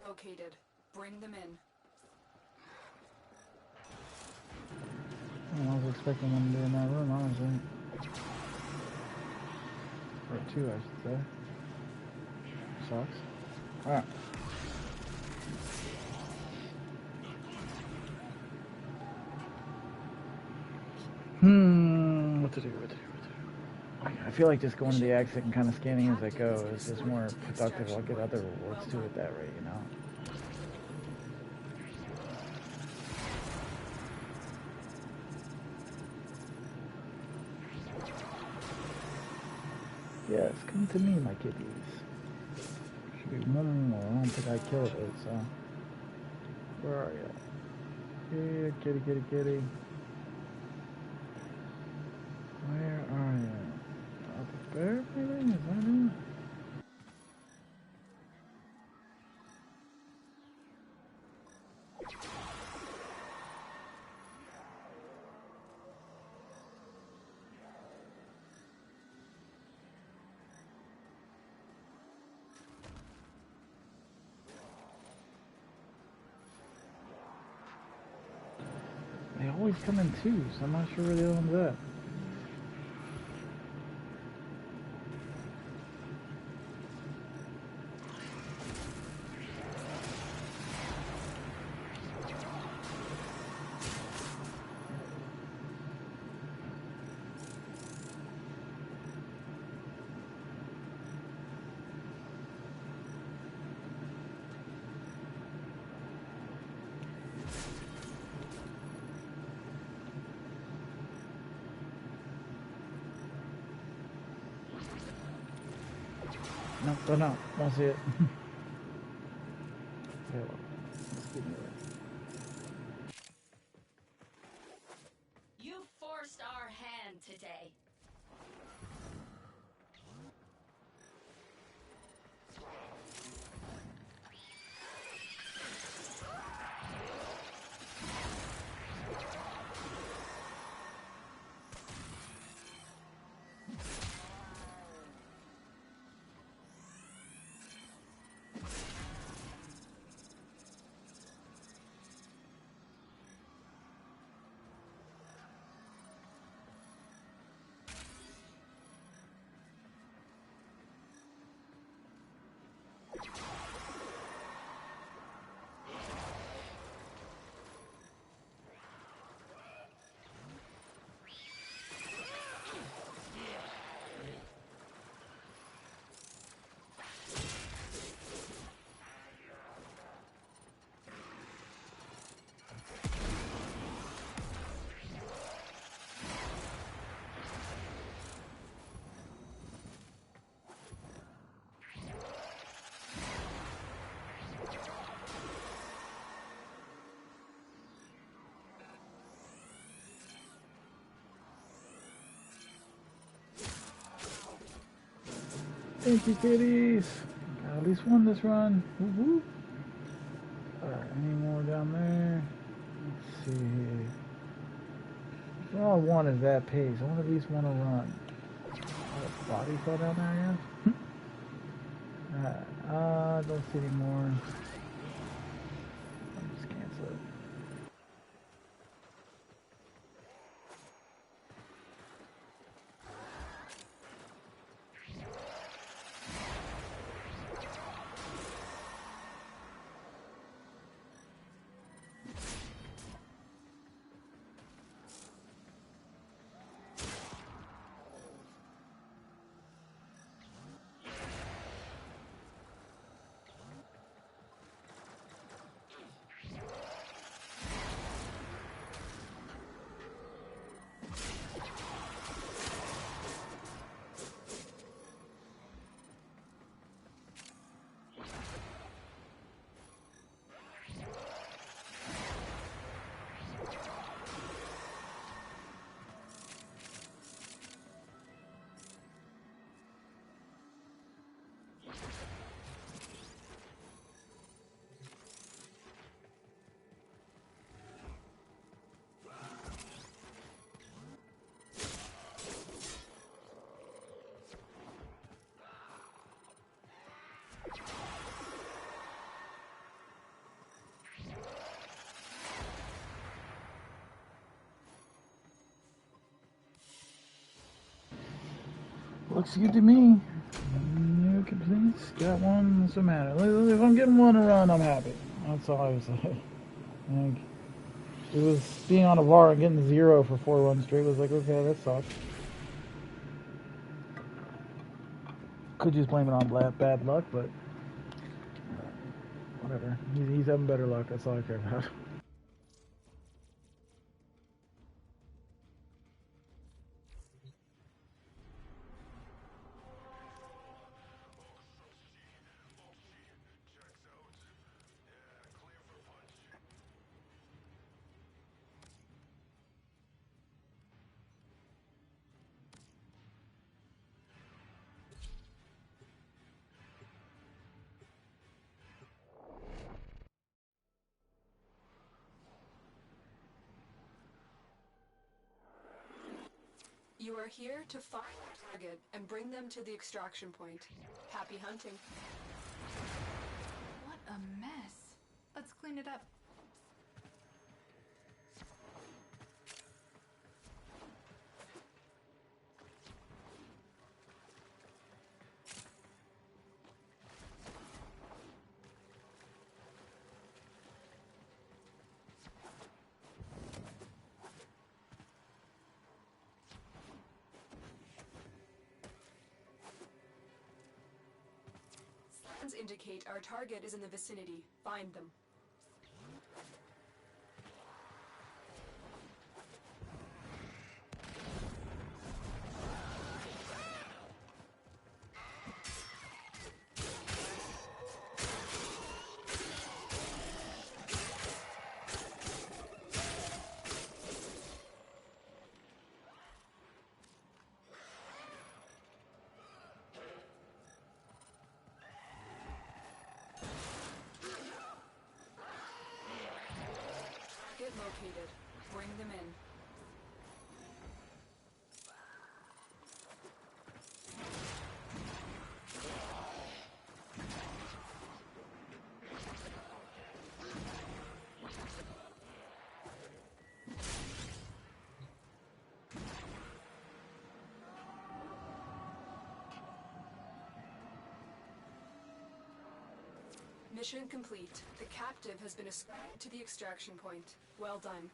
Located. Bring them in. I was expecting them to be in that room, honestly. Or 2, I should say. Sucks. Alright. What to do? I feel like just going to the exit and kind of scanning as I go is just more productive. I'll get other rewards to it that way, you know? Yes, come to me, my kitties. Should be one more. I don't think I killed it, so... Where are you? Yeah, kitty, kitty, kitty. Where are you? Up there, maybe? Is that it? They always come in twos. I'm not sure where the other one's at. No, no, don't see it. Yeah, well, let's get near it. You forced our hand today. Thank you, kitties. Got at least one this run. Woo-hoo. Alright, any more down there? Let's see here. All I want is that pace. I want to at least want to run. Oh, body fell down there, I guess. Alright, don't see any more. I'll just cancel it. Looks good to me. No complaints. Got one. Doesn't matter. If I'm getting one to run, I'm happy. That's all I was saying. Like, it was being on a VAR and getting 0 for 4 runs straight was like, okay, that sucks. Could just blame it on bad luck, but whatever. He's having better luck. That's all I care about. You are here to find the target and bring them to the extraction point. Happy hunting. What a mess. Let's clean it up. Signs indicate our target is in the vicinity. Find them. Target located. Bring them in. Mission complete. The captive has been escorted to the extraction point. Well done.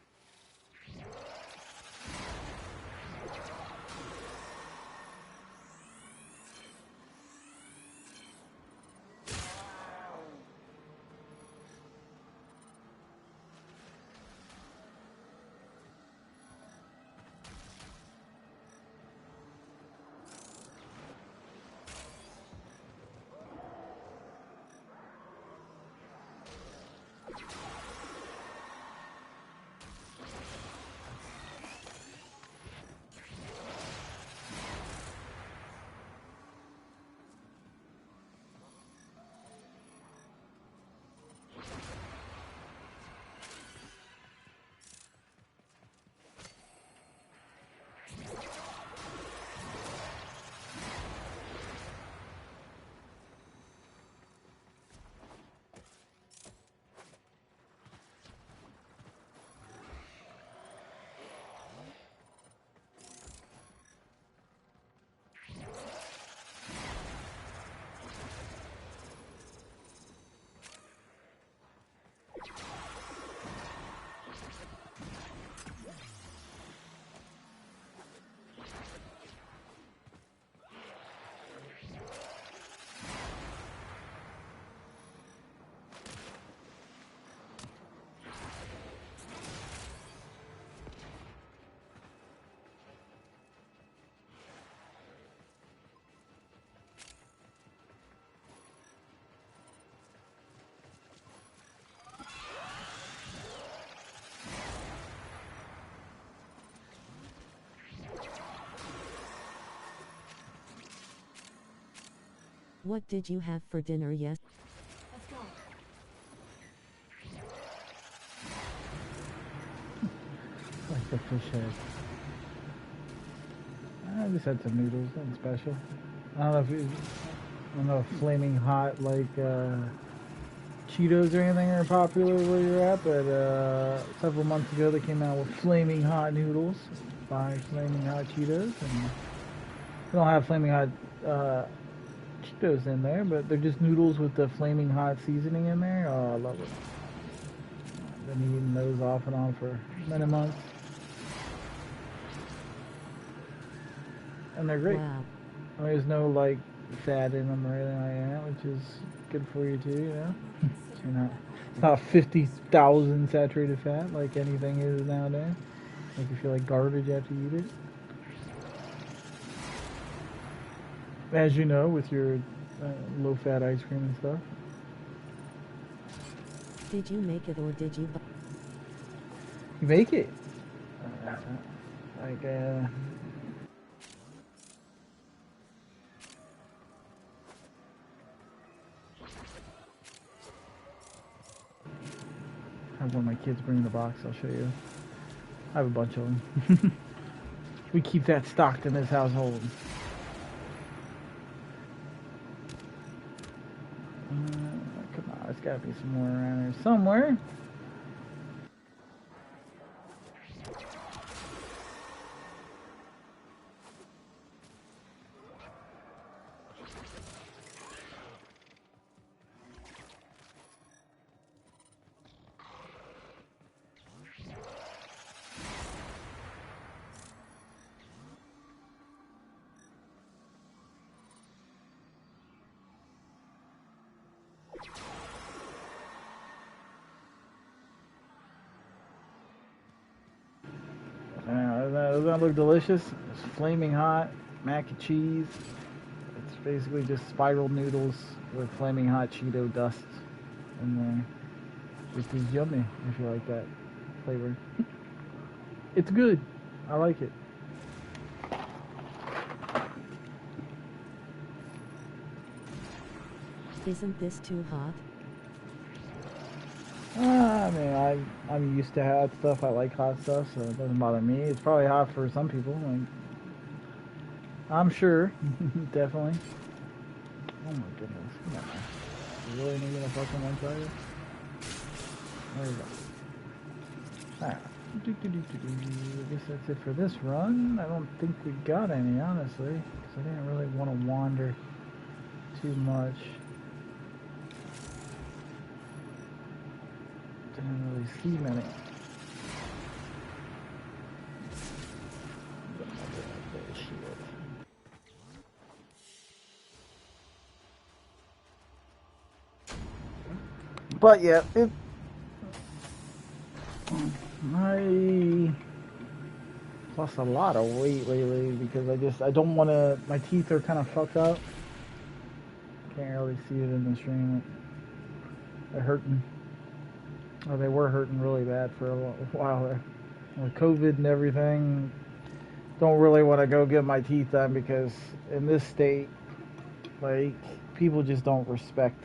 What did you have for dinner yes? Let's go. Like the fish head. I just had some noodles, nothing special. I don't know if flaming hot like Cheetos or anything are popular where you're at, but several months ago they came out with flaming hot noodles by Flaming Hot Cheetos, and they don't have flaming hot Cheetos in there, but they're just noodles with the flaming hot seasoning in there. Oh, I love it. I've been eating those off and on for many months. And they're great. Wow. I mean, there's no like fat in them or anything like that, which is good for you too, you know? It's not 50,000 saturated fat like anything is nowadays. Make you feel like garbage after you eat it. As you know, with your low-fat ice cream and stuff. Did you make it or did you buy? You make it. I have one of my kids bring the box. I'll show you. I have a bunch of them. We keep that stocked in this household. Come on, there's gotta be some more around here somewhere. Doesn't that look delicious? It's flaming hot mac and cheese. It's basically just spiral noodles with flaming hot Cheeto dust in there. Which is yummy if you like that flavor. It's good. I like it. Isn't this too hot? I mean, I'm used to hot stuff. I like hot stuff, so it doesn't bother me. It's probably hot for some people. Like, I'm sure, definitely. Oh my goodness! Come on, man. You really need a fucking one tire? There we go. Alright. I guess that's it for this run. I don't think we got any, honestly, because I didn't really want to wander too much. Didn't really see many. But yeah, I lost a lot of weight lately because I don't want to. My teeth are kind of fucked up. Can't really see it in the stream. They're hurting. Oh, they were hurting really bad for a while there. With COVID and everything, don't really want to go get my teeth done because in this state, like, people just don't respect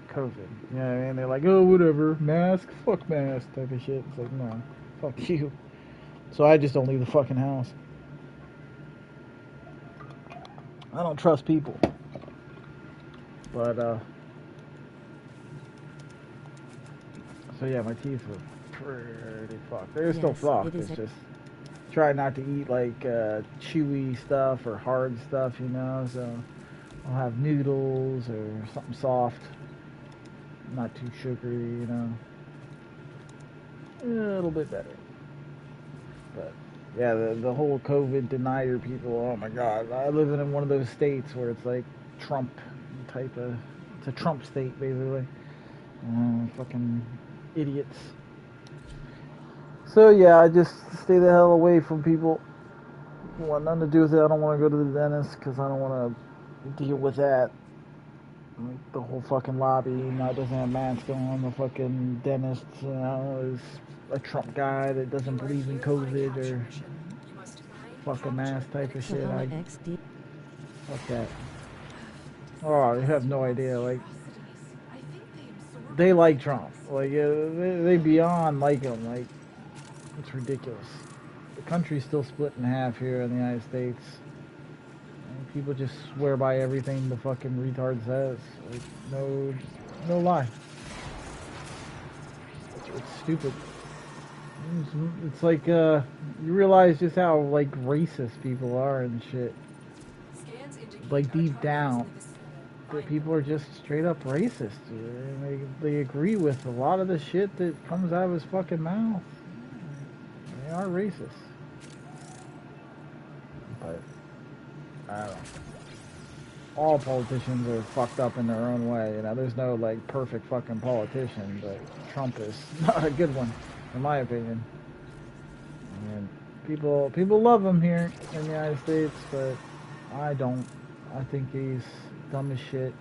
COVID. You know what I mean? They're like, oh, whatever, mask, fuck mask type of shit. It's like, no, fuck you. So I just don't leave the fucking house. I don't trust people. But, so yeah, my teeth were pretty fucked. They're still fucked. It's just try not to eat like chewy stuff or hard stuff, you know. So I'll have noodles or something soft, not too sugary, you know. A little bit better. But yeah, the whole COVID denier people. Oh my God, I live in one of those states where it's like Trump type of. It's a Trump state basically. Fucking idiots. So yeah, I just stay the hell away from people. I want nothing to do with it. I don't want to go to the dentist because I don't want to deal with that. Like, the whole fucking lobby now doesn't have masks on. The fucking dentist, you know, is a Trump guy that doesn't believe in COVID or fuck a mask type of shit. Fuck that. Oh, you have no idea. Like, they like Trump. Like, they beyond like him. Like, it's ridiculous. The country's still split in half here in the United States. And people just swear by everything the fucking retard says. Like, no lie. It's stupid. It's like, you realize just how, like, racist people are and shit. Like, deep down. That people are just straight up racist. And they agree with a lot of the shit that comes out of his fucking mouth. They are racist. But I don't know. All politicians are fucked up in their own way. You know, there's no like perfect fucking politician, but Trump is not a good one, in my opinion. And people love him here in the United States, but I don't. I think he's dumb as shit.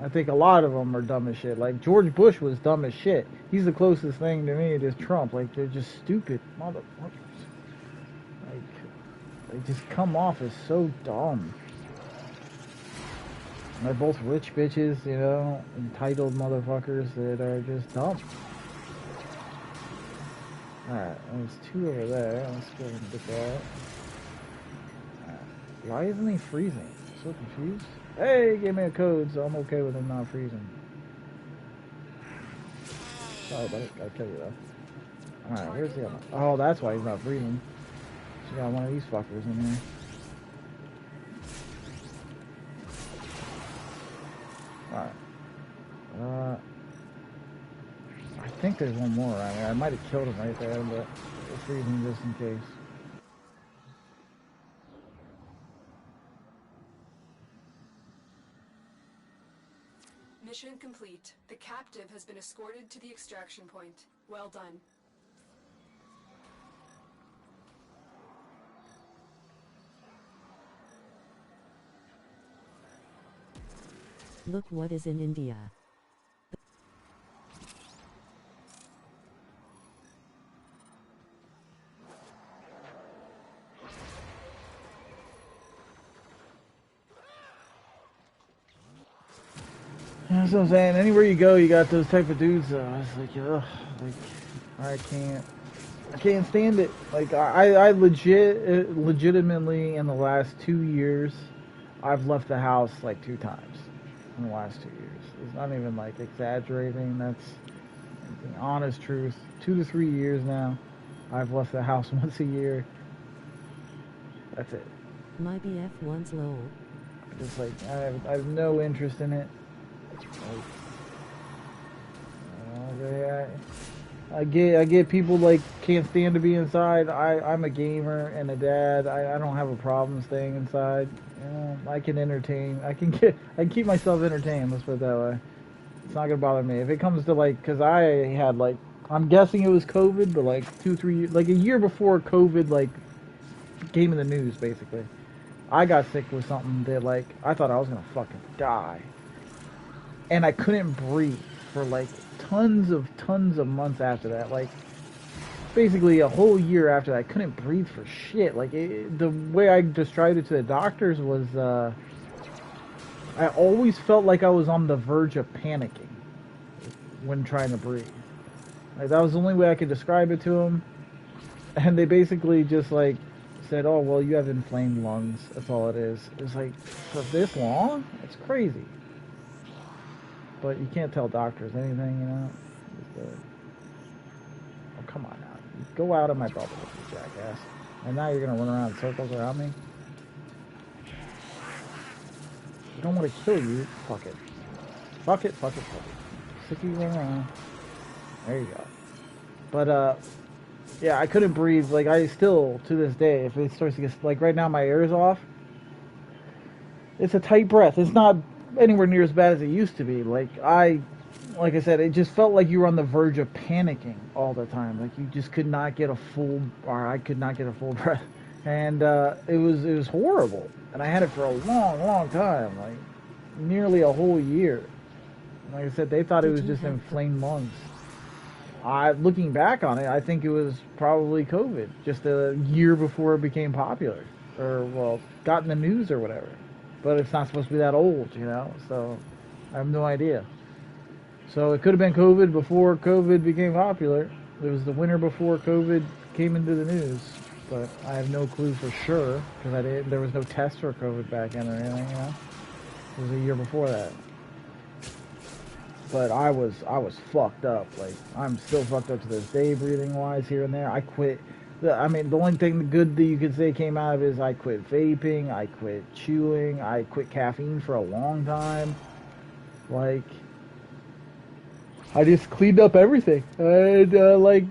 I think a lot of them are dumb as shit. Like, George Bush was dumb as shit. He's the closest thing to me to Trump. Like, they're just stupid motherfuckers. Like, they just come off as so dumb. And they're both rich bitches, you know, entitled motherfuckers that are just dumb. Alright, there's two over there. Let's go and get that. Why isn't he freezing? So confused. Hey, he gave me a code, so I'm okay with him not freezing. Sorry, buddy. Gotta kill you, though. Alright, where's the other? Oh, that's why he's not freezing. So you got one of these fuckers in here. Alright. I think there's one more around here. I might have killed him right there, but we're freezing just in case. Mission complete. The captive has been escorted to the extraction point. Well done. Look what is in India. That's what I'm saying. Anywhere you go, you got those type of dudes. It's like, ugh, like I can't stand it. Like I legitimately in the last 2 years, I've left the house like 2 times in the last 2 years. It's not even like exaggerating. That's the honest truth. 2 to 3 years now, I've left the house once a year. That's it. My BF one's low. Just like I have no interest in it. I get people like can't stand to be inside. I'm a gamer and a dad. I don't have a problem staying inside. You know, I can entertain. I can keep myself entertained. Let's put it that way. It's not gonna bother me if it comes to like, cause I had like, I'm guessing it was COVID, but like 2-3 years, like a year before COVID like came in the news basically. I got sick with something that like I thought I was gonna fucking die. And I couldn't breathe for like tons of months after that. Like basically a whole year after that, I couldn't breathe for shit. Like the way I described it to the doctors was, I always felt like I was on the verge of panicking when trying to breathe. Like that was the only way I could describe it to them. And they basically just like said, "Oh well, you have inflamed lungs. That's all it is." It's like for this long, it's crazy. But you can't tell doctors anything, you know? Oh, come on now. Go out of my bubble, you jackass. And now you're going to run around in circles around me? I don't want to kill you. Fuck it. Fuck it, fuck it, fuck it. Sick of you running around. There you go. But, yeah, I couldn't breathe. Like, I still, to this day, if it starts to get, like, right now my air is off, it's a tight breath. It's not anywhere near as bad as it used to be. Like I said, it just felt like you were on the verge of panicking all the time. Like you just could not get a full, or I could not get a full breath, and it was horrible. And I had it for a long time, like nearly a whole year. Like I said, they thought it was just inflamed lungs. Looking back on it, I think it was probably COVID, just a year before it became popular, or well, got in the news or whatever. But it's not supposed to be that old, you know, so I have no idea. So it could have been COVID before COVID became popular. It was the winter before COVID came into the news, but I have no clue for sure because there was no test for COVID back then or anything, you know. It was a year before that. But I was fucked up. Like I'm still fucked up to this day, breathing wise here and there. I quit. I mean, the only thing good that you could say came out of it is I quit vaping, I quit chewing, I quit caffeine for a long time. Like, I just cleaned up everything. And, like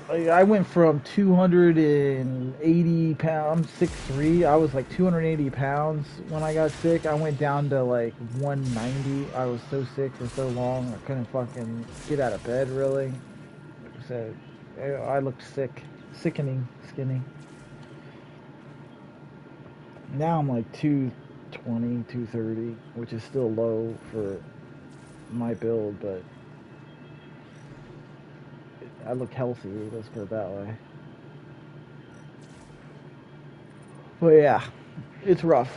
I went from 280 pounds, I'm 6'3", I was like 280 pounds when I got sick. I went down to like 190. I was so sick for so long, I couldn't fucking get out of bed, really. Like I said, I looked sick, sickening, skinny. Now I'm like 220, 230, which is still low for my build, but I look healthy, let's put it that way. But yeah, it's rough.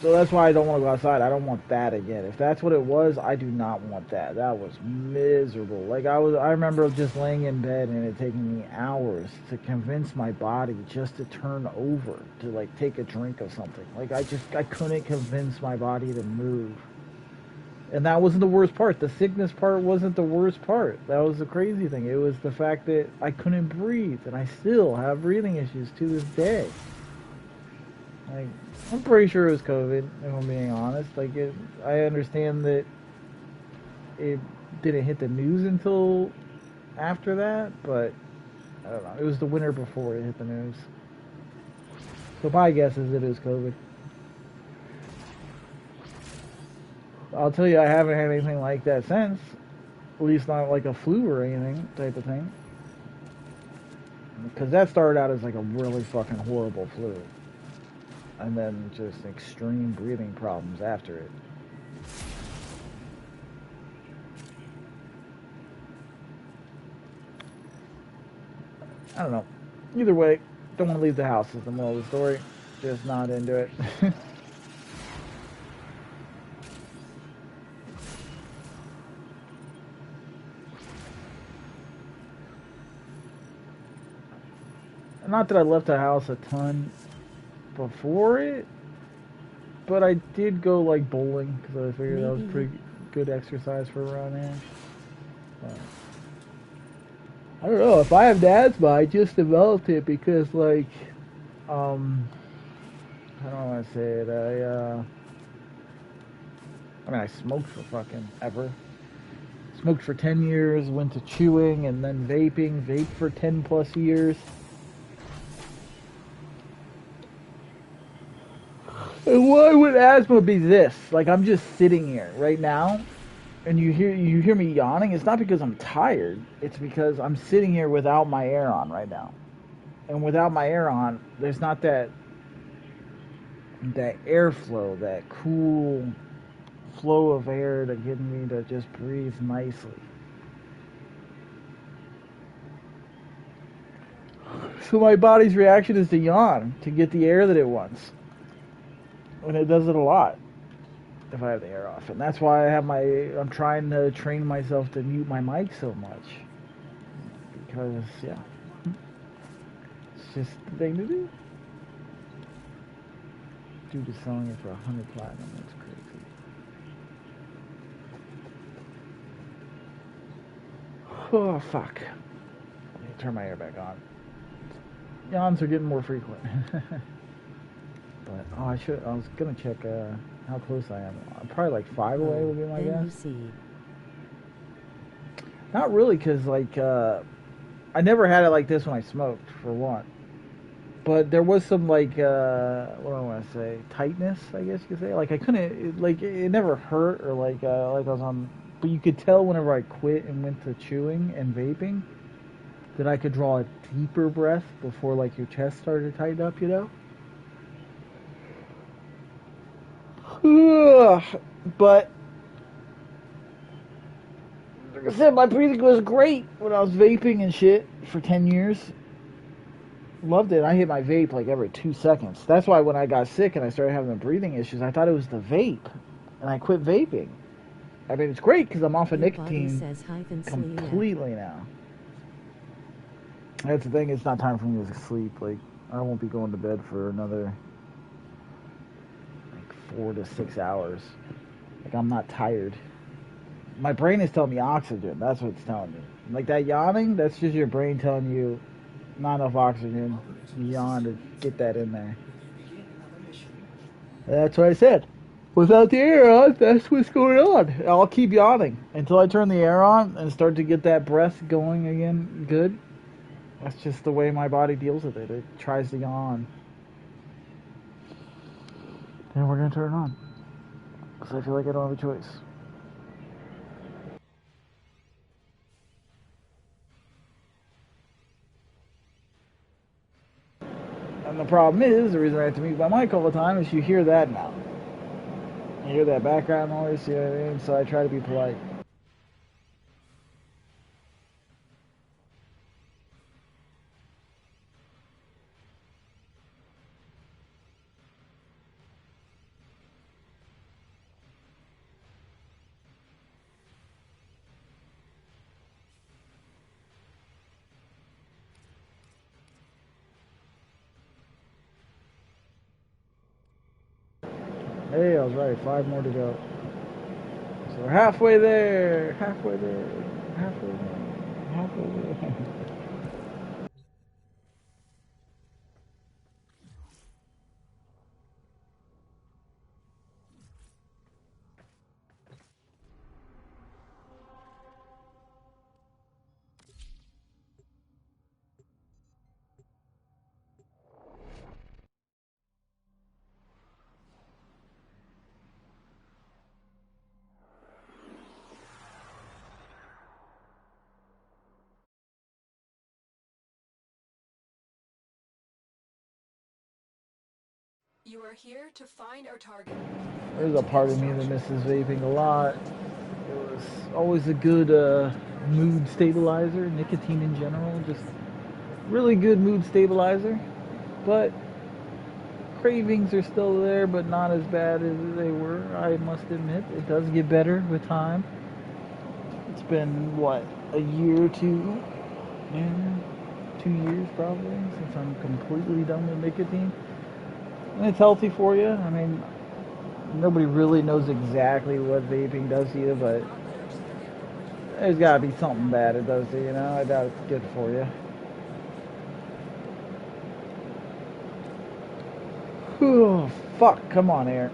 So that's why I don't want to go outside. I don't want that again. If that's what it was, I do not want that. That was miserable. Like I remember just laying in bed and it taking me hours to convince my body just to turn over, to like take a drink of something. Like I couldn't convince my body to move. And that wasn't the worst part. The sickness part wasn't the worst part. That was the crazy thing. It was the fact that I couldn't breathe, and I still have breathing issues to this day. Like, I'm pretty sure it was COVID, if I'm being honest. Like, I understand that it didn't hit the news until after that, but I don't know. It was the winter before it hit the news. So my guess is it is COVID. I'll tell you, I haven't had anything like that since. At least not like a flu or anything type of thing. Because that started out as like a really fucking horrible flu. And then just extreme breathing problems after it. I don't know. Either way, don't want to leave the house is the moral of the story. Just not into it. Not that I left the house a ton before it, but I did go like bowling because I figured that was pretty good exercise for around there. I don't know, if I have asthma, I just developed it because like, I don't want to say it, I mean I smoked for fucking ever. Smoked for 10 years, went to chewing and then vaping, vaped for 10 plus years. And why would asthma be this? Like, I'm just sitting here right now, and you hear me yawning. It's not because I'm tired. It's because I'm sitting here without my air on right now. And without my air on, there's not that airflow, that cool flow of air to get me to just breathe nicely. So my body's reaction is to yawn, to get the air that it wants. And it does it a lot if I have the air off. And that's why I'm trying to train myself to mute my mic so much. Because, yeah. It's just the thing to do. Dude is selling it for 100 platinum. That's crazy. Oh, fuck. Let me turn my air back on. Yawns are getting more frequent. But, I was gonna check how close I am. I'm probably like 5 away would be my guess. Not really, because like, I never had it like this when I smoked, for one. But there was some like, what do I want to say, tightness, I guess you could say. Like I couldn't, it never hurt or like I was on, but you could tell whenever I quit and went to chewing and vaping that I could draw a deeper breath before like your chest started to tighten up, you know? But like I said, my breathing was great when I was vaping and shit for 10 years. Loved it. I hit my vape like every 2 seconds. That's why when I got sick and I started having the breathing issues, I thought it was the vape, and I quit vaping. I mean, it's great because I'm off of nicotine completely now. That's the thing. It's not time for me to sleep. Like, I won't be going to bed for another 4 to 6 hours. Like, I'm not tired. My brain is telling me oxygen. That's what it's telling me. Like, that yawning, that's just your brain telling you not enough oxygen. You yawn to get that in there. That's what I said. Without the air on, that's what's going on. I'll keep yawning until I turn the air on and start to get that breath going again good. That's just the way my body deals with it. It tries to yawn. And we're going to turn it on. Because I feel like I don't have a choice. And the problem is, the reason I have to mute my mic all the time is you hear that now. You hear that background noise, you know what I mean? So I try to be polite. Hey, I was right. 5 more to go. So we're halfway there. Halfway there. Halfway there. Halfway there. You are here to find our target. There's a part of me that misses vaping a lot. It was always a good mood stabilizer. Nicotine in general, just really good mood stabilizer. But cravings are still there, but not as bad as they were. I must admit, it does get better with time. It's been what, a year or two? Yeah, 2 years probably since I'm completely done with nicotine. And it's healthy for you. I mean, nobody really knows exactly what vaping does to you, but there's got to be something bad it does to you, I doubt it's good for you. Oh, fuck, come on, Air.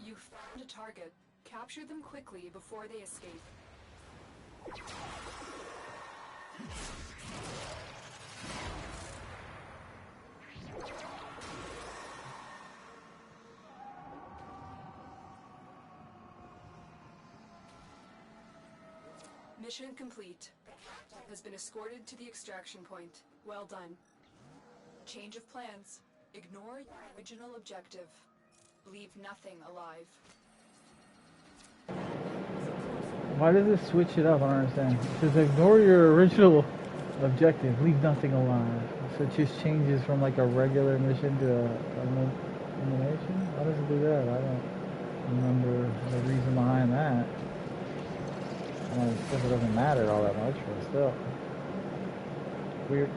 You found a target. Capture them quickly before they escape. Mission complete. Has been escorted to the extraction point. Well done. Change of plans. Ignore your original objective. Leave nothing alive. Why does it switch it up? I don't understand. It says ignore your original objective, leave nothing alive. So it just changes from like a regular mission to a elimination? Why does it do that? I don't remember the reason behind that. I guess it doesn't matter all that much, but still. Weird.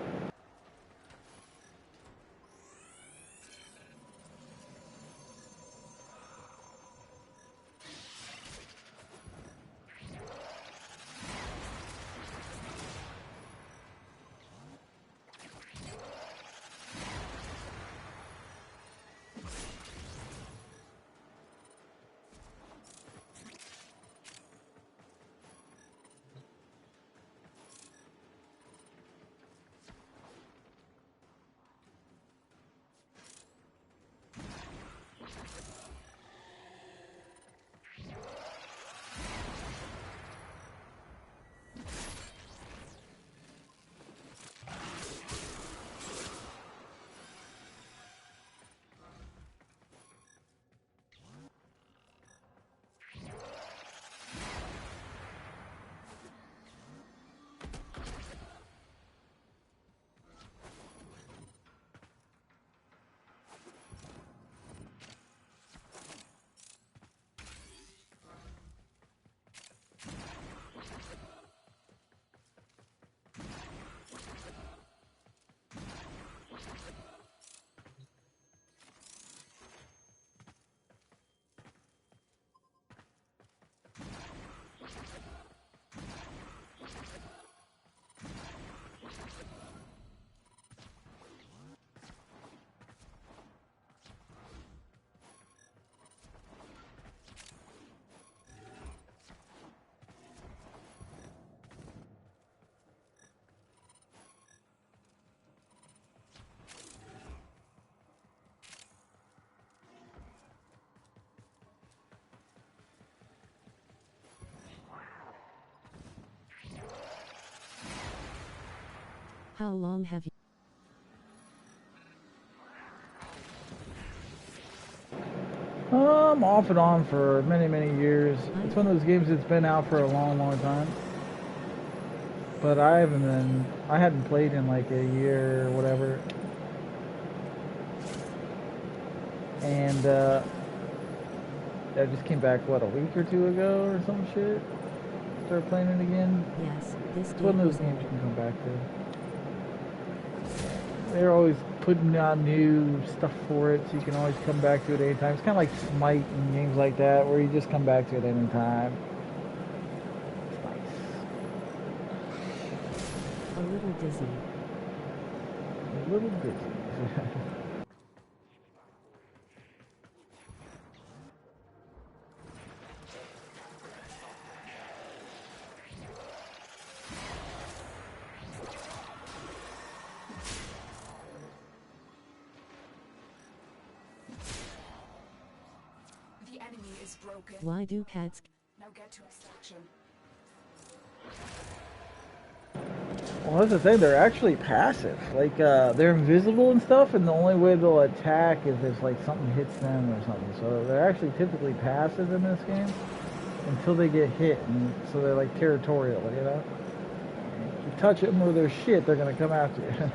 How long have you? Off and on for many, many years. It's one of those games that's been out for a long, long time. But I hadn't played in like a year or whatever. And I just came back, what, a week or two ago or some shit? Started playing it again. Yes, this It's one of those games you can come back to. They're always putting out new stuff for it, so you can always come back to it anytime. It's kind of like Smite and games like that, where you just come back to it anytime. It's nice. A little dizzy. A little dizzy. The enemy is broken. Why do cats? Now get to extraction. Well, that's the thing, they're actually passive. Like, they're invisible and stuff, and the only way they'll attack is if, like, something hits them or something. So they're actually typically passive in this game until they get hit, and so they're, like, territorial, you know? If you touch them or their shit, they're gonna come after you.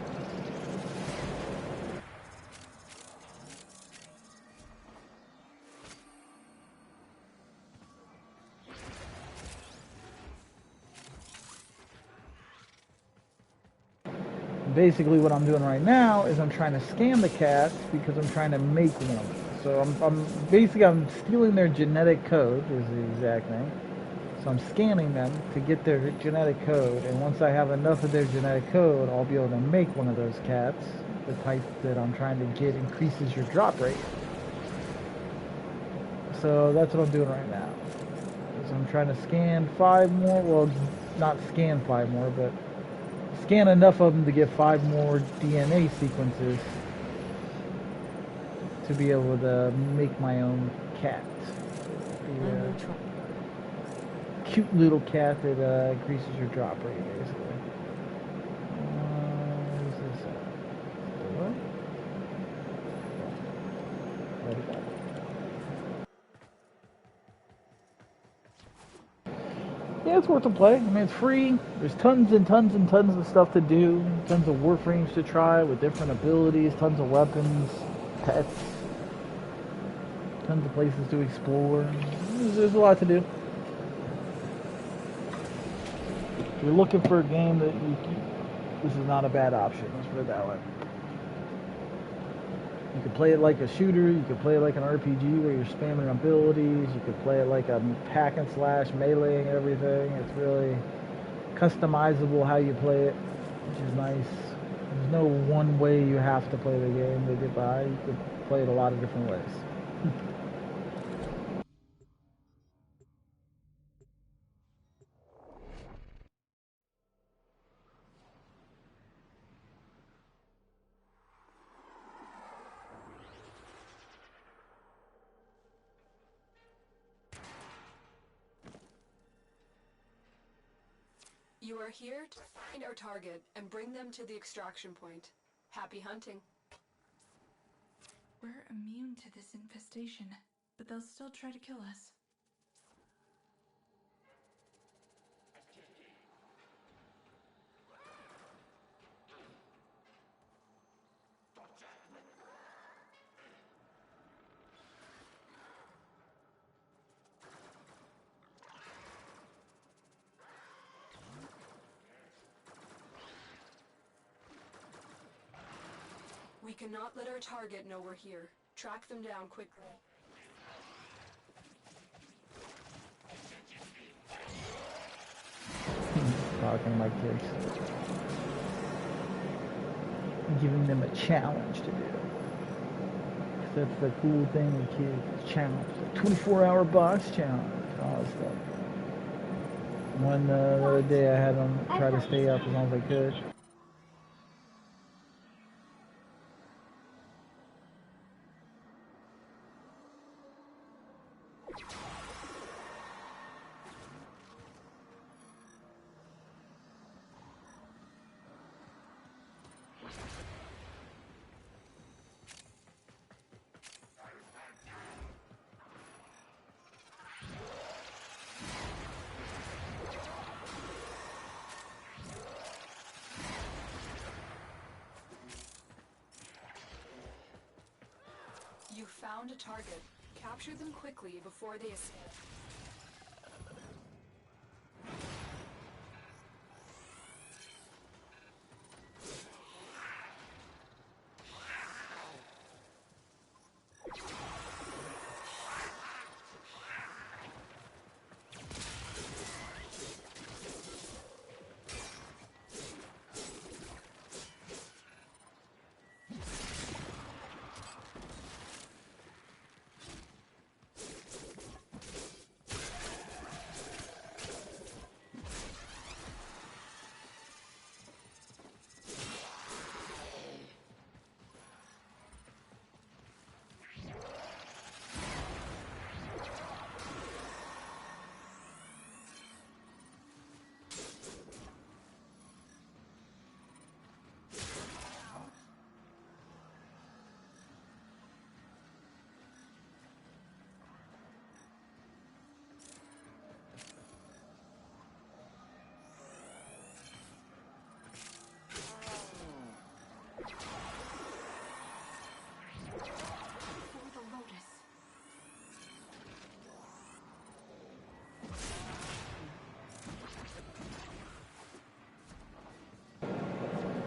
Basically what I'm doing right now is I'm trying to scan the cats because I'm trying to make one. So I'm stealing their genetic code is the exact name. So I'm scanning them to get their genetic code, and once I have enough of their genetic code, I'll be able to make one of those cats. The type that I'm trying to get increases your drop rate. So that's what I'm doing right now. So I'm trying to scan 5 more, well, not scan 5 more, but scan enough of them to get 5 more DNA sequences to be able to make my own cat. Cute little cat that increases your drop rate, basically. What's this at? What? Where'd it go? Yeah, it's worth a play. I mean, it's free. There's tons and tons and tons of stuff to do. Tons of Warframes to try with different abilities, tons of weapons, pets, tons of places to explore. There's a lot to do. If you're looking for a game that this is not a bad option. Let's put it that way. You could play it like a shooter. You could play it like an RPG where you're spamming abilities. You could play it like a hack and slash, meleeing everything. It's really customizable how you play it, which is nice. There's no one way you have to play the game to get by. You could play it a lot of different ways. You are here to find our target and bring them to the extraction point. Happy hunting. We're immune to this infestation, but they'll still try to kill us. We cannot let our target know we're here. Track them down quickly. Talking to my kids. Giving them a challenge to do. That's the cool thing with kids. Challenge. 24-hour box challenge. All that stuff. One the other day I had them try to stay up as long as I could. You found a target. Capture them quickly before they escape.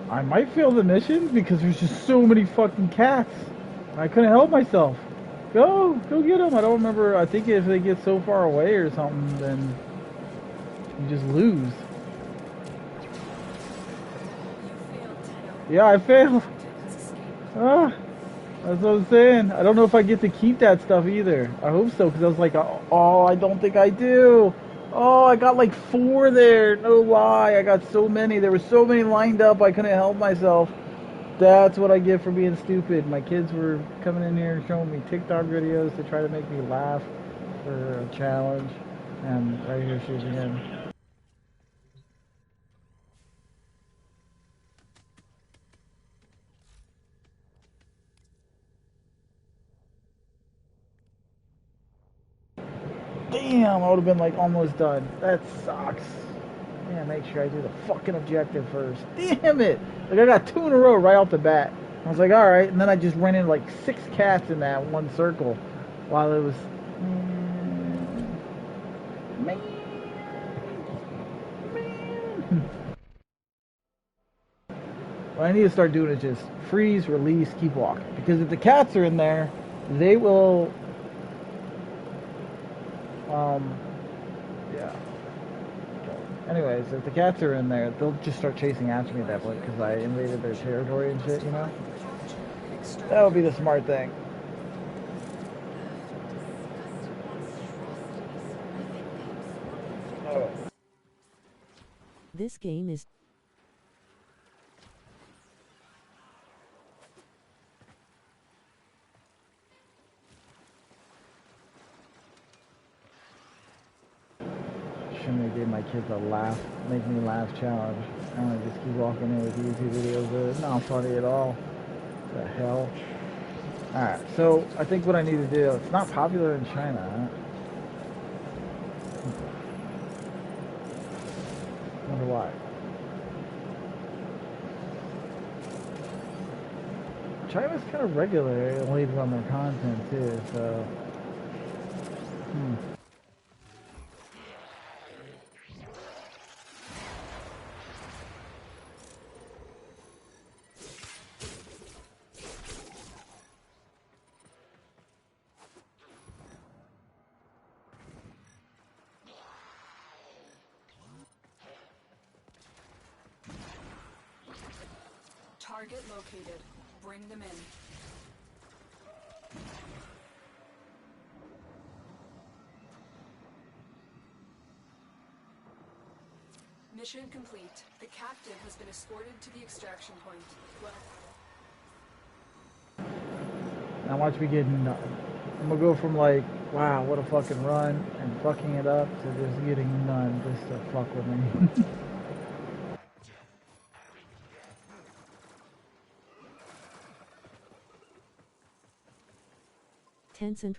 I might fail the mission because there's just so many fucking cats. I couldn't help myself. Go get them. I don't remember. I think if they get so far away or something, then you just lose. Yeah, I failed. Ah, that's what I'm saying. I don't know if I get to keep that stuff either. I hope so, because I was like, oh, I don't think I do. Oh, I got like 4 there. No lie. I got so many. There were so many lined up, I couldn't help myself. That's what I get for being stupid. My kids were coming in here showing me TikTok videos to try to make me laugh for a challenge. And right here she is again. Damn, I would have been like almost done. That sucks. Yeah, make sure I do the fucking objective first. Damn it! Like I got 2 in a row right off the bat. I was like, alright, and then I just ran into like 6 cats in that one circle while it was... Man. What I need to start doing is just freeze, release, keep walking. Because if the cats are in there, they will... yeah. Anyways, if the cats are in there, they'll just start chasing after me at that point because I invaded their territory and shit, you know? That would be the smart thing. This game is... Shouldn't have gave my kids a laugh, make me laugh challenge. I'm gonna just keep walking in with YouTube videos that are not funny at all. What the hell? Alright, so I think what I need to do, it's not popular in China, huh? Wonder why. China's kind of regular lately on their content too, so... Target located. Bring them in. Mission complete. The captive has been escorted to the extraction point. Now watch me get nuts. I'm gonna go from like, wow, what a fucking run, and fucking it up, to just getting none just to fuck with me. Tencent.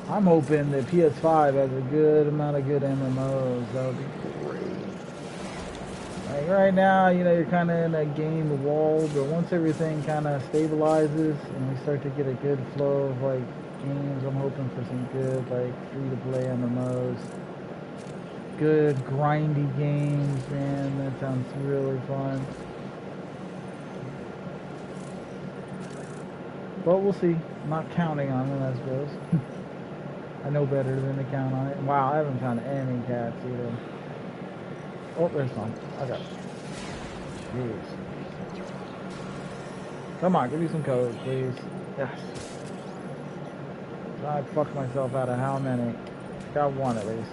I'm hoping that PS5 has a good amount of good MMOs. That would be great. Like right now, you know, you're kind of in a game wall, but once everything kind of stabilizes and we start to get a good flow of like games, I'm hoping for some good like free-to-play MMOs. Good grindy games, man. That sounds really fun. But we'll see. I'm not counting on it, I suppose. I know better than to count on it. Wow, I haven't found any cats either. Oh, there's one. I got it. Jeez. Come on, give me some code, please. Yes. I fucked myself out of how many? Got one at least.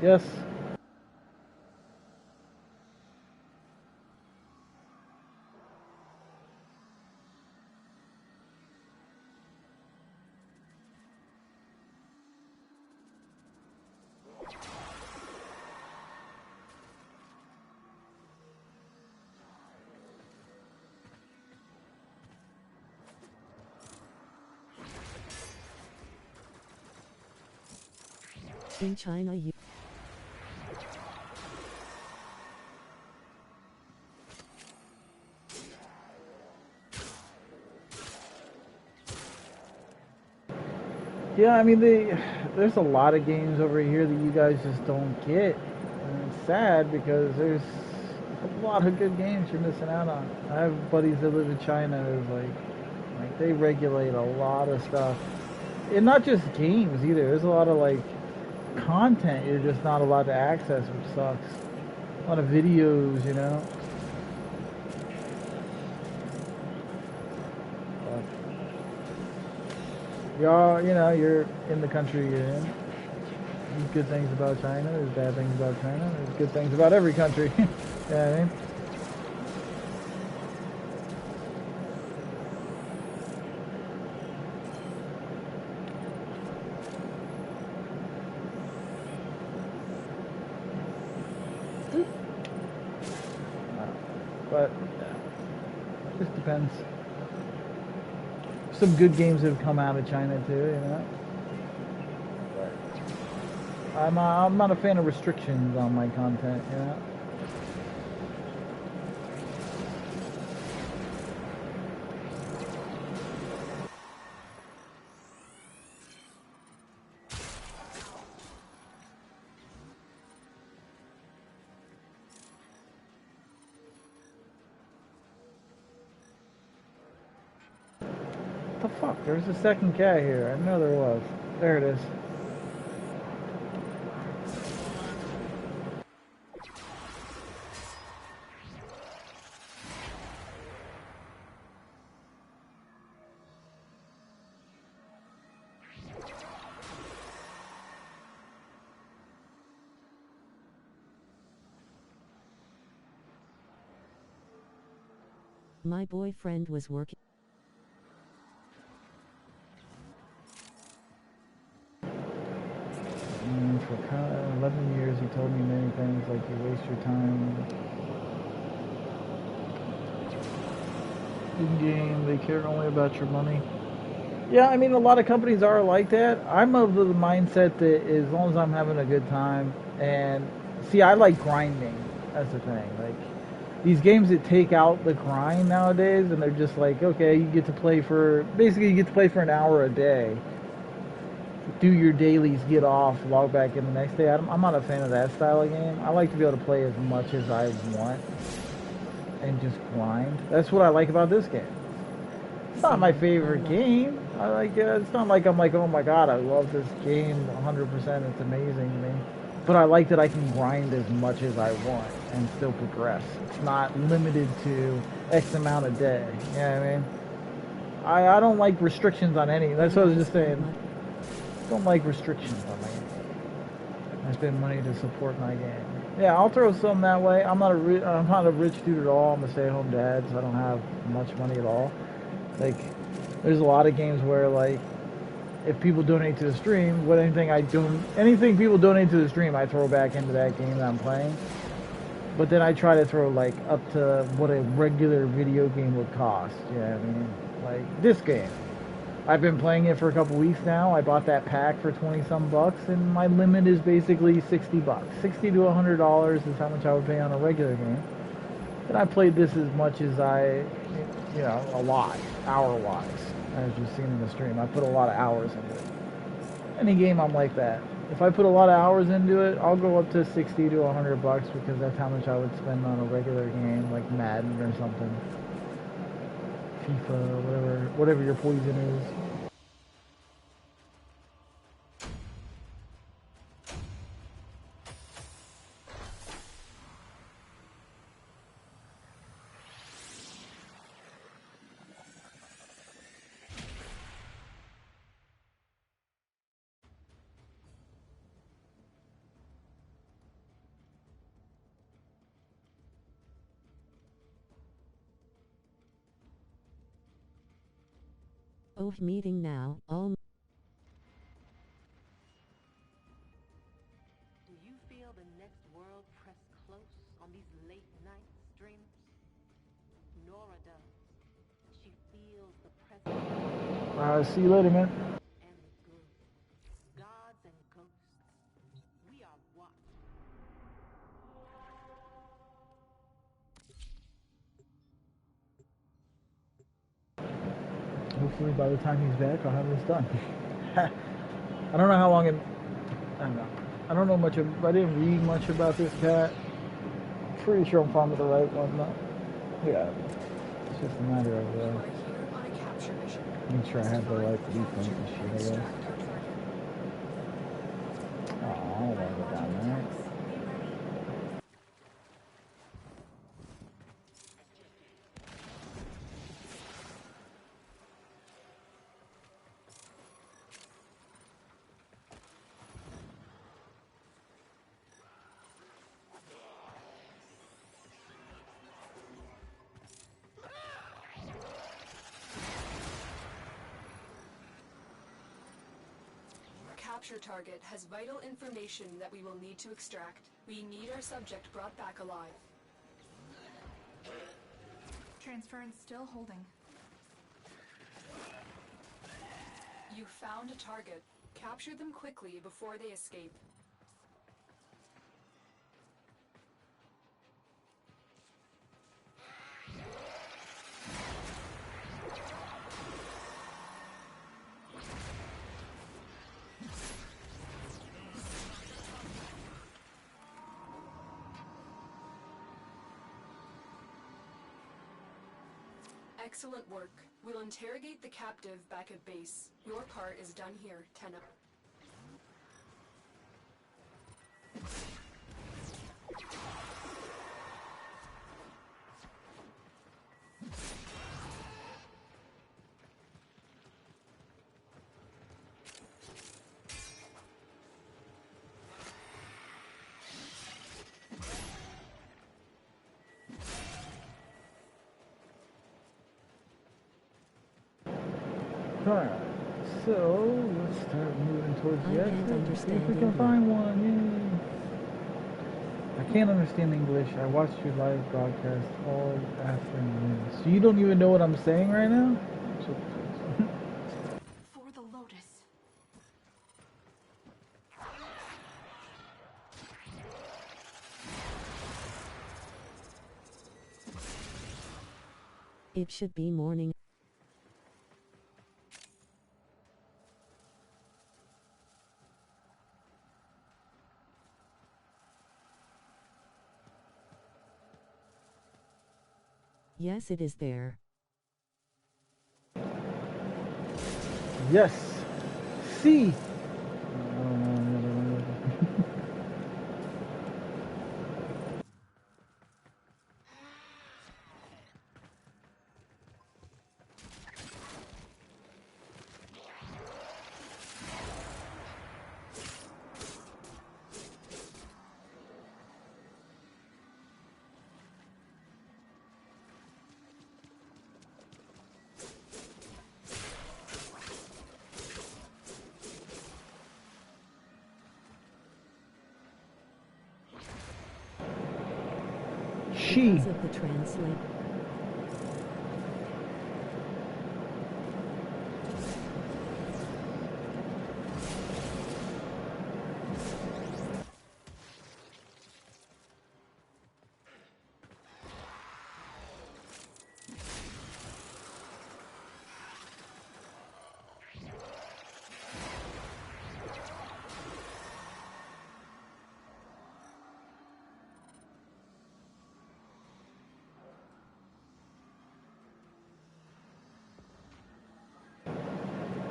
Yes. In China, you. Yeah, I mean, there's a lot of games over here that you guys just don't get. And it's sad because there's a lot of good games you're missing out on. I have buddies that live in China who's like they regulate a lot of stuff. And not just games either. There's a lot of like content you're just not allowed to access, which sucks. A lot of videos, you know. Y'all, you know, you're in the country you're in. There's good things about China, there's bad things about China, there's good things about every country. You know what I mean? But it just depends. Some good games have come out of China too, you know. But I'm not a fan of restrictions on my content, you know. What the fuck? There's a second cat here. I know there was. There it is. My boyfriend was working. For 11 years he told me many things like you waste your time. In game, they care only about your money. Yeah, I mean a lot of companies are like that. I'm of the mindset that as long as I'm having a good time, and see, I like grinding. That's the thing. Like these games that take out the grind nowadays, and they're just like, okay, you get to play for basically you get to play for an hour a day. Do your dailies, get off, log back in the next day. I'm not a fan of that style of game. I like to be able to play as much as I want and just grind. That's what I like about this game. It's not my favorite game. I like it. It's not like I'm like, oh my god, I love this game 100%. It's amazing to me. But I like that I can grind as much as I want and still progress. It's not limited to X amount a day. You know what I mean? I don't like restrictions on any. That's what I was just saying. Don't like restrictions on my game. I spend money to support my game. Yeah, I'll throw some that way. I'm not a rich dude at all. I'm a stay-at-home dad, so I don't have much money at all. Like, there's a lot of games where, like, if people donate to the stream, anything people donate to the stream, I throw back into that game that I'm playing. But then I try to throw, like, up to what a regular video game would cost. You know what I mean? Like, this game. I've been playing it for a couple weeks now. I bought that pack for 20-some bucks, and my limit is basically 60 bucks. $60 to $100 is how much I would pay on a regular game. And I played this as much as a lot, hour-wise, as you've seen in the stream. I put a lot of hours into it. Any game I'm like that. If I put a lot of hours into it, I'll go up to 60 to 100 bucks because that's how much I would spend on a regular game, like Madden or something. FIFA, whatever your poison is. Oh, meeting now. All. Do you feel the next world press close on these late night streams? Nora does. She feels the presence. See you later, man. And the good. Gods and ghosts. We are watched. Hopefully by the time he's back, I'll have this done. I don't know how long I don't know. I don't know much I didn't read much about this cat. Pretty sure I'm finding the right one, though. Yeah. It's just a matter of, make sure I have the right defense and shit, I guess. Oh, I don't want to go down there. Capture target has vital information that we will need to extract. We need our subject brought back alive. Transference still holding. You found a target. Capture them quickly before they escape. Excellent work. We'll interrogate the captive back at base. Your part is done here, Tenno. Alright, so let's start moving towards the exit. See if we can find one. Yay. I can't understand English. I watched your live broadcast all afternoon. So you don't even know what I'm saying right now? For the Lotus. It should be morning. Yes, it is there. Yes. See. She. Because of the translate.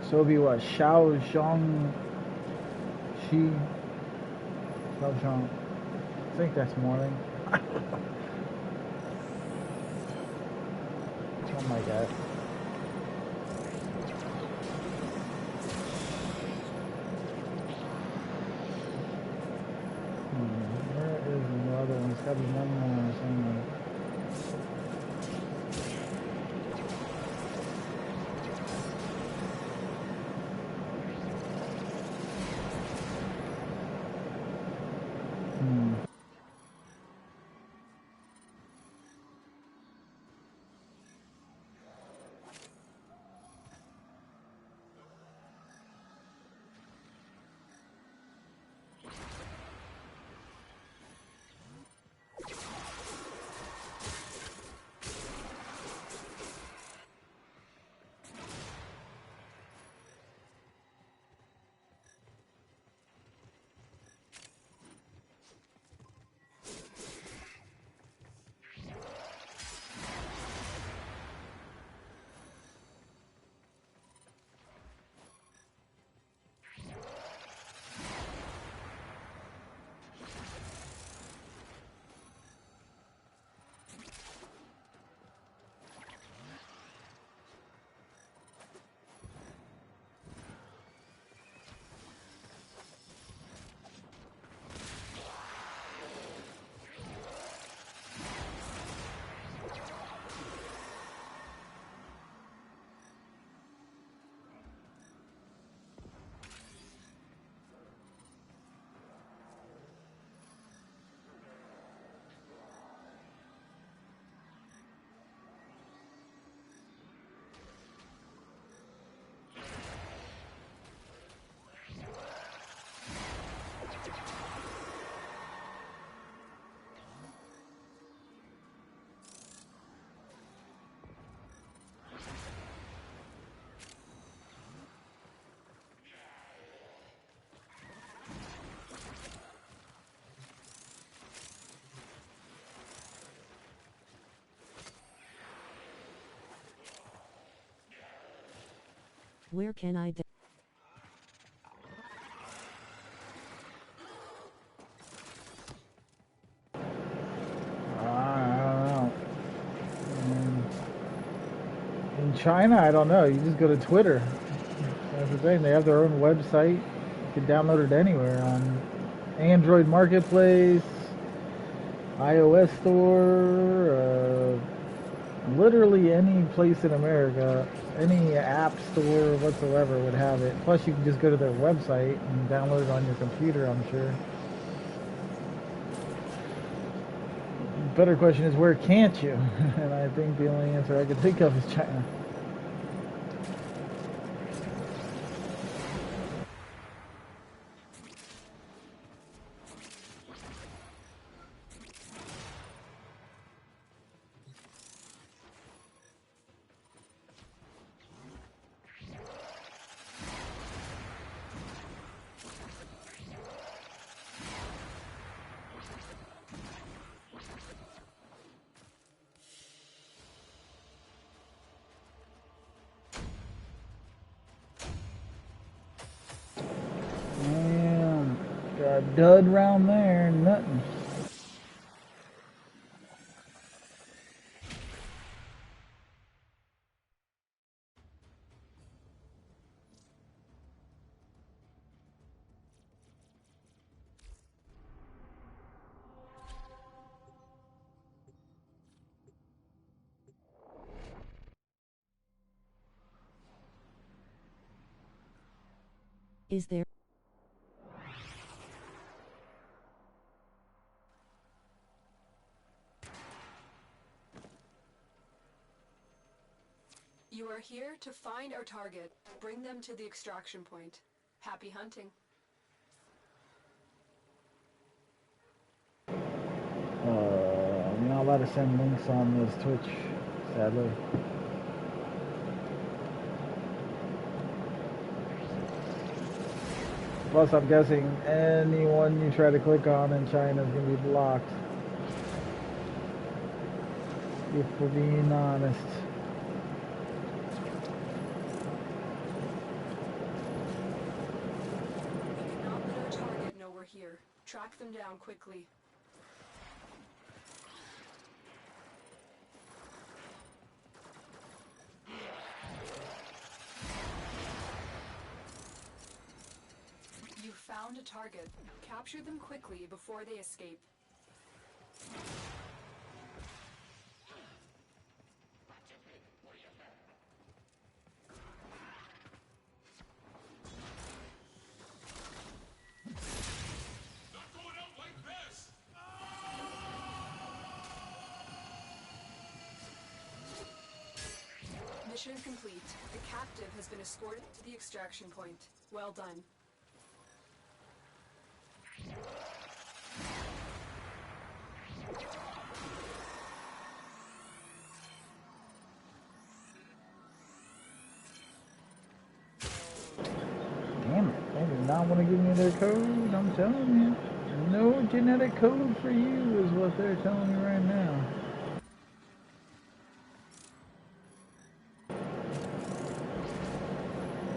So it'll be what? Xiao Zhang Shi Xiao Zhang. I think that's morning. Oh my god. Where is the other one? It's gotta be one more somewhere. Where can I I don't know. In China, I don't know. You just go to Twitter. That's the thing. They have their own website. You can download it anywhere on Android Marketplace, iOS Store, literally any place in America, any app store whatsoever would have it. Plus, you can just go to their website and download it on your computer, I'm sure. Better question is, where can't you? And I think the only answer I can think of is China. Man, got a dud round there, nothing. is there? You are here to find our target, bring them to the extraction point. Happy hunting. I'm not allowed to send links on this Twitch, sadly. Plus, I'm guessing anyone you try to click on in China is going to be blocked. If we're being honest. We cannot let our target know we're here. Track them down quickly. You found a target. Capture them quickly before they escape. Mission complete. The captive has been escorted to the extraction point. Well done. Damn it, they do not want to give me their code, I'm telling you. No genetic code for you is what they're telling me right now.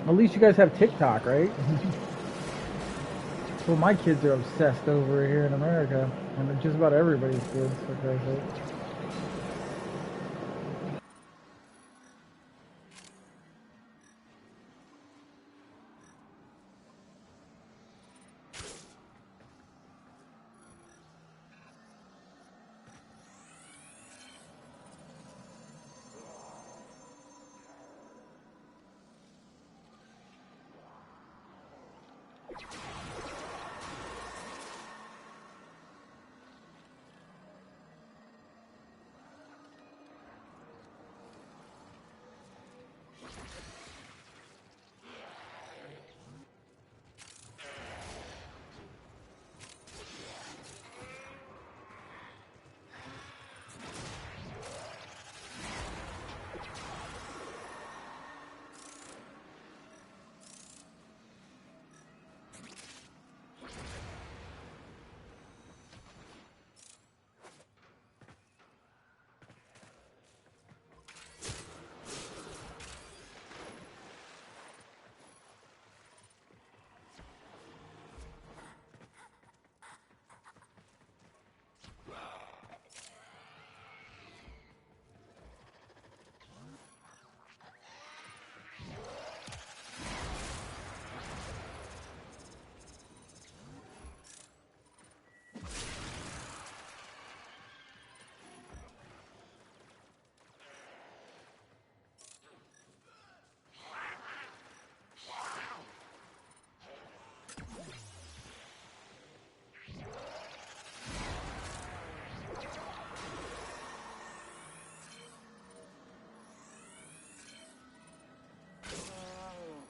At least you guys have TikTok, right? Well, my kids are obsessed over here in America, and just about everybody's kids, for Christ's sake.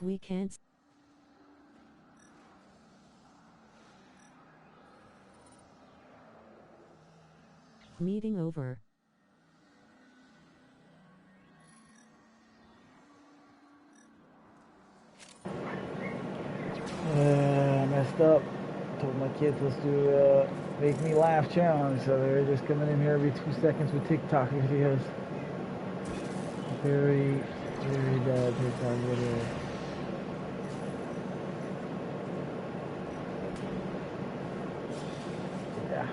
We can't. Meeting over. I messed up. Told my kids let's do a make me laugh challenge, so they're just coming in here every 2 seconds with TikTok videos. Very, very bad TikTok videos. Yeah.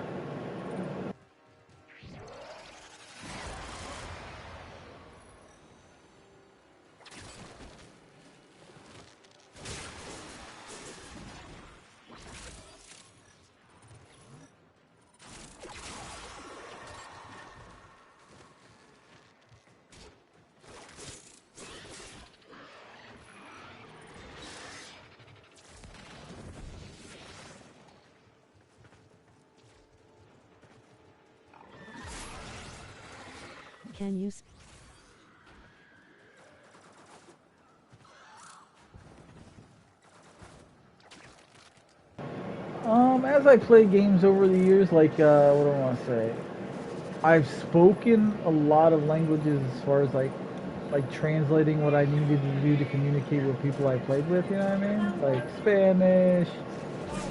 Can you as I play games over the years, like, what do I want to say? I've spoken a lot of languages as far as like translating what I needed to do to communicate with people I played with, you know what I mean? Like Spanish,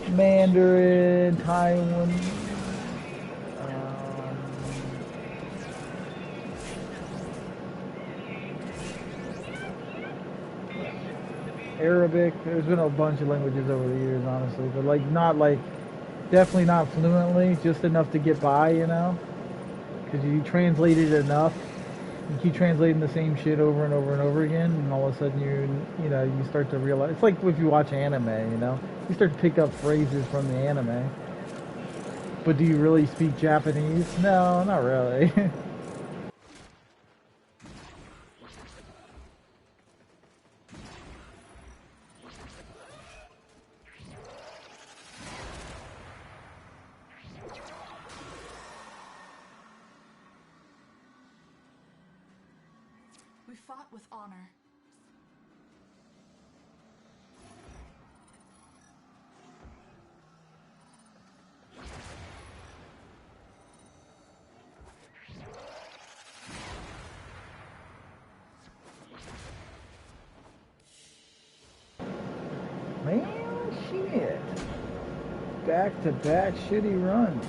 Mandarin, Taiwan, Arabic. There's been a bunch of languages over the years, honestly, but like not like, definitely not fluently, just enough to get by, you know? Because you translate it enough, you keep translating the same shit over and over and over again, and all of a sudden you know, you start to realize, it's like if you watch anime, you know? You start to pick up phrases from the anime. But do you really speak Japanese? No, not really. We fought with honor. Man, shit. Back-to-back shitty runs.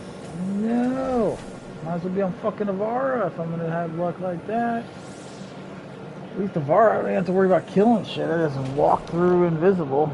No. Might as well be on fucking Avara if I'm gonna have luck like that. At least Avara, I don't have to worry about killing shit. I just walk through invisible.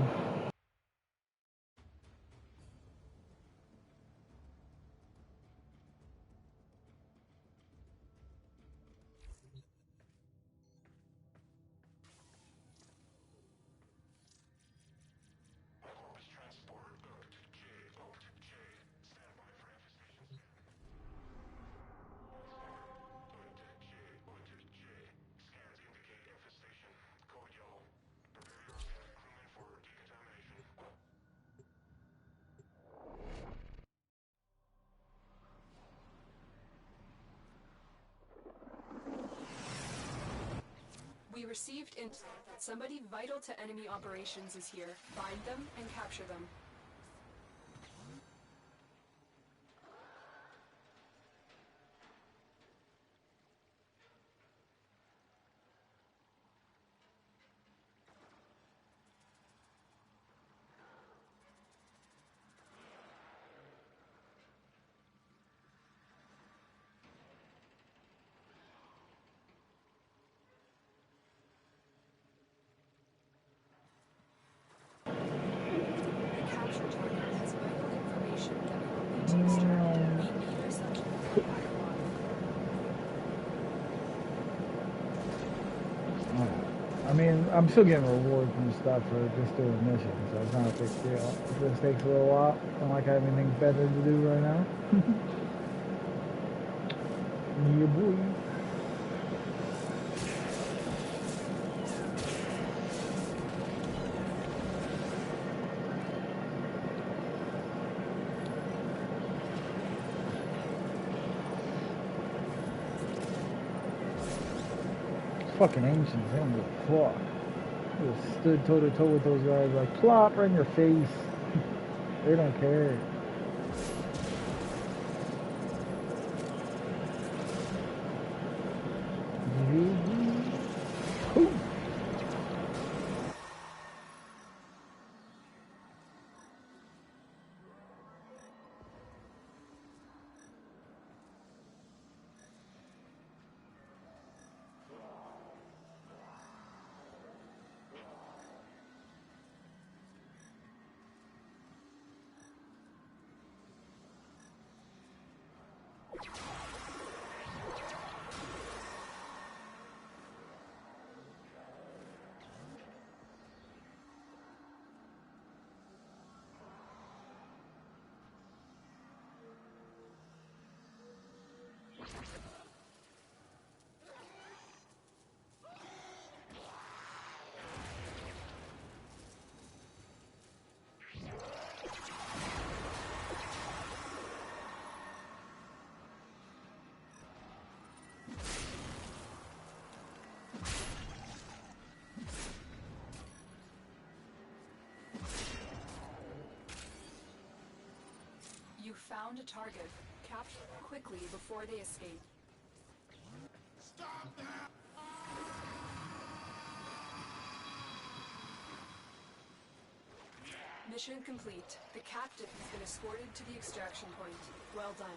We received intel that somebody vital to enemy operations is here. Find them and capture them. I mean, I'm still getting rewards and stuff for just doing missions, so it's not a big deal. If this takes a little while, I don't like I have anything better to do right now. Yeah, boy. Fucking ancients, they don't give a fuck. Just stood toe to toe with those guys, like plop right in your face. They don't care. found a target. Capture them quickly before they escape. Stop that! Mission complete. The captain has been escorted to the extraction point. Well done.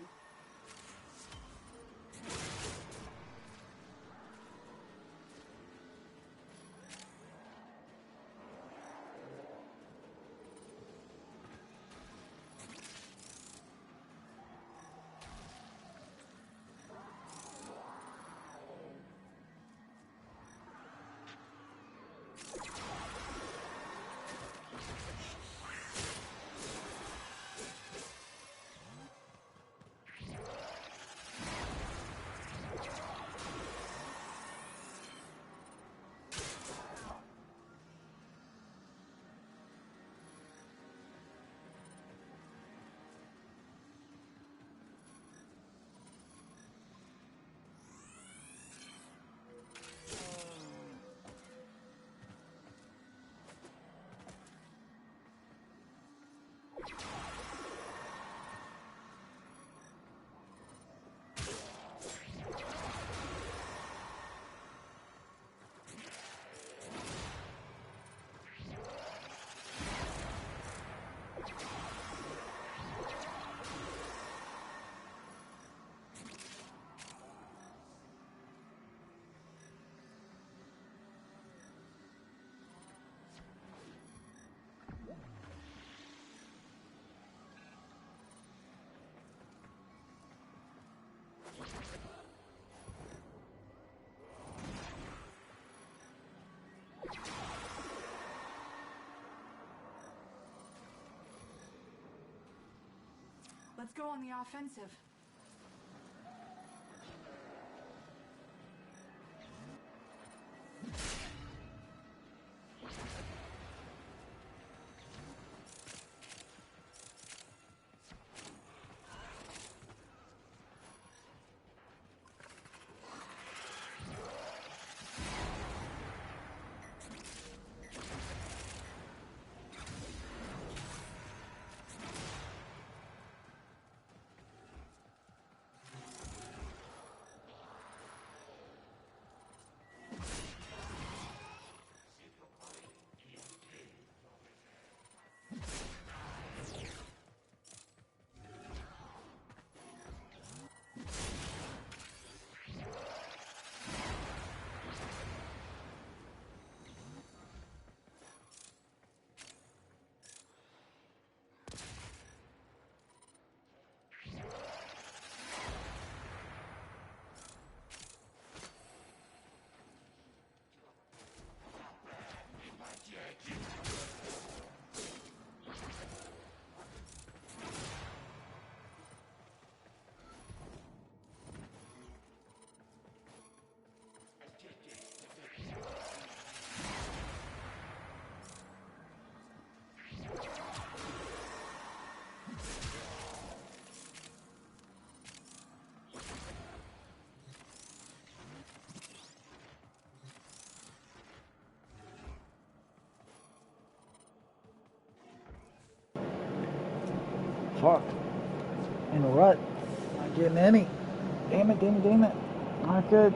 Let's go on the offensive. Fuck. In a rut. Not getting any. Damn it, damn it, damn it. Not good.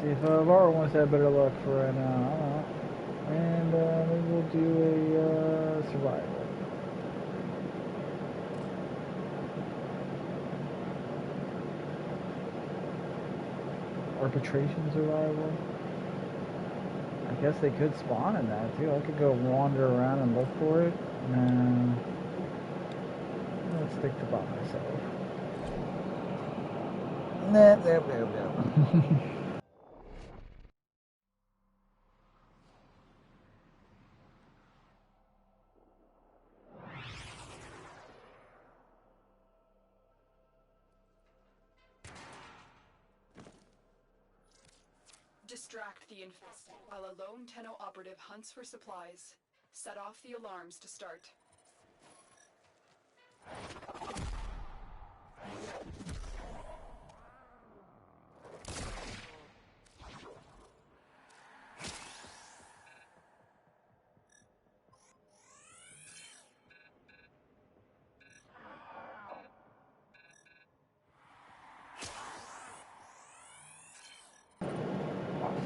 See if Laura wants to have better luck for right now. And maybe we'll do a survival. Arbitration survival. I guess they could spawn in that too. I could go wander around and look for it. No. Let's stick to by myself. Nah, no. Distract the infested while a lone Tenno operative hunts for supplies. Set off the alarms to start.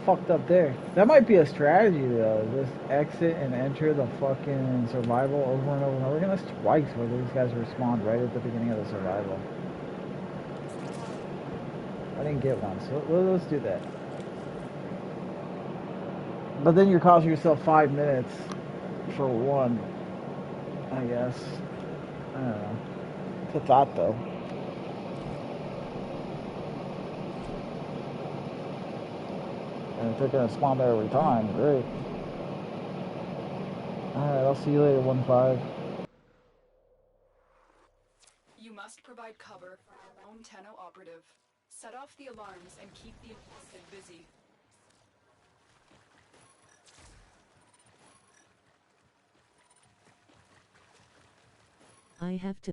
Fucked up there. That might be a strategy though. Just exit and enter the fucking survival over and over and over again. That's twice where these guys respawn right at the beginning of the survival. I didn't get one, so let's do that. But then you're costing yourself 5 minutes for one, I guess. I don't know. It's a thought though. And if they're going to spawn there every time, great. Alright, I'll see you later, 1-5. You must provide cover for your own Tenno operative. Set off the alarms and keep the infested busy. I have to.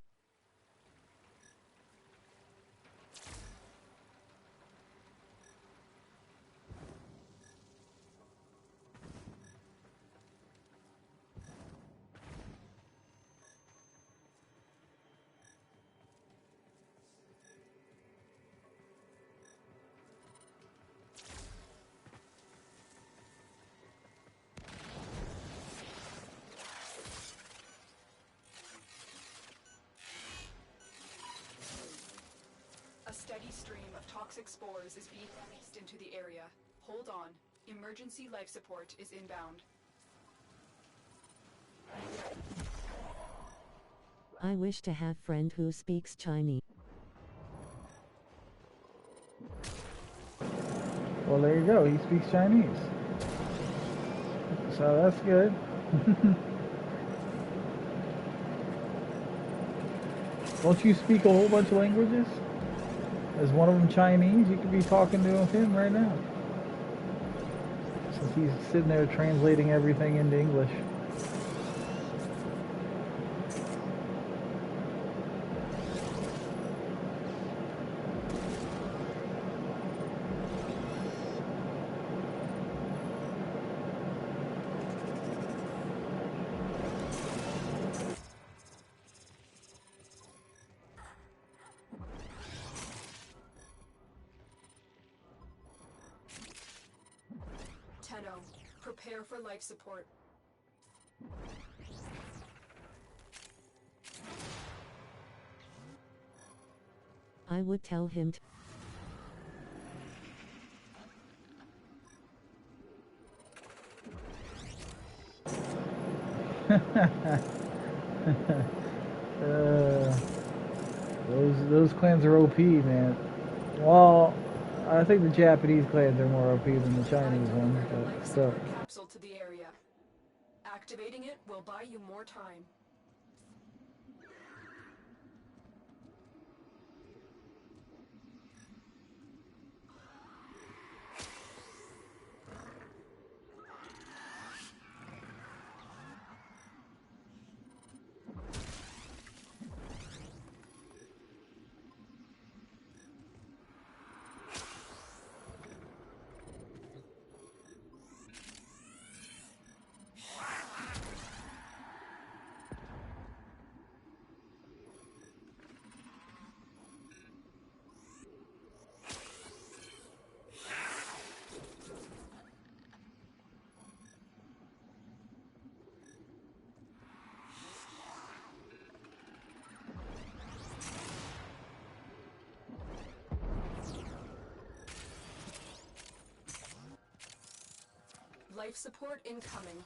A steady stream of toxic spores is being released into the area. Hold on. Emergency life support is inbound. I wish to have friend who speaks Chinese. Well, there you go. He speaks Chinese. So that's good. Don't you speak a whole bunch of languages? Is one of them Chinese? You could be talking to him right now. Since he's sitting there translating everything into English. Tenno, prepare for life support. I would tell him to. Those clans are OP, man. Well, I think the Japanese clans are more OP than the Chinese ones, but still. Capsule to the area. Activating it will buy you more time. Life support incoming.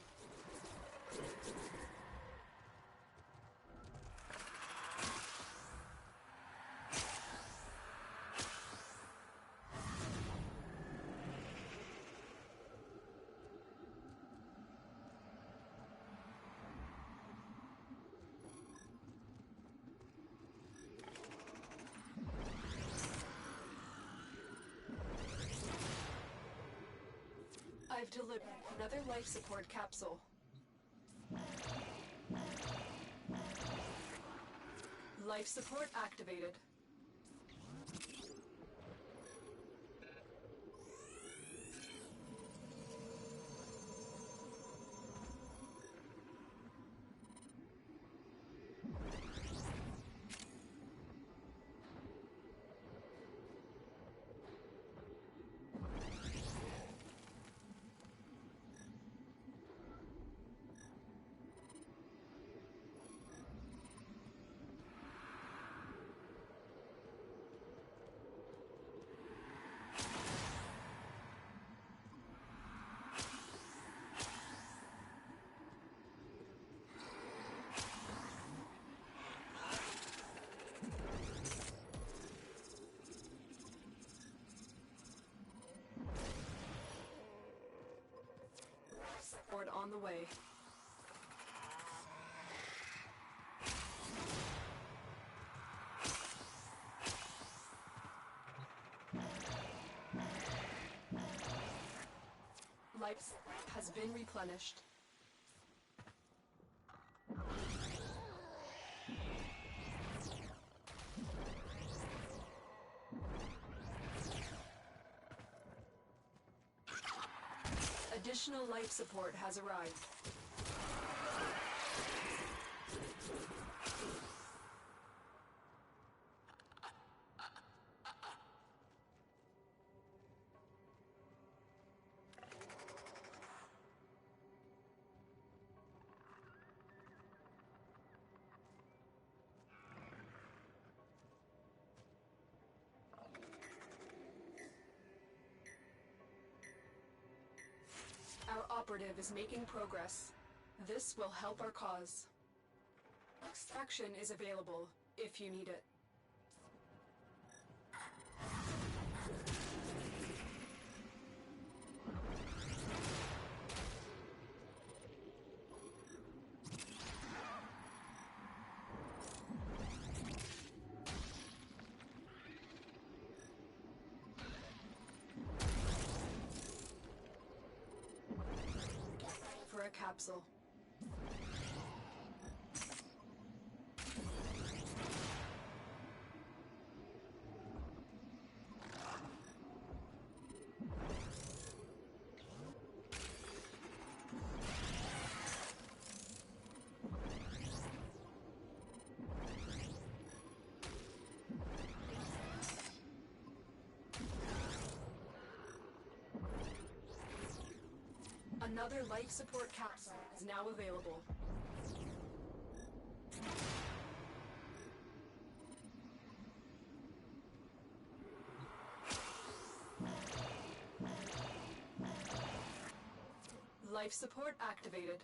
delivered another life support capsule. Life support activated. Support on the way. Life has been replenished. Additional life support has arrived. Our operative is making progress. This will help our cause. Extraction is available if you need it. For a capsule. Another life support capsule is now available. Life support activated.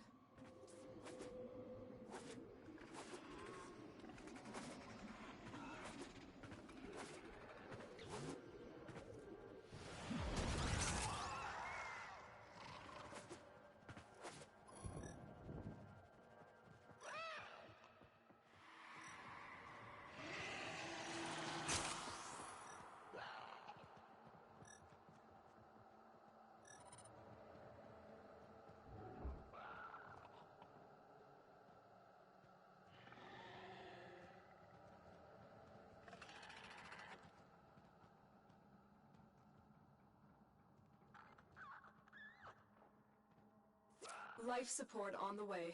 Life support on the way.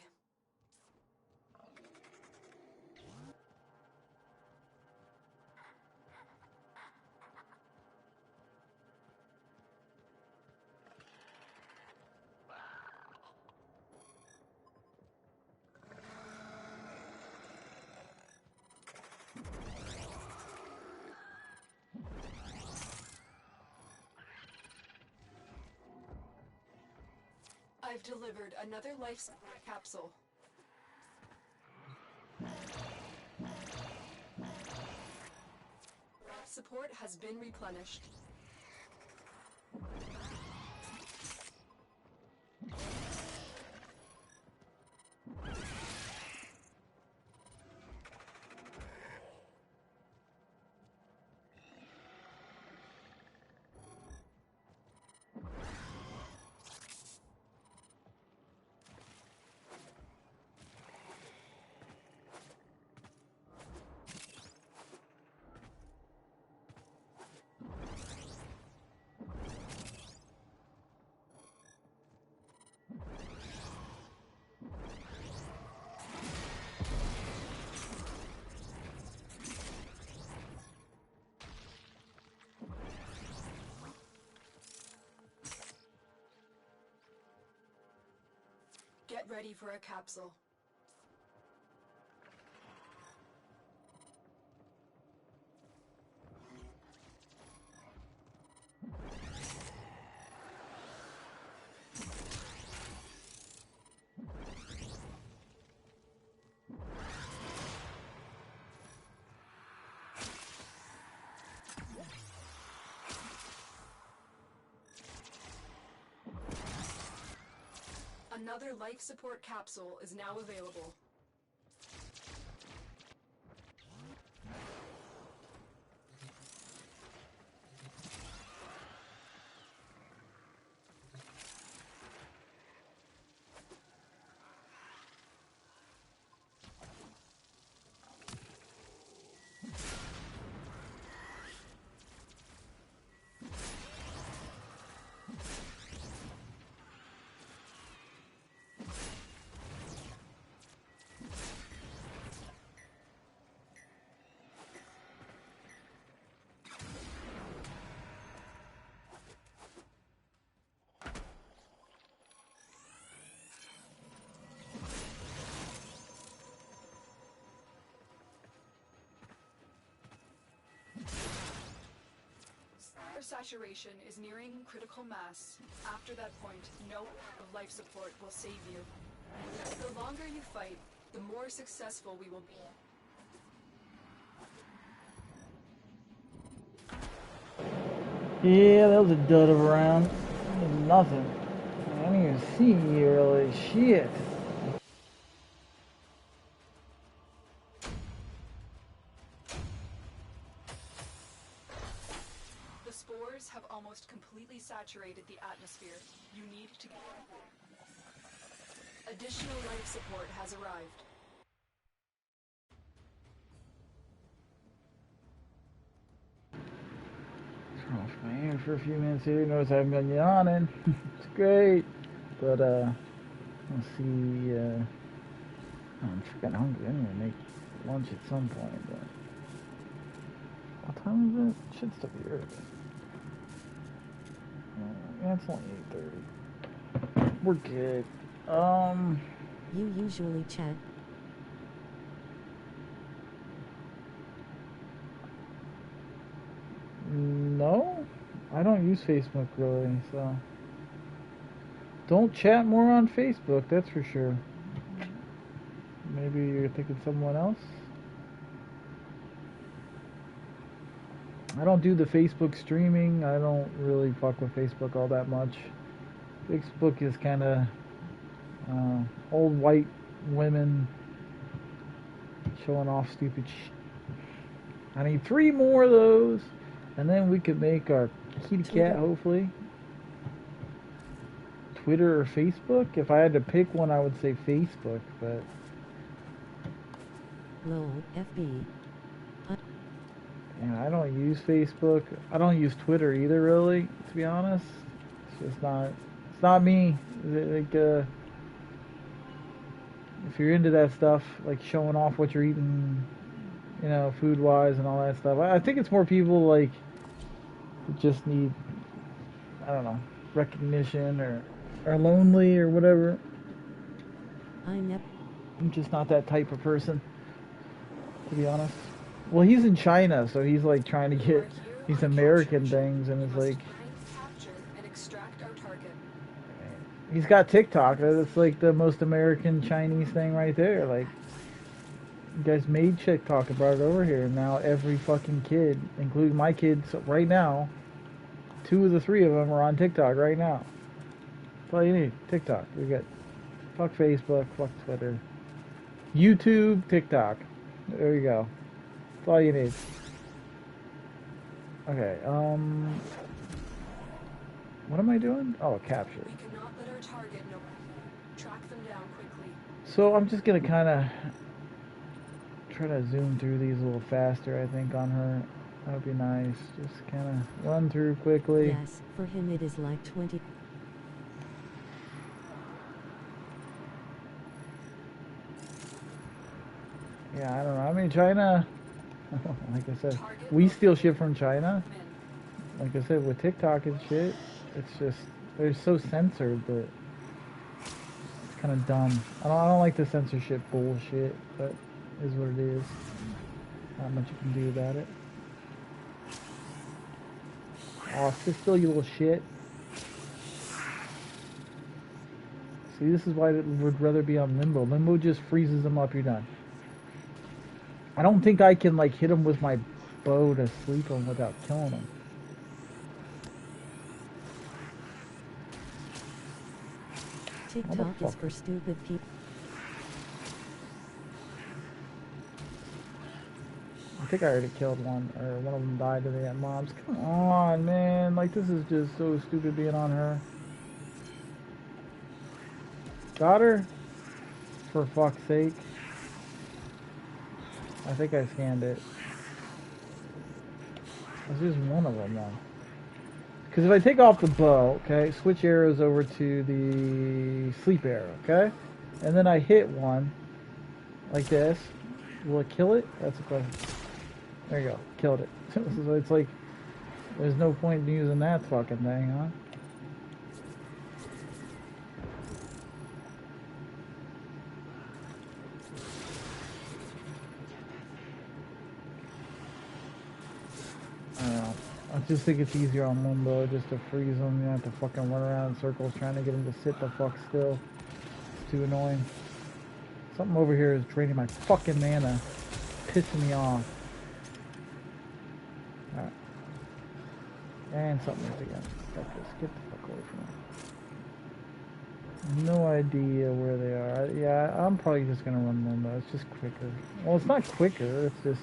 I've delivered another life support capsule. Support has been replenished. Get ready for a capsule. Another life support capsule is now available. Saturation is nearing critical mass. After that point, no amount of life support will save you. The longer you fight, the more successful we will be. Yeah, that was a dud of a round. Nothing. I didn't even see you really. Shit. The spores have almost completely saturated the atmosphere. You need to get there. Additional life support has arrived. Turn off my air for a few minutes here. Notice I haven't been yawning. It's great. But, let's see, I'm freaking hungry. I'm gonna make lunch at some point, but... What time is it? Should still be early. Yeah, it's only 8:30. We're good. You usually chat. No, I don't use Facebook really, so don't chat more on Facebook, that's for sure. Maybe you're thinking someone else? I don't do the Facebook streaming. I don't really fuck with Facebook all that much. Facebook is kind of old white women showing off stupid shit. I need 3 more of those, and then we could make our kitty cat, hopefully. Twitter or Facebook? If I had to pick one, I would say Facebook, but... Lol, FB. Yeah, I don't use Facebook. I don't use Twitter either, really, to be honest. It's just not... It's not me. Like, if you're into that stuff, like showing off what you're eating, you know, food-wise and all that stuff, I think it's more people, like, who just need, I don't know, recognition or are lonely or whatever. I'm just not that type of person, to be honest. Well, he's in China, so he's like trying to get these American things, and it's like... He's got TikTok. That's like the most American Chinese thing right there. Like, you guys made TikTok and brought it over here, and now every fucking kid, including my kids right now, 2 of the 3 of them are on TikTok right now. That's all you need. TikTok. We got fuck Facebook, fuck Twitter, YouTube, TikTok. There you go. That's all you need. Okay, what am I doing? Oh, capture. We cannot let our target know. Track them down quickly. So I'm just gonna kind of try to zoom through these a little faster, I think, on her. That would be nice. Just kind of run through quickly. Yes, for him it is like 20. Yeah, I don't know. I mean, China, like I said, we steal shit from China. Like I said, with TikTok and shit, it's just, they're so censored that it's kind of dumb. I don't like the censorship bullshit, but it is what it is. Not much you can do about it. Oh, sit still, you little shit. See, this is why I would rather be on Limbo. Limbo just freezes them up, you're done. I don't think I can, like, hit him with my bow to sleep him without killing him. TikTok is for stupid people. I think I already killed one, or one of them died to the mobs. Come on, man. Like, this is just so stupid being on her. Got her? For fuck's sake. I think I scanned it. It's just one of them, though. Because if I take off the bow, okay, switch arrows over to the sleep arrow, okay? And then I hit one, like this. Will it kill it? That's a question. There you go. Killed it. So it's like, there's no point in using that fucking thing, huh? I don't know. I just think it's easier on Limbo just to freeze them. You don't have to fucking run around in circles trying to get them to sit the fuck still. It's too annoying. Something over here is draining my fucking mana. Pissing me off. Alright. And something's again. Fuck this. Get the fuck away from me. No idea where they are. Yeah, I'm probably just gonna run Limbo. It's just quicker. Well, it's not quicker. It's just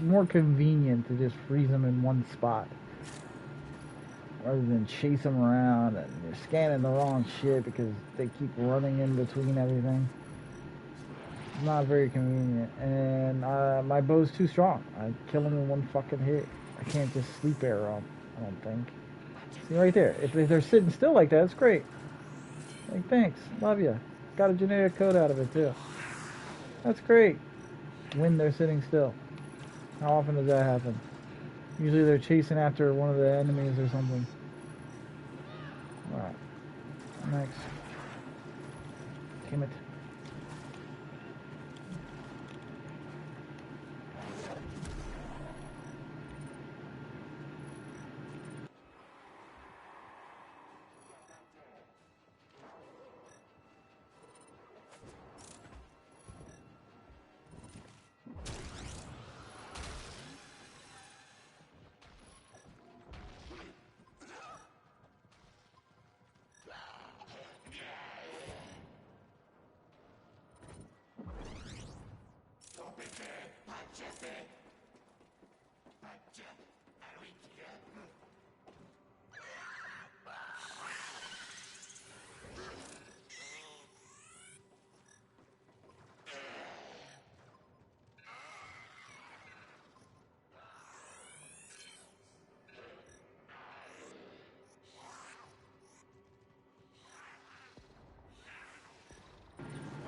more convenient to just freeze them in one spot rather than chase them around and you're scanning the wrong shit because they keep running in between everything. It's not very convenient, and my bow's too strong. I kill them in one fucking hit. I can't just sleep arrow them, I don't think. See right there, if they're sitting still like that, it's great. Like, thanks, love you. Got a generic code out of it too. That's great. When they're sitting still. How often does that happen? Usually they're chasing after one of the enemies or something. Alright. Next. Damn it.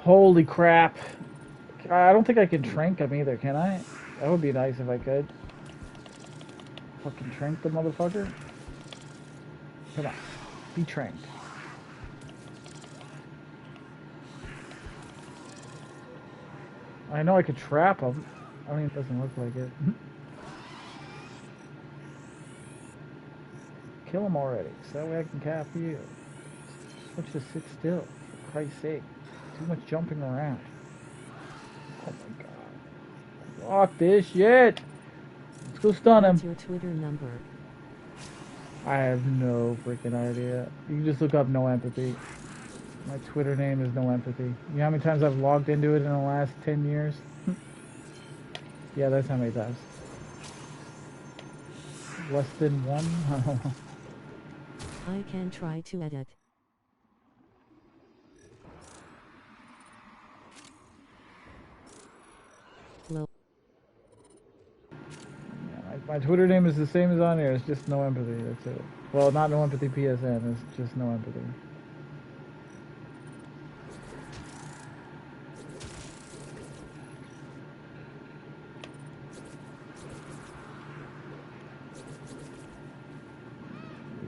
Holy crap. I don't think I can trank him either, can I? That would be nice if I could. Fucking trank the motherfucker. Come on. Be tranked. I know I could trap him. I mean, it doesn't look like it. Kill him already, so that way I can cap you. Let's just sit still, for Christ's sake. Too much jumping around. Oh my god. Fuck this shit! Let's go stun him. What's your Twitter number? I have no freaking idea. You can just look up NoEmpathy. My Twitter name is NoEmpathy. You know how many times I've logged into it in the last 10 years? Yeah, that's how many times. Less than one? I don't know. I can try to edit. Low. Yeah, my Twitter name is the same as on here. It's just NoEmpathy. That's it. Well, not NoEmpathy PSN. It's just NoEmpathy.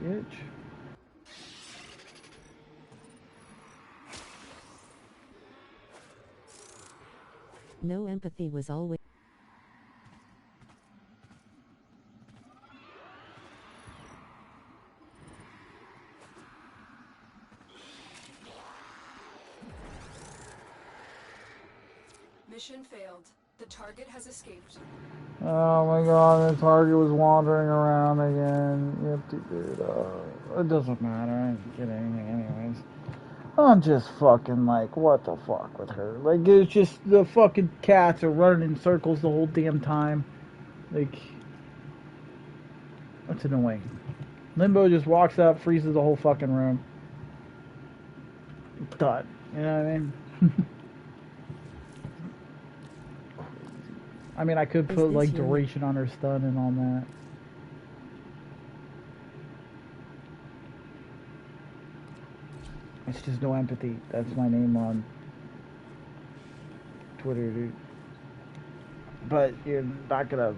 Bitch. No empathy was always. Mission failed. The target has escaped. Oh my god, the target was wandering around again. You have to do it. It doesn't matter. I didn't get anything anyways. I'm just fucking like, what the fuck with her? Like, it's just the fucking cats are running in circles the whole damn time. Like, that's annoying. Limbo just walks up, freezes the whole fucking room. Done. You know what I mean? I mean, I could put like duration on her stun and all that. It's just no empathy. That's my name on Twitter, dude. But you're not gonna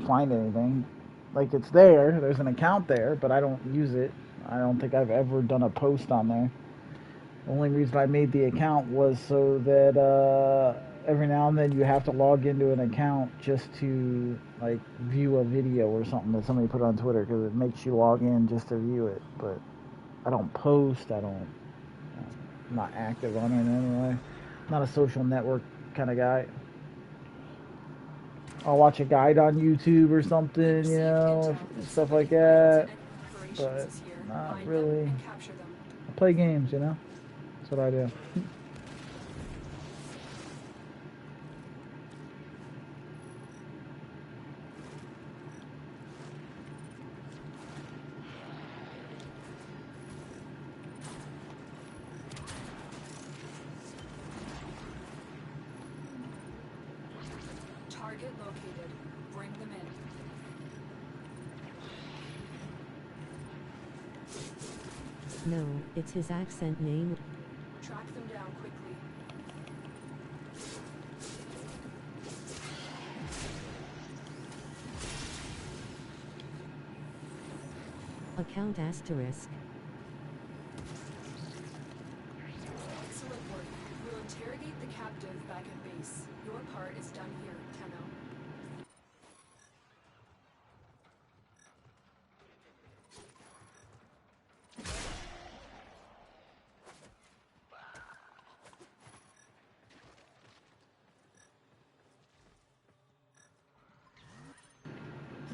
find anything. Like, it's there. There's an account there, but I don't use it. I don't think I've ever done a post on there. The only reason I made the account was so that every now and then you have to log into an account just to like view a video or something that somebody put on Twitter, because it makes you log in just to view it. But I don't post. I'm not active on it anyway. I'm not a social network kind of guy. I'll watch a guide on YouTube or something, you know, stuff like that. But not really. I play games, you know. That's what I do. Target located. Bring them in. No, it's his accent name. Track them down quickly. Account asterisk. Excellent work. We'll interrogate the captive back at base. Your part is done here, Tenno.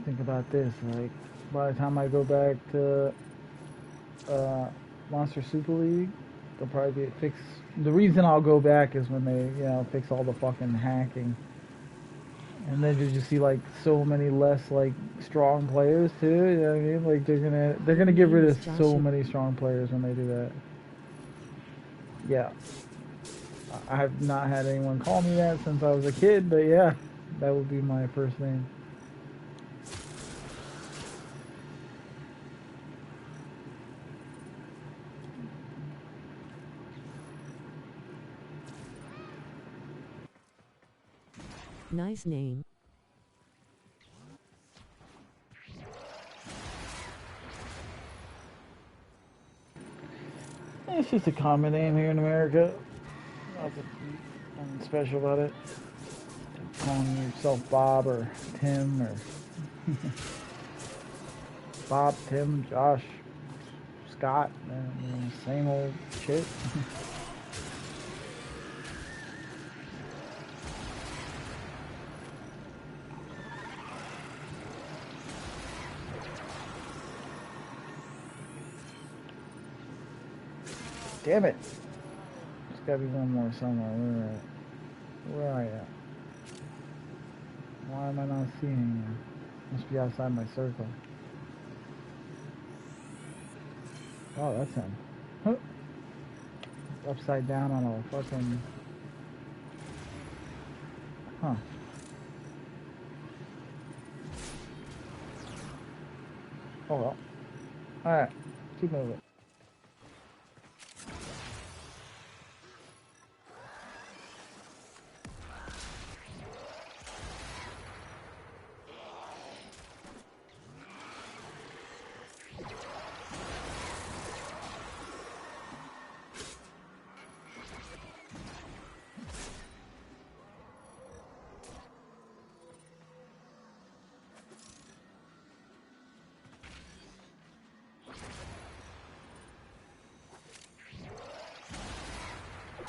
Think about this, like, by the time I go back to Monster Super League, they'll probably be fixed. The reason I'll go back is when they, you know, fix all the fucking hacking. And then you just see like so many less like strong players too, you know what I mean? Like they're gonna get rid of so many strong players when they do that. Yeah. I have not had anyone call me that since I was a kid, but yeah, that would be my first name. Nice name. It's just a common name here in America. Nothing special about it. Calling yourself Bob or Tim or Bob, Tim, Josh, Scott, same old shit. Damn it! There's gotta be one more somewhere. Where are you? Why am I not seeing you? Must be outside my circle. Oh, that's him. Huh. Upside down on a fucking... Huh. Oh well. Alright. Keep moving.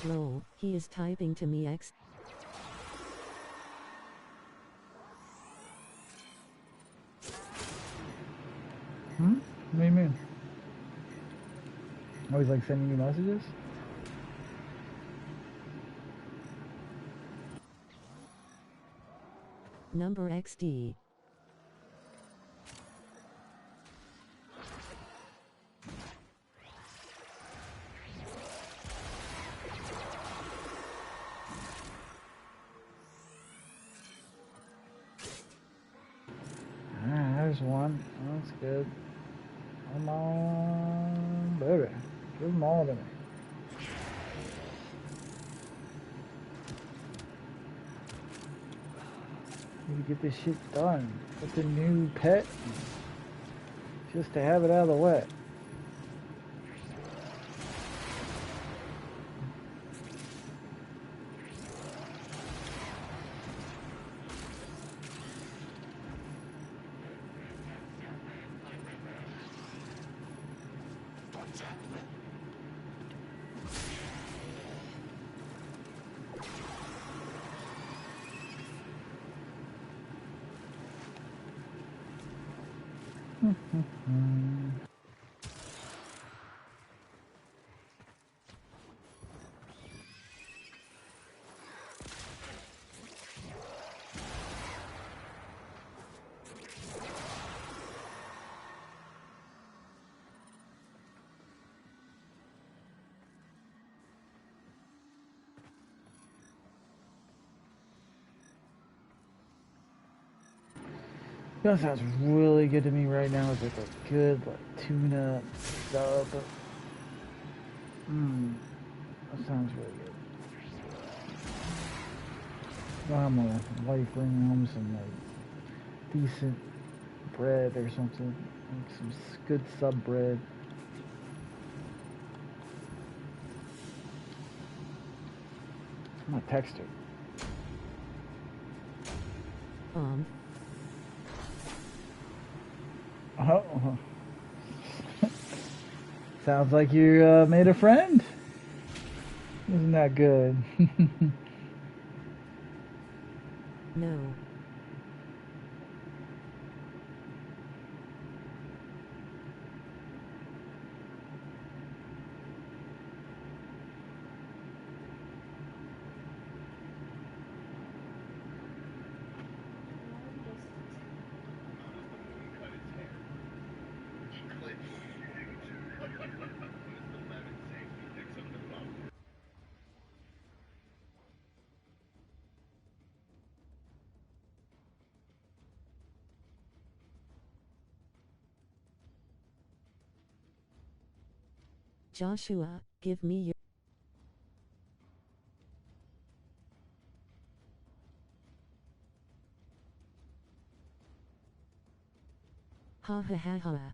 Lol, he is typing to me X. Hmm? What do you mean? Oh, he's like sending you messages? Number XD. Ah, there's one. That's good. Come on, baby. Give them all to me. Need to get this shit done. With the new pet. Just to have it out of the way. You know what sounds really good to me right now is like a good like tuna sub. That sounds really good. I'm gonna like bring home some like decent bread or something, like some good sub bread. I'm gonna text her. Oh. Sounds like you made a friend. Isn't that good? No. Joshua, give me your... Ha ha ha ha.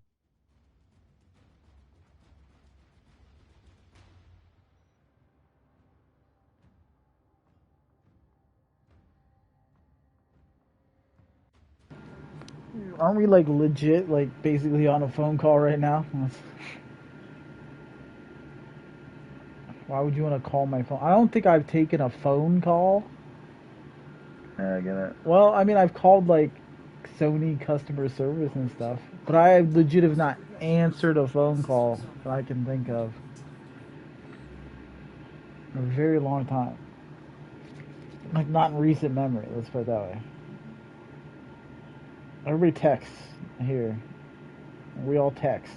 Aren't we like legit, like basically on a phone call right now? Why would you want to call my phone? I don't think I've taken a phone call. I get it. Well, I mean, I've called like Sony customer service and stuff, but I legit have not answered a phone call that I can think of in a very long time. Like, not in recent memory, let's put it that way. Everybody texts here. We all text.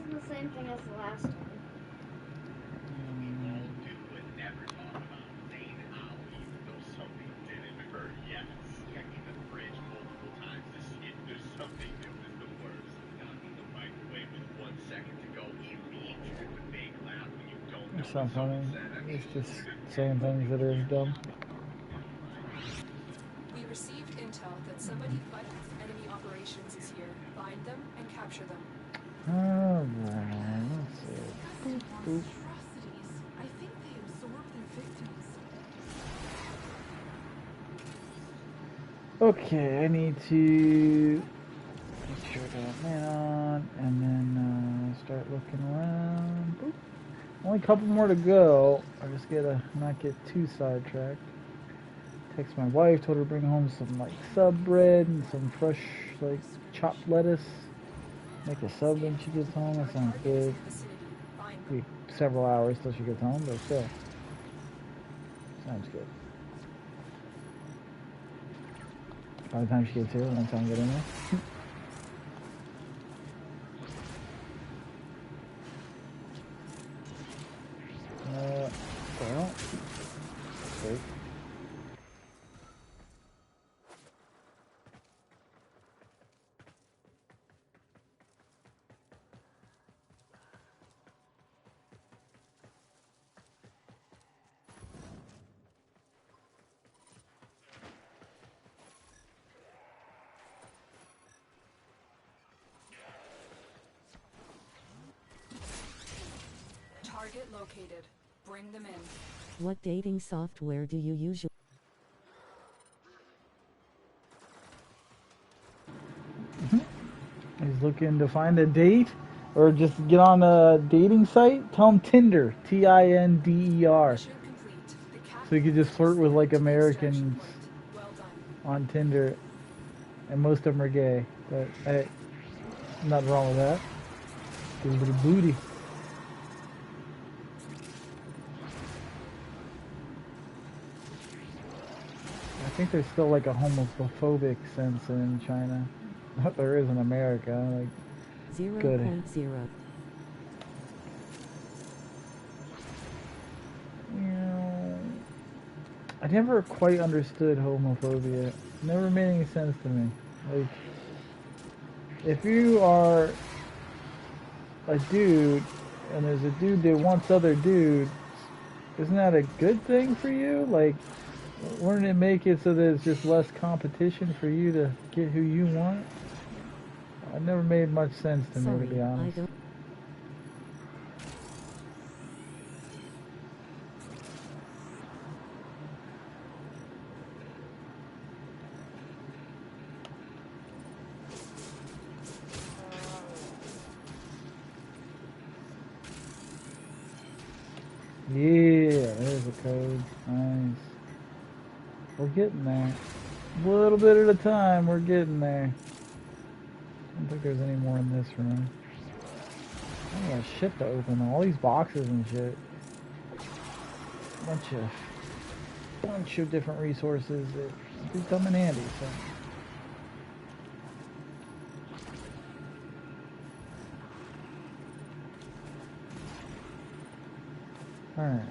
This is the same thing as the last one. It's not funny. It's just saying things that are dumb. We received intel that somebody fighting enemy operations is here. Find them and capture them. Alright, let's see. Boop, boop. Atrocities. I think they absorb their victims. Okay, I need to make sure I got that on, and then start looking around. Boop. Only a couple more to go. I just gotta not get too sidetracked. Text my wife, told her to bring home some like sub bread and some fresh like chopped lettuce. Make a sub when she gets home. That sounds good. Be several hours till she gets home, but still. Sounds good. By the time she gets here, one time get in there. Well, wait. Target located. Bring them in. What dating software do you usually? He's looking to find a date or just get on a dating site. Tell him Tinder. Tinder. So you could just flirt with like Americans on Tinder. And most of them are gay. But hey, nothing wrong with that. Give a bit of booty. I think there's still like a homophobic sense in China. What there is in America, like 0.0. I never quite understood homophobia. It never made any sense to me. Like, if you are a dude and there's a dude that wants other dudes, isn't that a good thing for you? Like, wouldn't it make it so that it's just less competition for you to get who you want? It never made much sense to me, to be honest. Yeah, there's a code. Nice. We're getting there. A little bit at a time, we're getting there. I don't think there's any more in this room. I got shit to open. All these boxes and shit. Bunch of different resources that do come in handy. So. All right.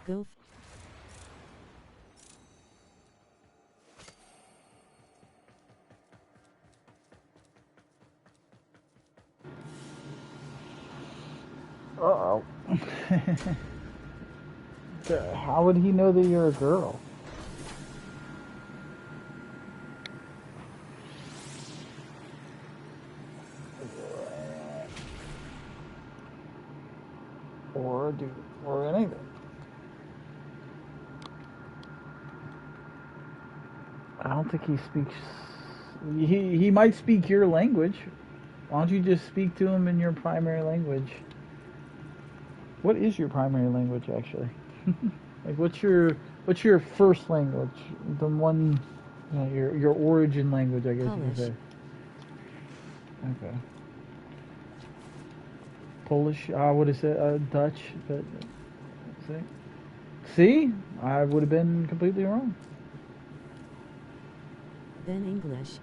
Go. Uh-oh. How would he know that you're a girl? Or anything. I don't think he speaks... He might speak your language. Why don't you just speak to him in your primary language? What is your primary language, actually? Like, what's your first language? The one, you know, your origin language, I guess you could say. Okay. Polish. What is it? Dutch. But see, I would have been completely wrong. Then English.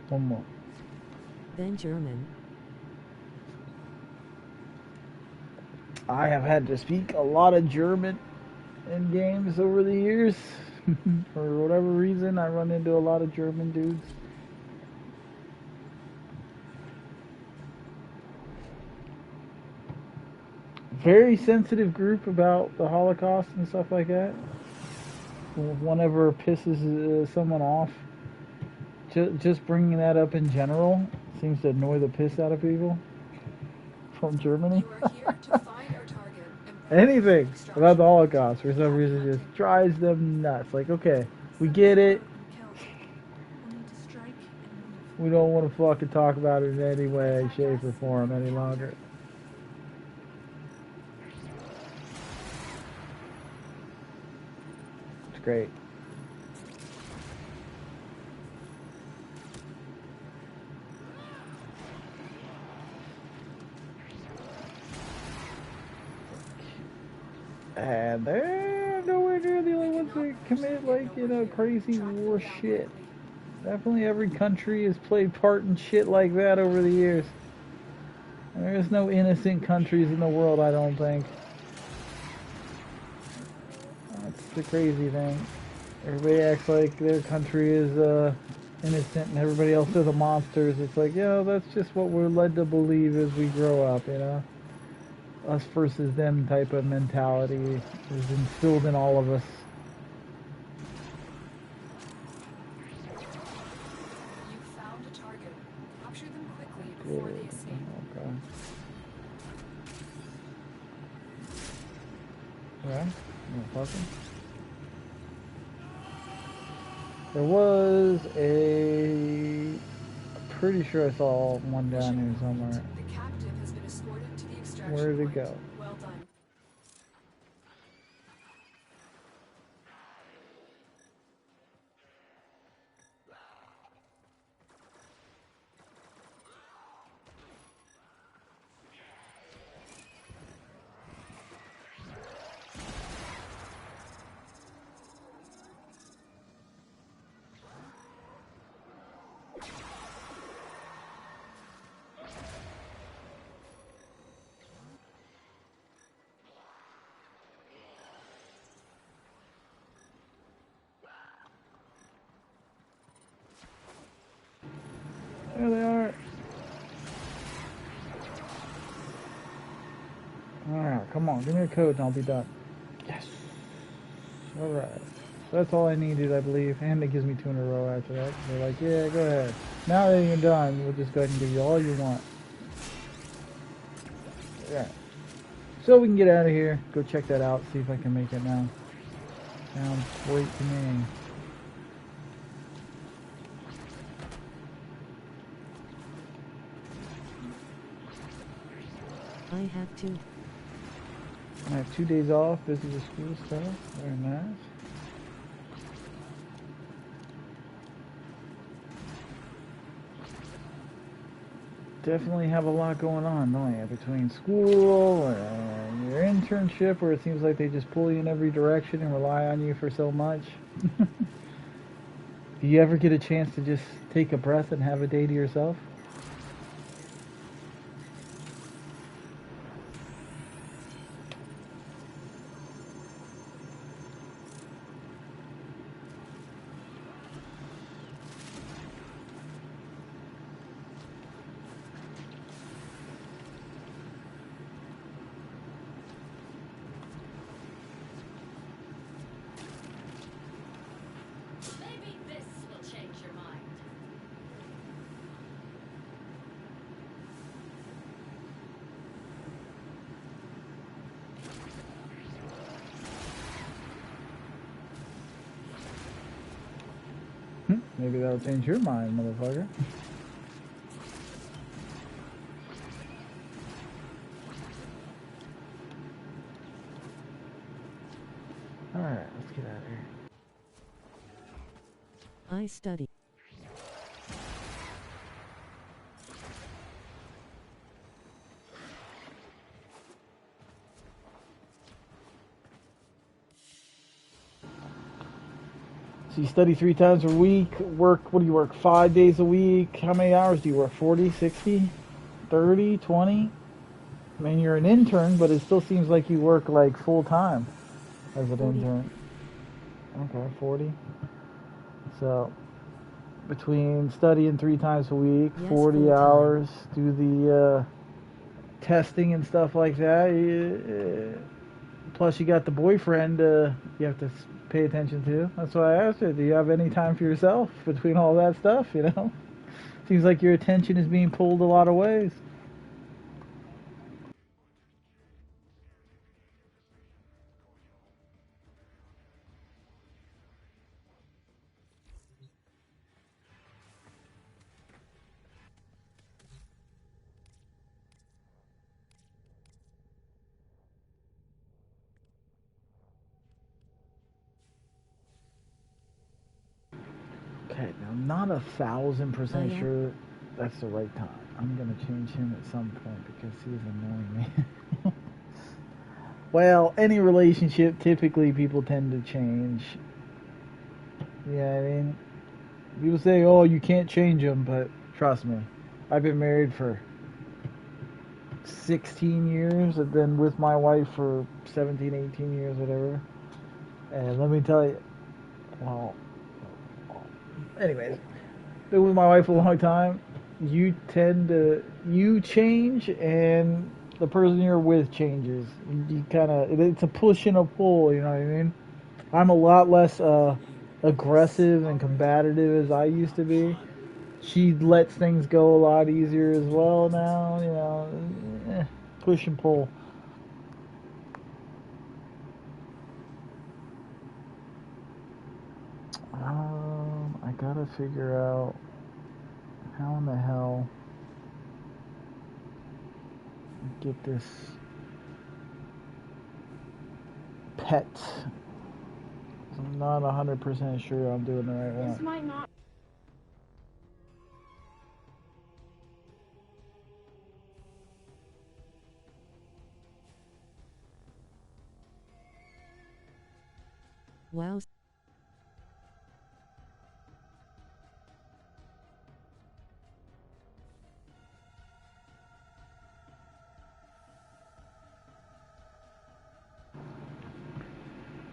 One more. Then German. I have had to speak a lot of German in games over the years. For whatever reason, I run into a lot of German dudes. Very sensitive group about the Holocaust and stuff like that. Whenever pisses someone off, just bringing that up in general seems to annoy the piss out of people from Germany. Anything about the Holocaust for some reason just drives them nuts. Like, okay, we get it. We don't want to fucking talk about it in any way, shape, or form any longer. It's great. And they're nowhere near the only ones that commit, like, you know, crazy war shit. Definitely every country has played part in shit like that over the years. There's no innocent countries in the world, I don't think. That's the crazy thing. Everybody acts like their country is innocent and everybody else are the monsters. It's like, yeah, that's just what we're led to believe as we grow up, you know? Us versus them type of mentality is instilled in all of us. You found a target. Capture them quickly before they escape. Okay. Yeah, no fucking. There was a... Pretty sure I saw one down here somewhere. The captive has been escorted to the extraction Where did it point. go? Well done. There they are. Alright, come on, give me a code and I'll be done. Yes. Alright. That's all I needed, I believe. And it gives me 2 in a row after that. They're like, yeah, go ahead. Now that you're done, we'll just go ahead and give you all you want. Yeah. So we can get out of here. Go check that out, see if I can make it now. Sounds great to me. I have 2 days off, busy with school stuff. Very nice. Definitely have a lot going on, don't you? Between school and your internship, where it seems like they just pull you in every direction and rely on you for so much. Do you ever get a chance to just take a breath and have a day to yourself? Maybe this will change your mind. Maybe that'll change your mind, motherfucker. I study. So you study 3 times a week, work, what do you work, 5 days a week? How many hours do you work, 40, 60, 30, 20? I mean, you're an intern, but it still seems like you work like full time as an 40. intern. Okay, 40. So, between studying 3 times a week, Yes, 40 full-time. hours, do the testing and stuff like that. Plus, you got the boyfriend you have to pay attention to. That's why I asked her, do you have any time for yourself between all that stuff, you know? Seems like your attention is being pulled a lot of ways. Okay, now I'm not 1,000% Oh, yeah? sure that's the right time. I'm gonna change him at some point because he's annoying me. Well, any relationship, typically people tend to change. Yeah, I mean, people say, oh, you can't change them, but trust me, I've been married for 16 years and then with my wife for 17, 18 years, whatever. And let me tell you, well, anyways, been with my wife a long time. You change and the person you're with changes. You kind of, it's a push and a pull, you know what I mean? I'm a lot less aggressive and combative as I used to be. She lets things go a lot easier as well now, you know, push and pull. I gotta figure out how in the hell get this pet. I'm not 100% sure I'm doing the right This one. might not. Wow.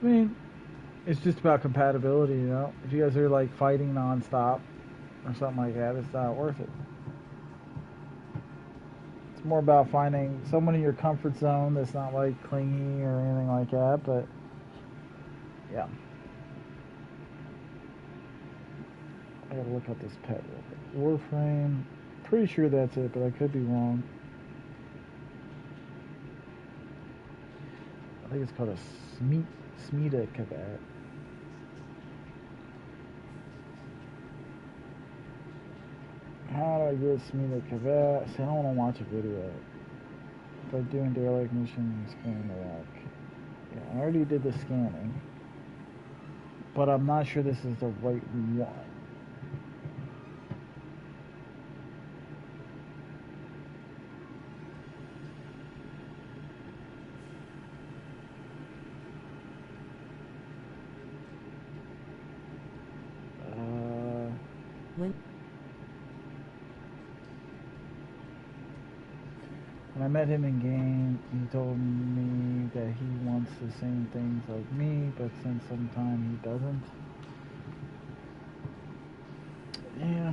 I mean, it's just about compatibility, you know? If you guys are like fighting nonstop or something like that, it's not worth it. It's more about finding someone in your comfort zone that's not like clingy or anything like that, but yeah. I gotta look up this pet real quick. Warframe. Pretty sure that's it, but I could be wrong. I think it's called a Smita Kavat. How do I get Smita Kavat? See, I don't want to watch a video. If I'm doing derelict mission, scan the rock. Yeah, I already did the scanning. But I'm not sure this is the right one. When I met him in game, he told me that he wants the same things like me, but since sometime he doesn't. Yeah.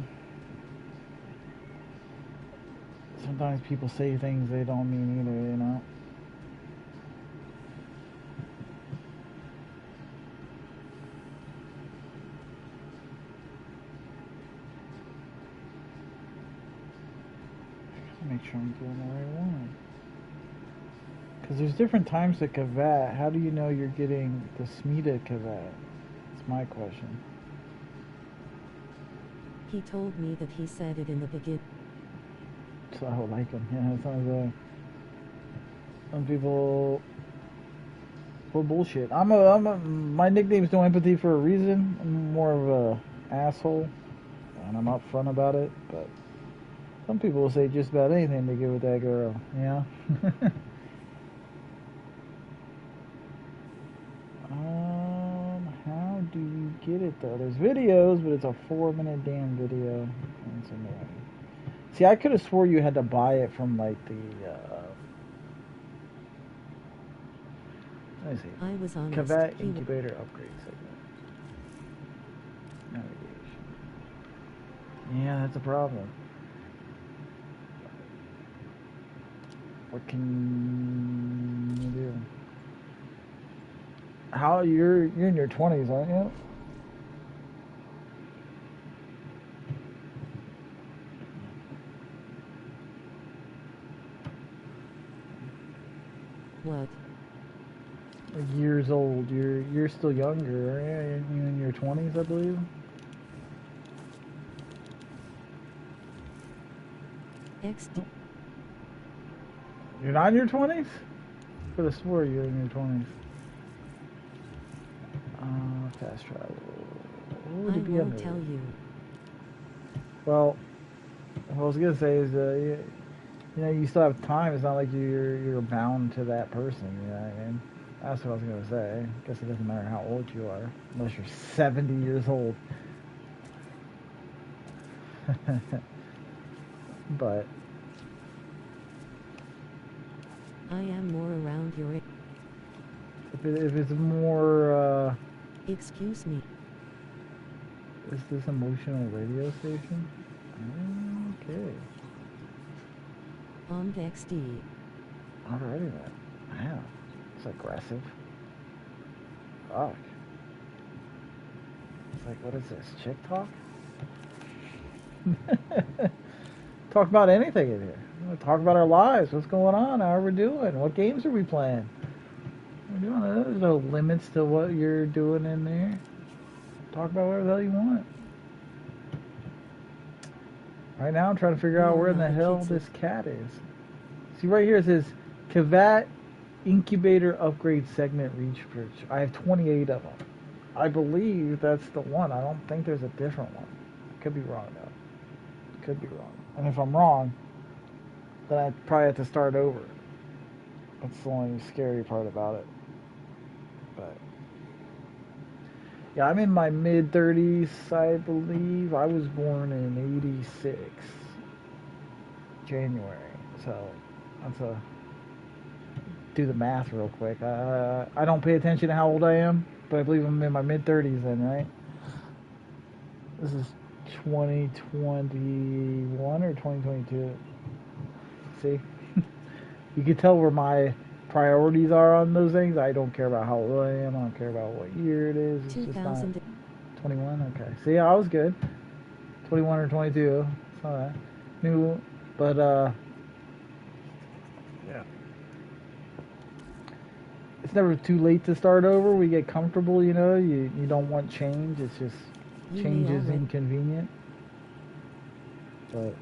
Sometimes people say things they don't mean either, you know? Make sure I'm doing the right one. Because there's different times of Kavat. How do you know you're getting the Smita Kavat? That's my question. He told me that he said it in the beginning. So I would like him. Yeah, it sounds like some people full bullshit. My nickname's NoEmpathy for a reason. I'm more of a asshole, and I'm upfront about it, but some people will say just about anything to get with that girl, you know? How do you get it, though? There's videos, but it's a 4-minute damn video, and it's annoying. See, I could have swore you had to buy it from, like, the, let me see. I was honest. Cavat incubator upgrade segment. Navigation. Yeah, that's a problem. What can you do? How you're in your 20s, aren't you? What? Years old. You're still younger, aren't you? You're in your 20s, I believe. XD. You're not in your 20s? I could have swore you're in your 20s. Fast travel. I won't tell you. Well, what I was gonna say is, you know, you still have time. It's not like you're bound to that person. You know what I mean? That's what I was gonna say. I guess it doesn't matter how old you are, unless you're 70 years old. But I am more around your age. if it's more, Excuse me. is this emotional radio station? Okay. XD. Alrighty then. Wow. It's aggressive. Fuck. It's like, what is this? Chick talk? Talk about anything in here. Talk about our lives. What's going on? How are we doing? What games are we playing? We're doing it. There's no limits to what you're doing in there. Talk about whatever the hell you want. Right now, I'm trying to figure out where in the hell this cat is. See, right here it says, Cavat Incubator Upgrade Segment Research. I have 28 of them. I believe that's the one. I don't think there's a different one. Could be wrong, though. Could be wrong. And if I'm wrong, then I probably have to start over. That's the only scary part about it. But yeah, I'm in my mid-30s, I believe. I was born in 86, January. So let's do the math real quick. I don't pay attention to how old I am, but I believe I'm in my mid-30s then, right? This is 2021 or 2022. See? You can tell where my priorities are on those things. I don't care about how old I am. I don't care about what year it is. It's just not 21. Okay. See, yeah, I was good. 21 or 22. Saw that. New, but yeah. It's never too late to start over. We get comfortable, you know. You don't want change. It's just change is inconvenient. But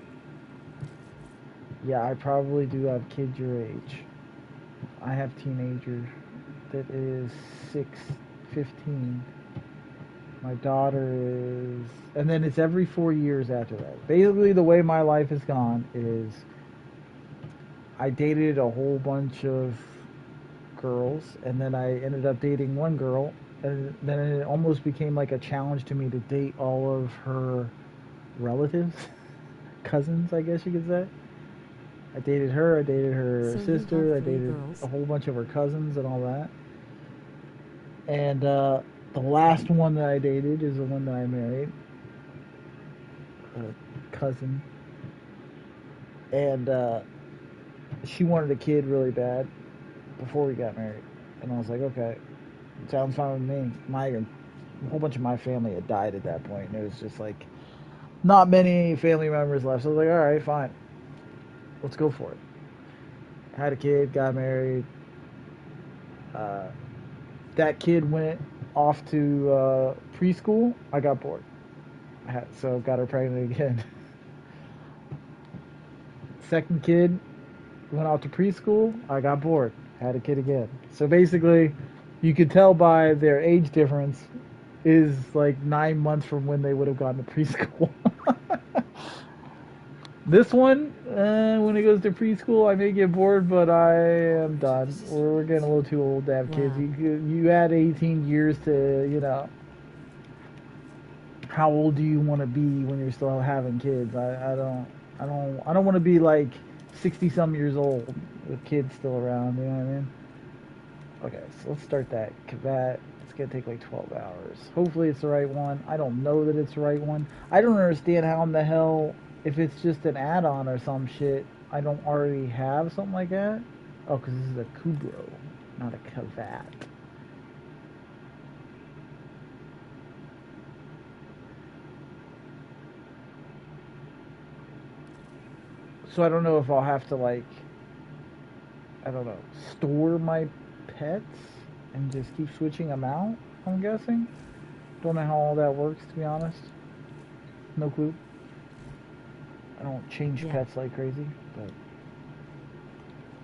yeah, I probably do have kids your age. I have teenagers that is 15. My daughter is, and then it's every 4 years after that. Basically, the way my life has gone is I dated a whole bunch of girls, and then I ended up dating one girl, and then it almost became like a challenge to me to date all of her relatives, cousins, I guess you could say. I dated her sister, I dated a whole bunch of her cousins and all that. And the last one that I dated is the one that I married. A cousin. And she wanted a kid really bad before we got married. And I was like, okay, sounds fine with me. A whole bunch of my family had died at that point. And it was just like, not many family members left. So I was like, all right, fine. Let's go for it. Had a kid, got married. That kid went off to preschool. I got bored. So got her pregnant again. Second kid went off to preschool. I got bored. Had a kid again. So basically, you could tell by their age difference is like 9 months from when they would have gone to preschool. This one, when it goes to preschool, I may get bored, but I am done. We're getting a little too old to have kids. Wow. You add 18 years to, you know, how old do you want to be when you're still having kids? I don't want to be like 60 some years old with kids still around. You know what I mean? Okay, so let's start that. It's gonna take like 12 hours. Hopefully it's the right one. I don't know that it's the right one. I don't understand how in the hell, if it's just an add-on or some shit, I don't already have something like that. Oh, because this is a Kubro, not a Kavat. So I don't know if I'll have to, like, I don't know, store my pets and just keep switching them out, I'm guessing. Don't know how all that works, to be honest. No clue. I don't change pets like crazy, but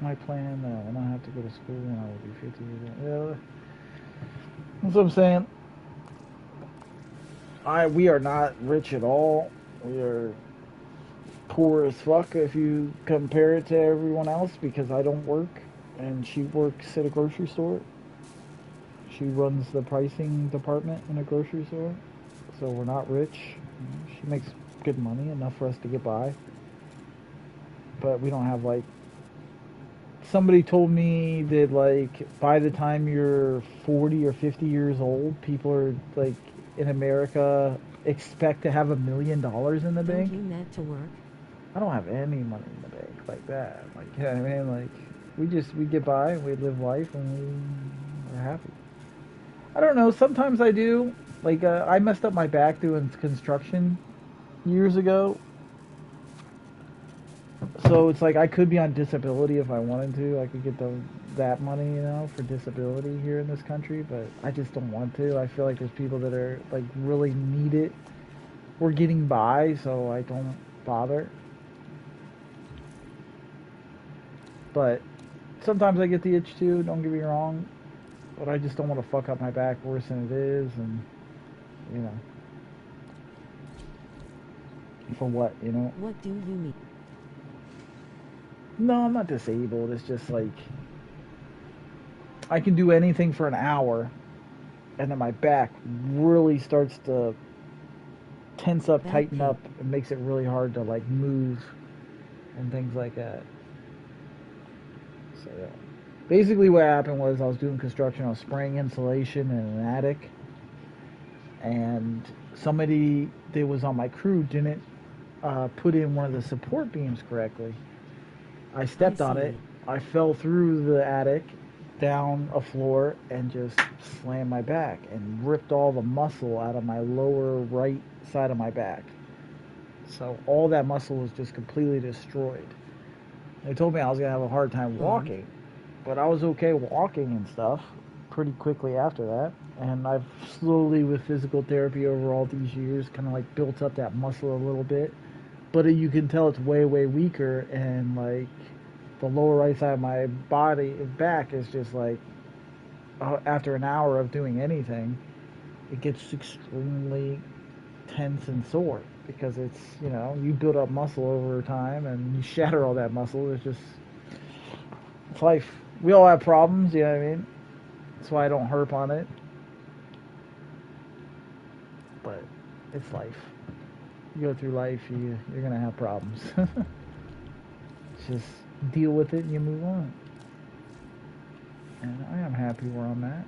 my plan, when I have to go to school when I will be 50 years old. Yeah, that's what I'm saying. We are not rich at all. We are poor as fuck if you compare it to everyone else, because I don't work and she works at a grocery store. She runs the pricing department in a grocery store, so we're not rich. She makes good money, enough for us to get by, but we don't have, like, somebody told me that, like, by the time you're 40 or 50 years old, people are, like, in America expect to have $1 million in the bank. Don't you net to work? I don't have any money in the bank like that. Like, you know what I mean? Like, we get by, we live life, and we're happy. I don't know, sometimes I do. Like, I messed up my back doing construction years ago. So it's like I could be on disability if I wanted to. I could get that money, you know, for disability here in this country, but I just don't want to. I feel like there's people that are, like, really need it. We're getting by, so I don't bother. But sometimes I get the itch too, don't get me wrong. But I just don't want to fuck up my back worse than it is, and, you know. For what, you know? What do you mean? No, I'm not disabled. It's just like I can do anything for an hour, and then my back really starts to tense up, tighten up, and makes it really hard to, like, move and things like that. So yeah. Basically what happened was I was doing construction, I was spraying insulation in an attic, and somebody that was on my crew didn't put in one of the support beams correctly. I stepped on it, I fell through the attic, down a floor, and just slammed my back and ripped all the muscle out of my lower right side of my back. So all that muscle was just completely destroyed. They told me I was going to have a hard time walking, but I was okay walking and stuff pretty quickly after that. And I've slowly, with physical therapy over all these years, kind of, like, built up that muscle a little bit. But you can tell it's way, way weaker, and, like, the lower right side of my back is just, like, after an hour of doing anything, it gets extremely tense and sore, because it's, you know, you build up muscle over time and you shatter all that muscle. It's life. We all have problems, you know what I mean? That's why I don't harp on it. But it's life. You go through life, you're gonna have problems. Just deal with it and you move on. And I am happy where I'm at.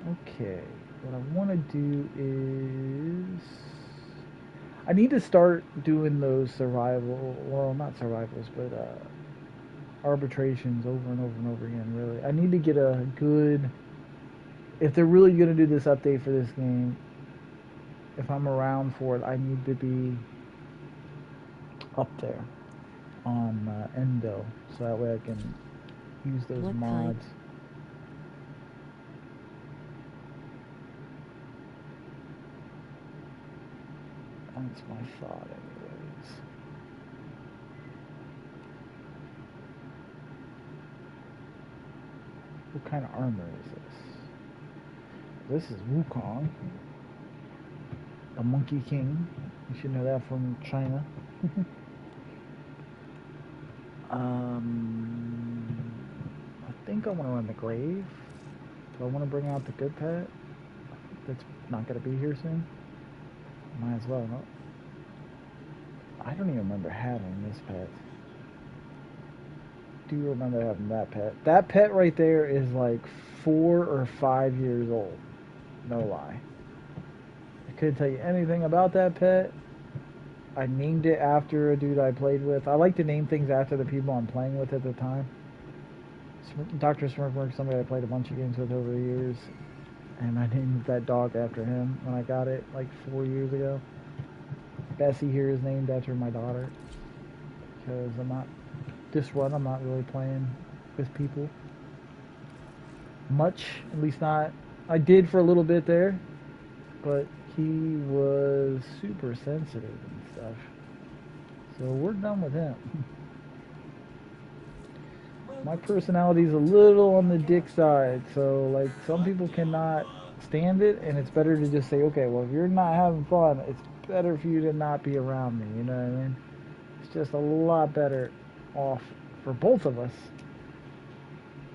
Okay, what I want to do is I need to start doing those not survivals, but arbitrations over and over and over again, really. I need to get a good, if they're really going to do this update for this game, if I'm around for it, I need to be up there on Endo, so that way I can use those mods. That's my thought, anyways. What kind of armor is this? This is Wukong, the Monkey King. You should know that from China. I think I want to run the Grave. Do I want to bring out the good pet? That's not going to be here soon. Might as well, no? I don't even remember having this pet. Do you remember having that pet? That pet right there is like 4 or 5 years old. No lie. I couldn't tell you anything about that pet. I named it after a dude I played with. I like to name things after the people I'm playing with at the time. Dr. Smirkwork, somebody I played a bunch of games with over the years. And I named that dog after him when I got it like 4 years ago. Bessie here is named after my daughter. Because I'm not really playing with people much. At least not. I did for a little bit there. But he was super sensitive and stuff. So we're done with him. My personality's a little on the dick side, so like some people cannot stand it, and it's better to just say, okay, well if you're not having fun, it's better for you to not be around me, you know what I mean? It's just a lot better off for both of us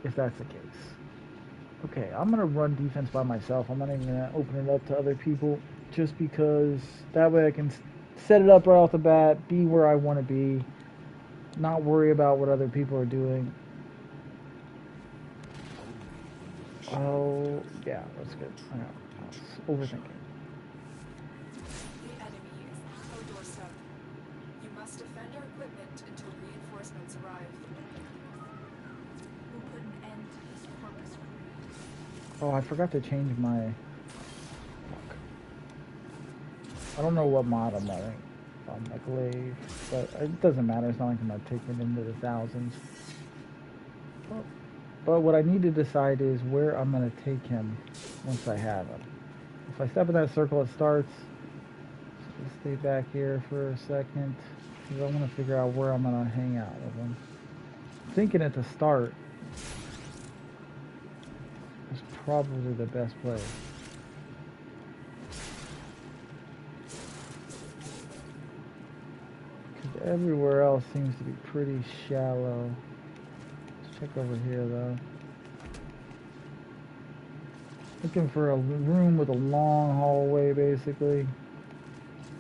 if that's the case. Okay, I'm gonna run defense by myself. I'm not even gonna open it up to other people, just because that way I can set it up right off the bat, be where I want to be, not worry about what other people are doing. Oh, yeah, that's good. I was overthinking. The enemy is at our doorstep. You must defend our equipment until reinforcements arrive. We'll put an end to this corpus greed. Oh, I forgot to change my... Fuck. I don't know what mod I'm running on my Glaive, but it doesn't matter. It's not like I'm going to take it into the thousands. Oh. But what I need to decide is where I'm going to take him once I have him. If I step in that circle, it starts. So just stay back here for a second, because I want to figure out where I'm going to hang out with him. I'm thinking at the start is probably the best place. Because everywhere else seems to be pretty shallow. Check over here though. Looking for a room with a long hallway basically.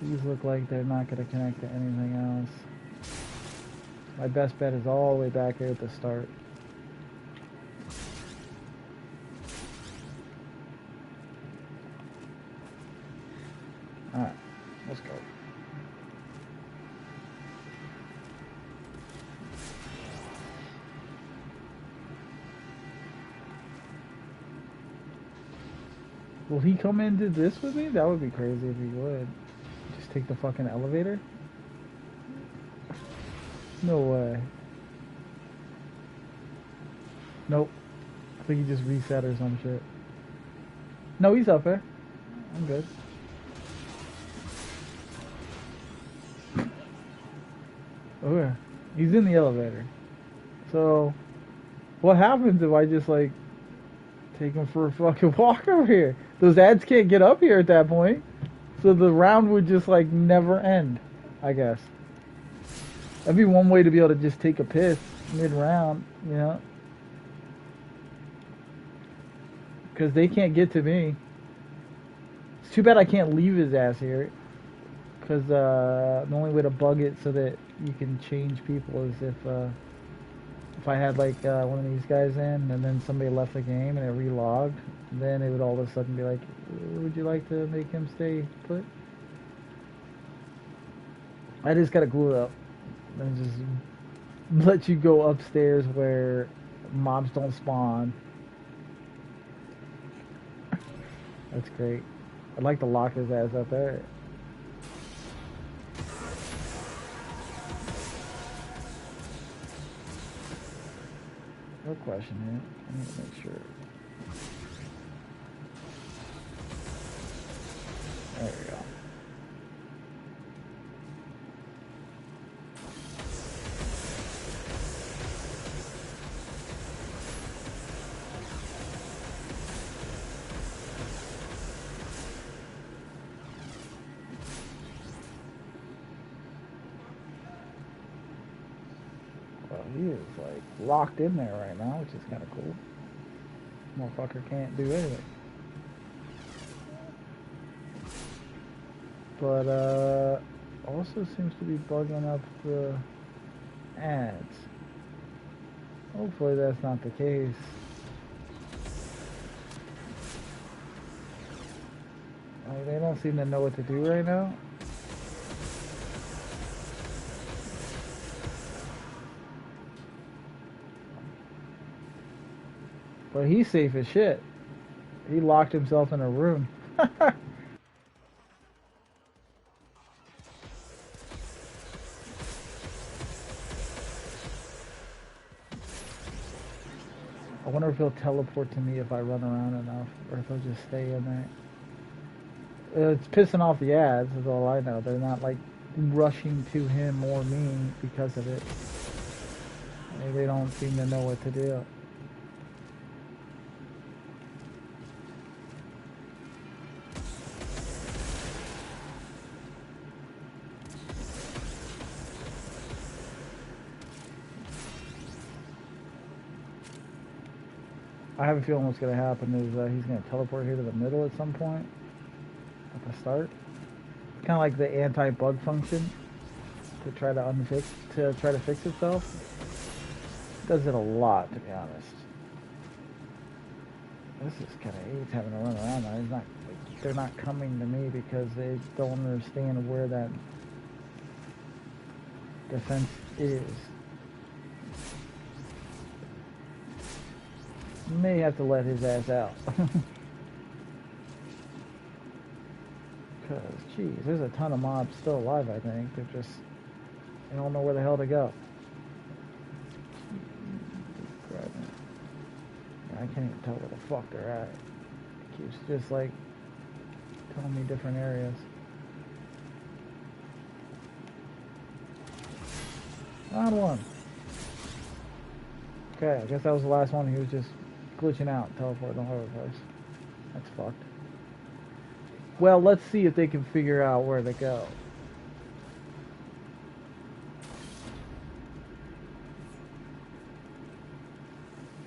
These look like they're not going to connect to anything else. My best bet is all the way back here at the start. Alright, let's go. Will he come into this with me? That would be crazy if he would. Just take the fucking elevator? No way. Nope. I think he just reset or some shit. No, he's up there. I'm good. Oh yeah. He's in the elevator. So, what happens if I just like take him for a fucking walk over here? Those ads can't get up here at that point. So the round would just like never end, I guess. That'd be one way to be able to just take a piss mid-round, you know? Because they can't get to me. It's too bad I can't leave his ass here. Because the only way to bug it so that you can change people is if I had like one of these guys in and then somebody left the game and it relogged, then it would all of a sudden be like, would you like to make him stay put? I just gotta glue it up and just let you go upstairs where mobs don't spawn. That's great. I'd like to lock his ass up there. No question here. I need to make sure. There we go. So he is like locked in there right now, which is kind of cool. Motherfucker can't do anything. But also seems to be bugging up the ads. Hopefully that's not the case. Like, they don't seem to know what to do right now. But he's safe as shit. He locked himself in a room. I wonder if he'll teleport to me if I run around enough, or if he'll just stay in there. It's pissing off the ads, is all I know. They're not like rushing to him or me because of it. They don't seem to know what to do. I have a feeling what's going to happen is he's going to teleport here to the middle at some point at the start. Kind of like the anti-bug function to try to fix itself. It does it a lot, to be honest. This is kind of AIDS having to run around now. They're not coming to me because they don't understand where that defense is. May have to let his ass out. Because, geez, there's a ton of mobs still alive, I think. They don't know where the hell to go. I can't even tell where the fuck they're at. It keeps just, like, telling me different areas. Found one. Okay, I guess that was the last one. He was just glitching out, teleporting all over the place. That's fucked. Well, let's see if they can figure out where to go.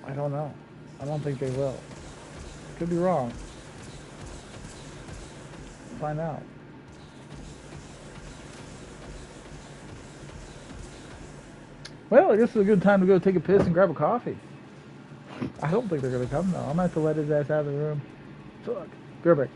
I don't know. I don't think they will. Could be wrong. Find out. Well, I guess it's a good time to go take a piss and grab a coffee. I don't think they're going to come, though. I'm going to have to let his ass out of the room. Fuck. Be right back.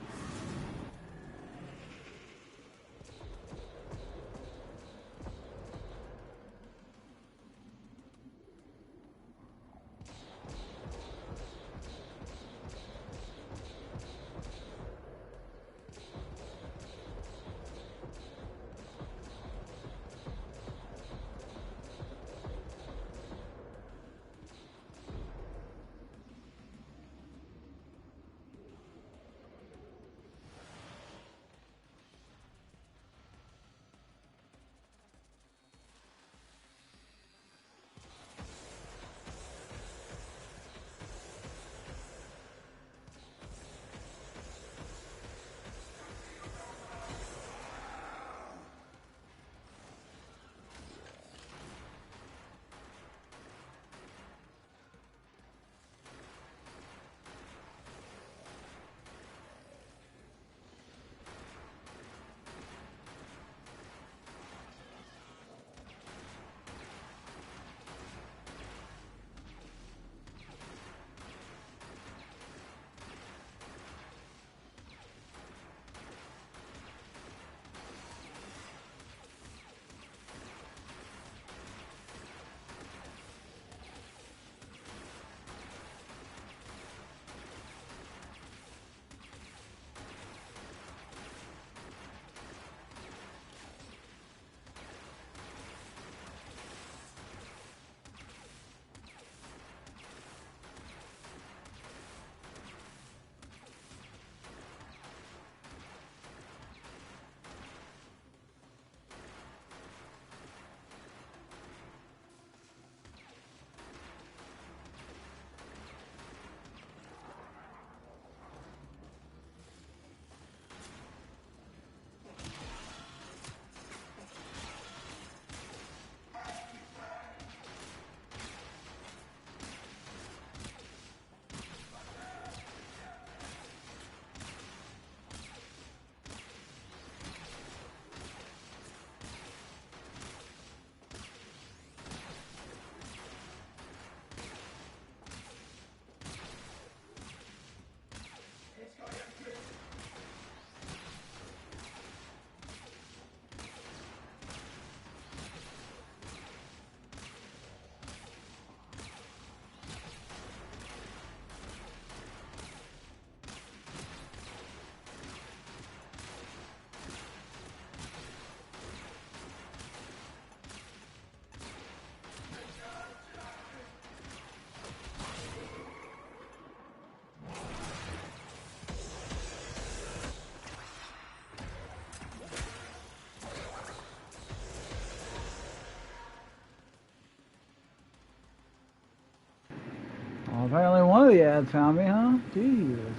yeah, it found me, huh? Jesus.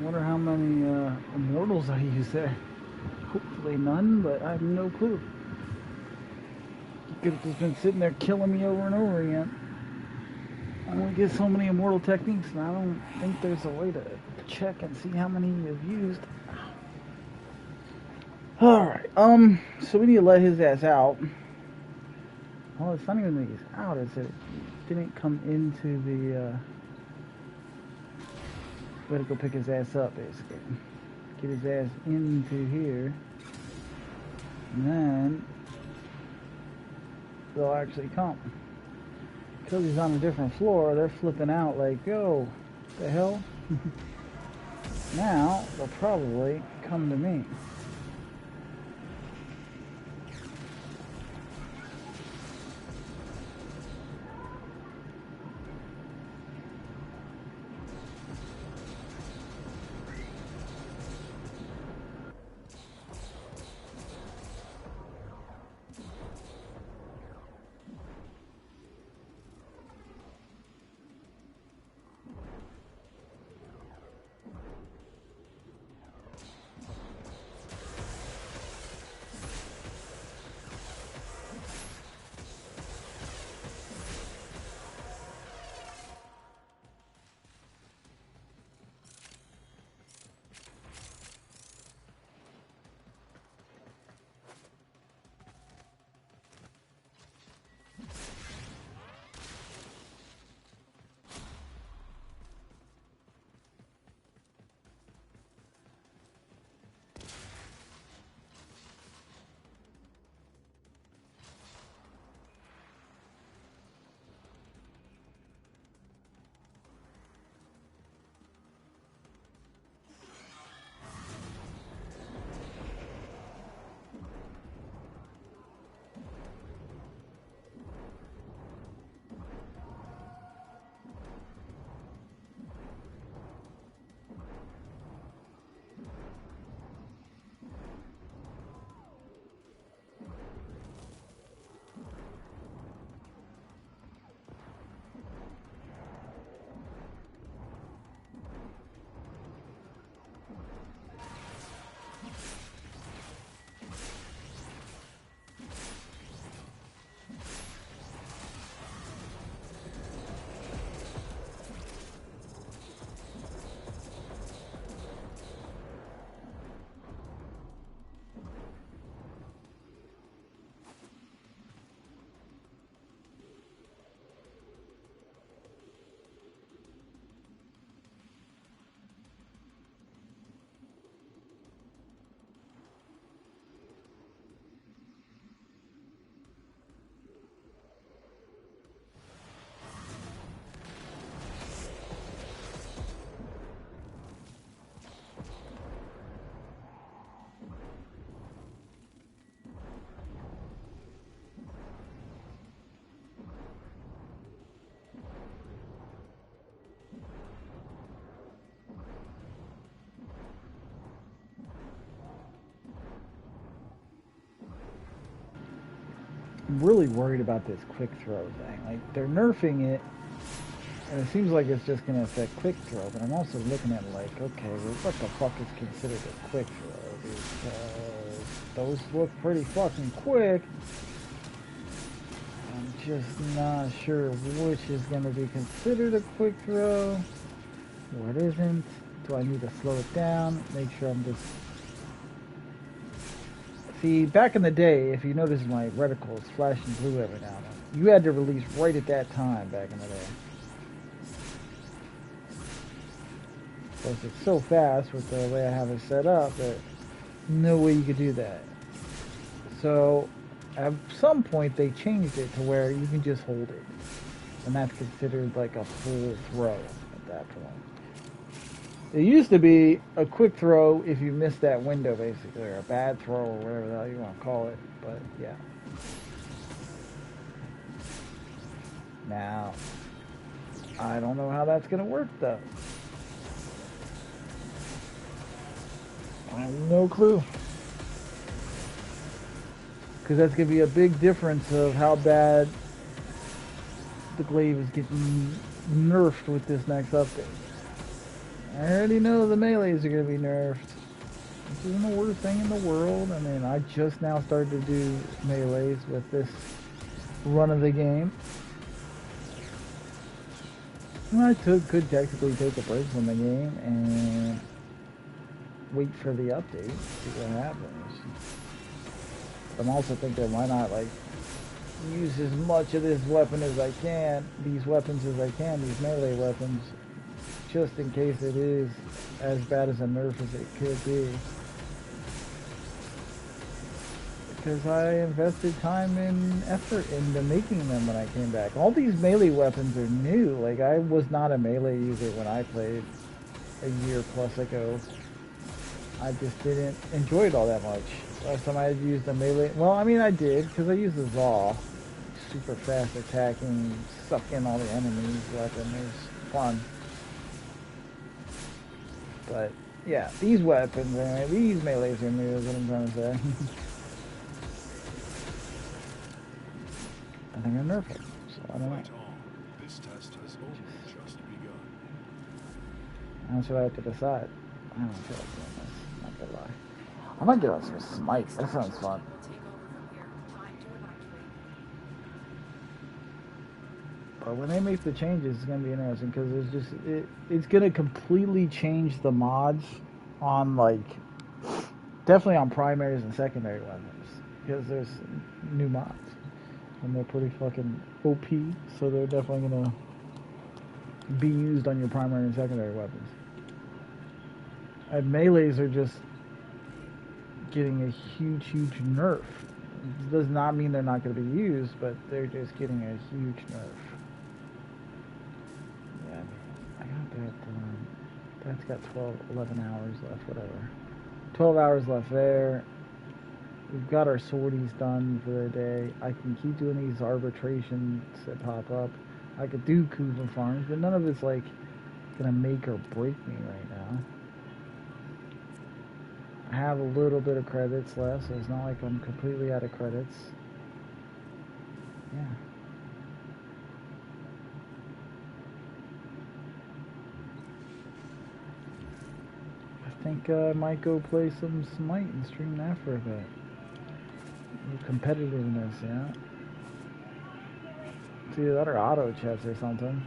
Wonder how many immortals I use there. Hopefully none, but I have no clue. You could have just been sitting there killing me over and over again. I only get so many immortal techniques, and I don't think there's a way to check and see how many you've used. Alright, so we need to let his ass out. Well, it's not even that he's out, it's that he didn't come into the, we gotta go pick his ass up, basically. Get his ass into here. And then they'll actually come. Because he's on a different floor, they're flipping out like, yo, what the hell? Now, they'll probably come to me. I'm really worried about this quick throw thing. Like, they're nerfing it, and it seems like it's just going to affect quick throw, but I'm also looking at it like, okay, well, what the fuck is considered a quick throw? Because those look pretty fucking quick. I'm just not sure which is going to be considered a quick throw, what isn't. Do I need to slow it down? Make sure I'm just... See, back in the day, if you notice my reticle is flashing blue every now and then, you had to release right at that time back in the day. Because it's so fast with the way I have it set up that no way you could do that. So, at some point they changed it to where you can just hold it. And that's considered like a full throw at that point. It used to be a quick throw if you missed that window, basically, or a bad throw, or whatever the hell you want to call it, but yeah. Now, I don't know how that's going to work, though. I have no clue. Because that's going to be a big difference of how bad the glaive is getting nerfed with this next update. I already know the melees are going to be nerfed. Which isn't the worst thing in the world. I mean, I just now started to do melees with this run of the game. And I could technically take a break from the game and wait for the update, see what happens. But I'm also thinking, why not, like, use as much of this weapon as I can, these weapons as I can, these melee weapons, just in case it is as bad as a nerf as it could be. Because I invested time and effort into making them when I came back. All these melee weapons are new. Like, I was not a melee user when I played a year plus ago. I just didn't enjoy it all that much. Last time I had used a melee... Well, I mean, I did, because I used the Zaw. Super fast attacking, suck in all the enemies weapon. It was fun. But, yeah, these weapons, anyway, these melees are new, is what I'm trying to say. I think I'm nerfed, so I don't know. This test has only just begun. That's what I have to decide. I don't feel like doing this, not gonna lie. I might get on some Smite, that sounds fun. But when they make the changes, it's gonna be interesting, because it's gonna completely change the mods on, like, definitely on primaries and secondary weapons, because there's new mods. And they're pretty fucking OP, so they're definitely gonna be used on your primary and secondary weapons. And melees are just getting a huge nerf. It does not mean they're not going to be used, but they're just getting a huge nerf. Yeah, I got that. That's got 11 hours left, whatever. 12 hours left there. We've got our sorties done for the day. I can keep doing these arbitrations that pop up. I could do Kuva farms, but none of it's like gonna make or break me right now. I have a little bit of credits left, so it's not like I'm completely out of credits. Yeah. I think I might go play some Smite and stream that for a bit. Competitiveness, yeah. See that or auto chess or something.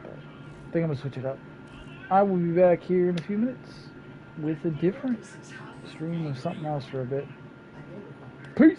I think I'm gonna switch it up. I will be back here in a few minutes with a different stream of something else for a bit. Peace!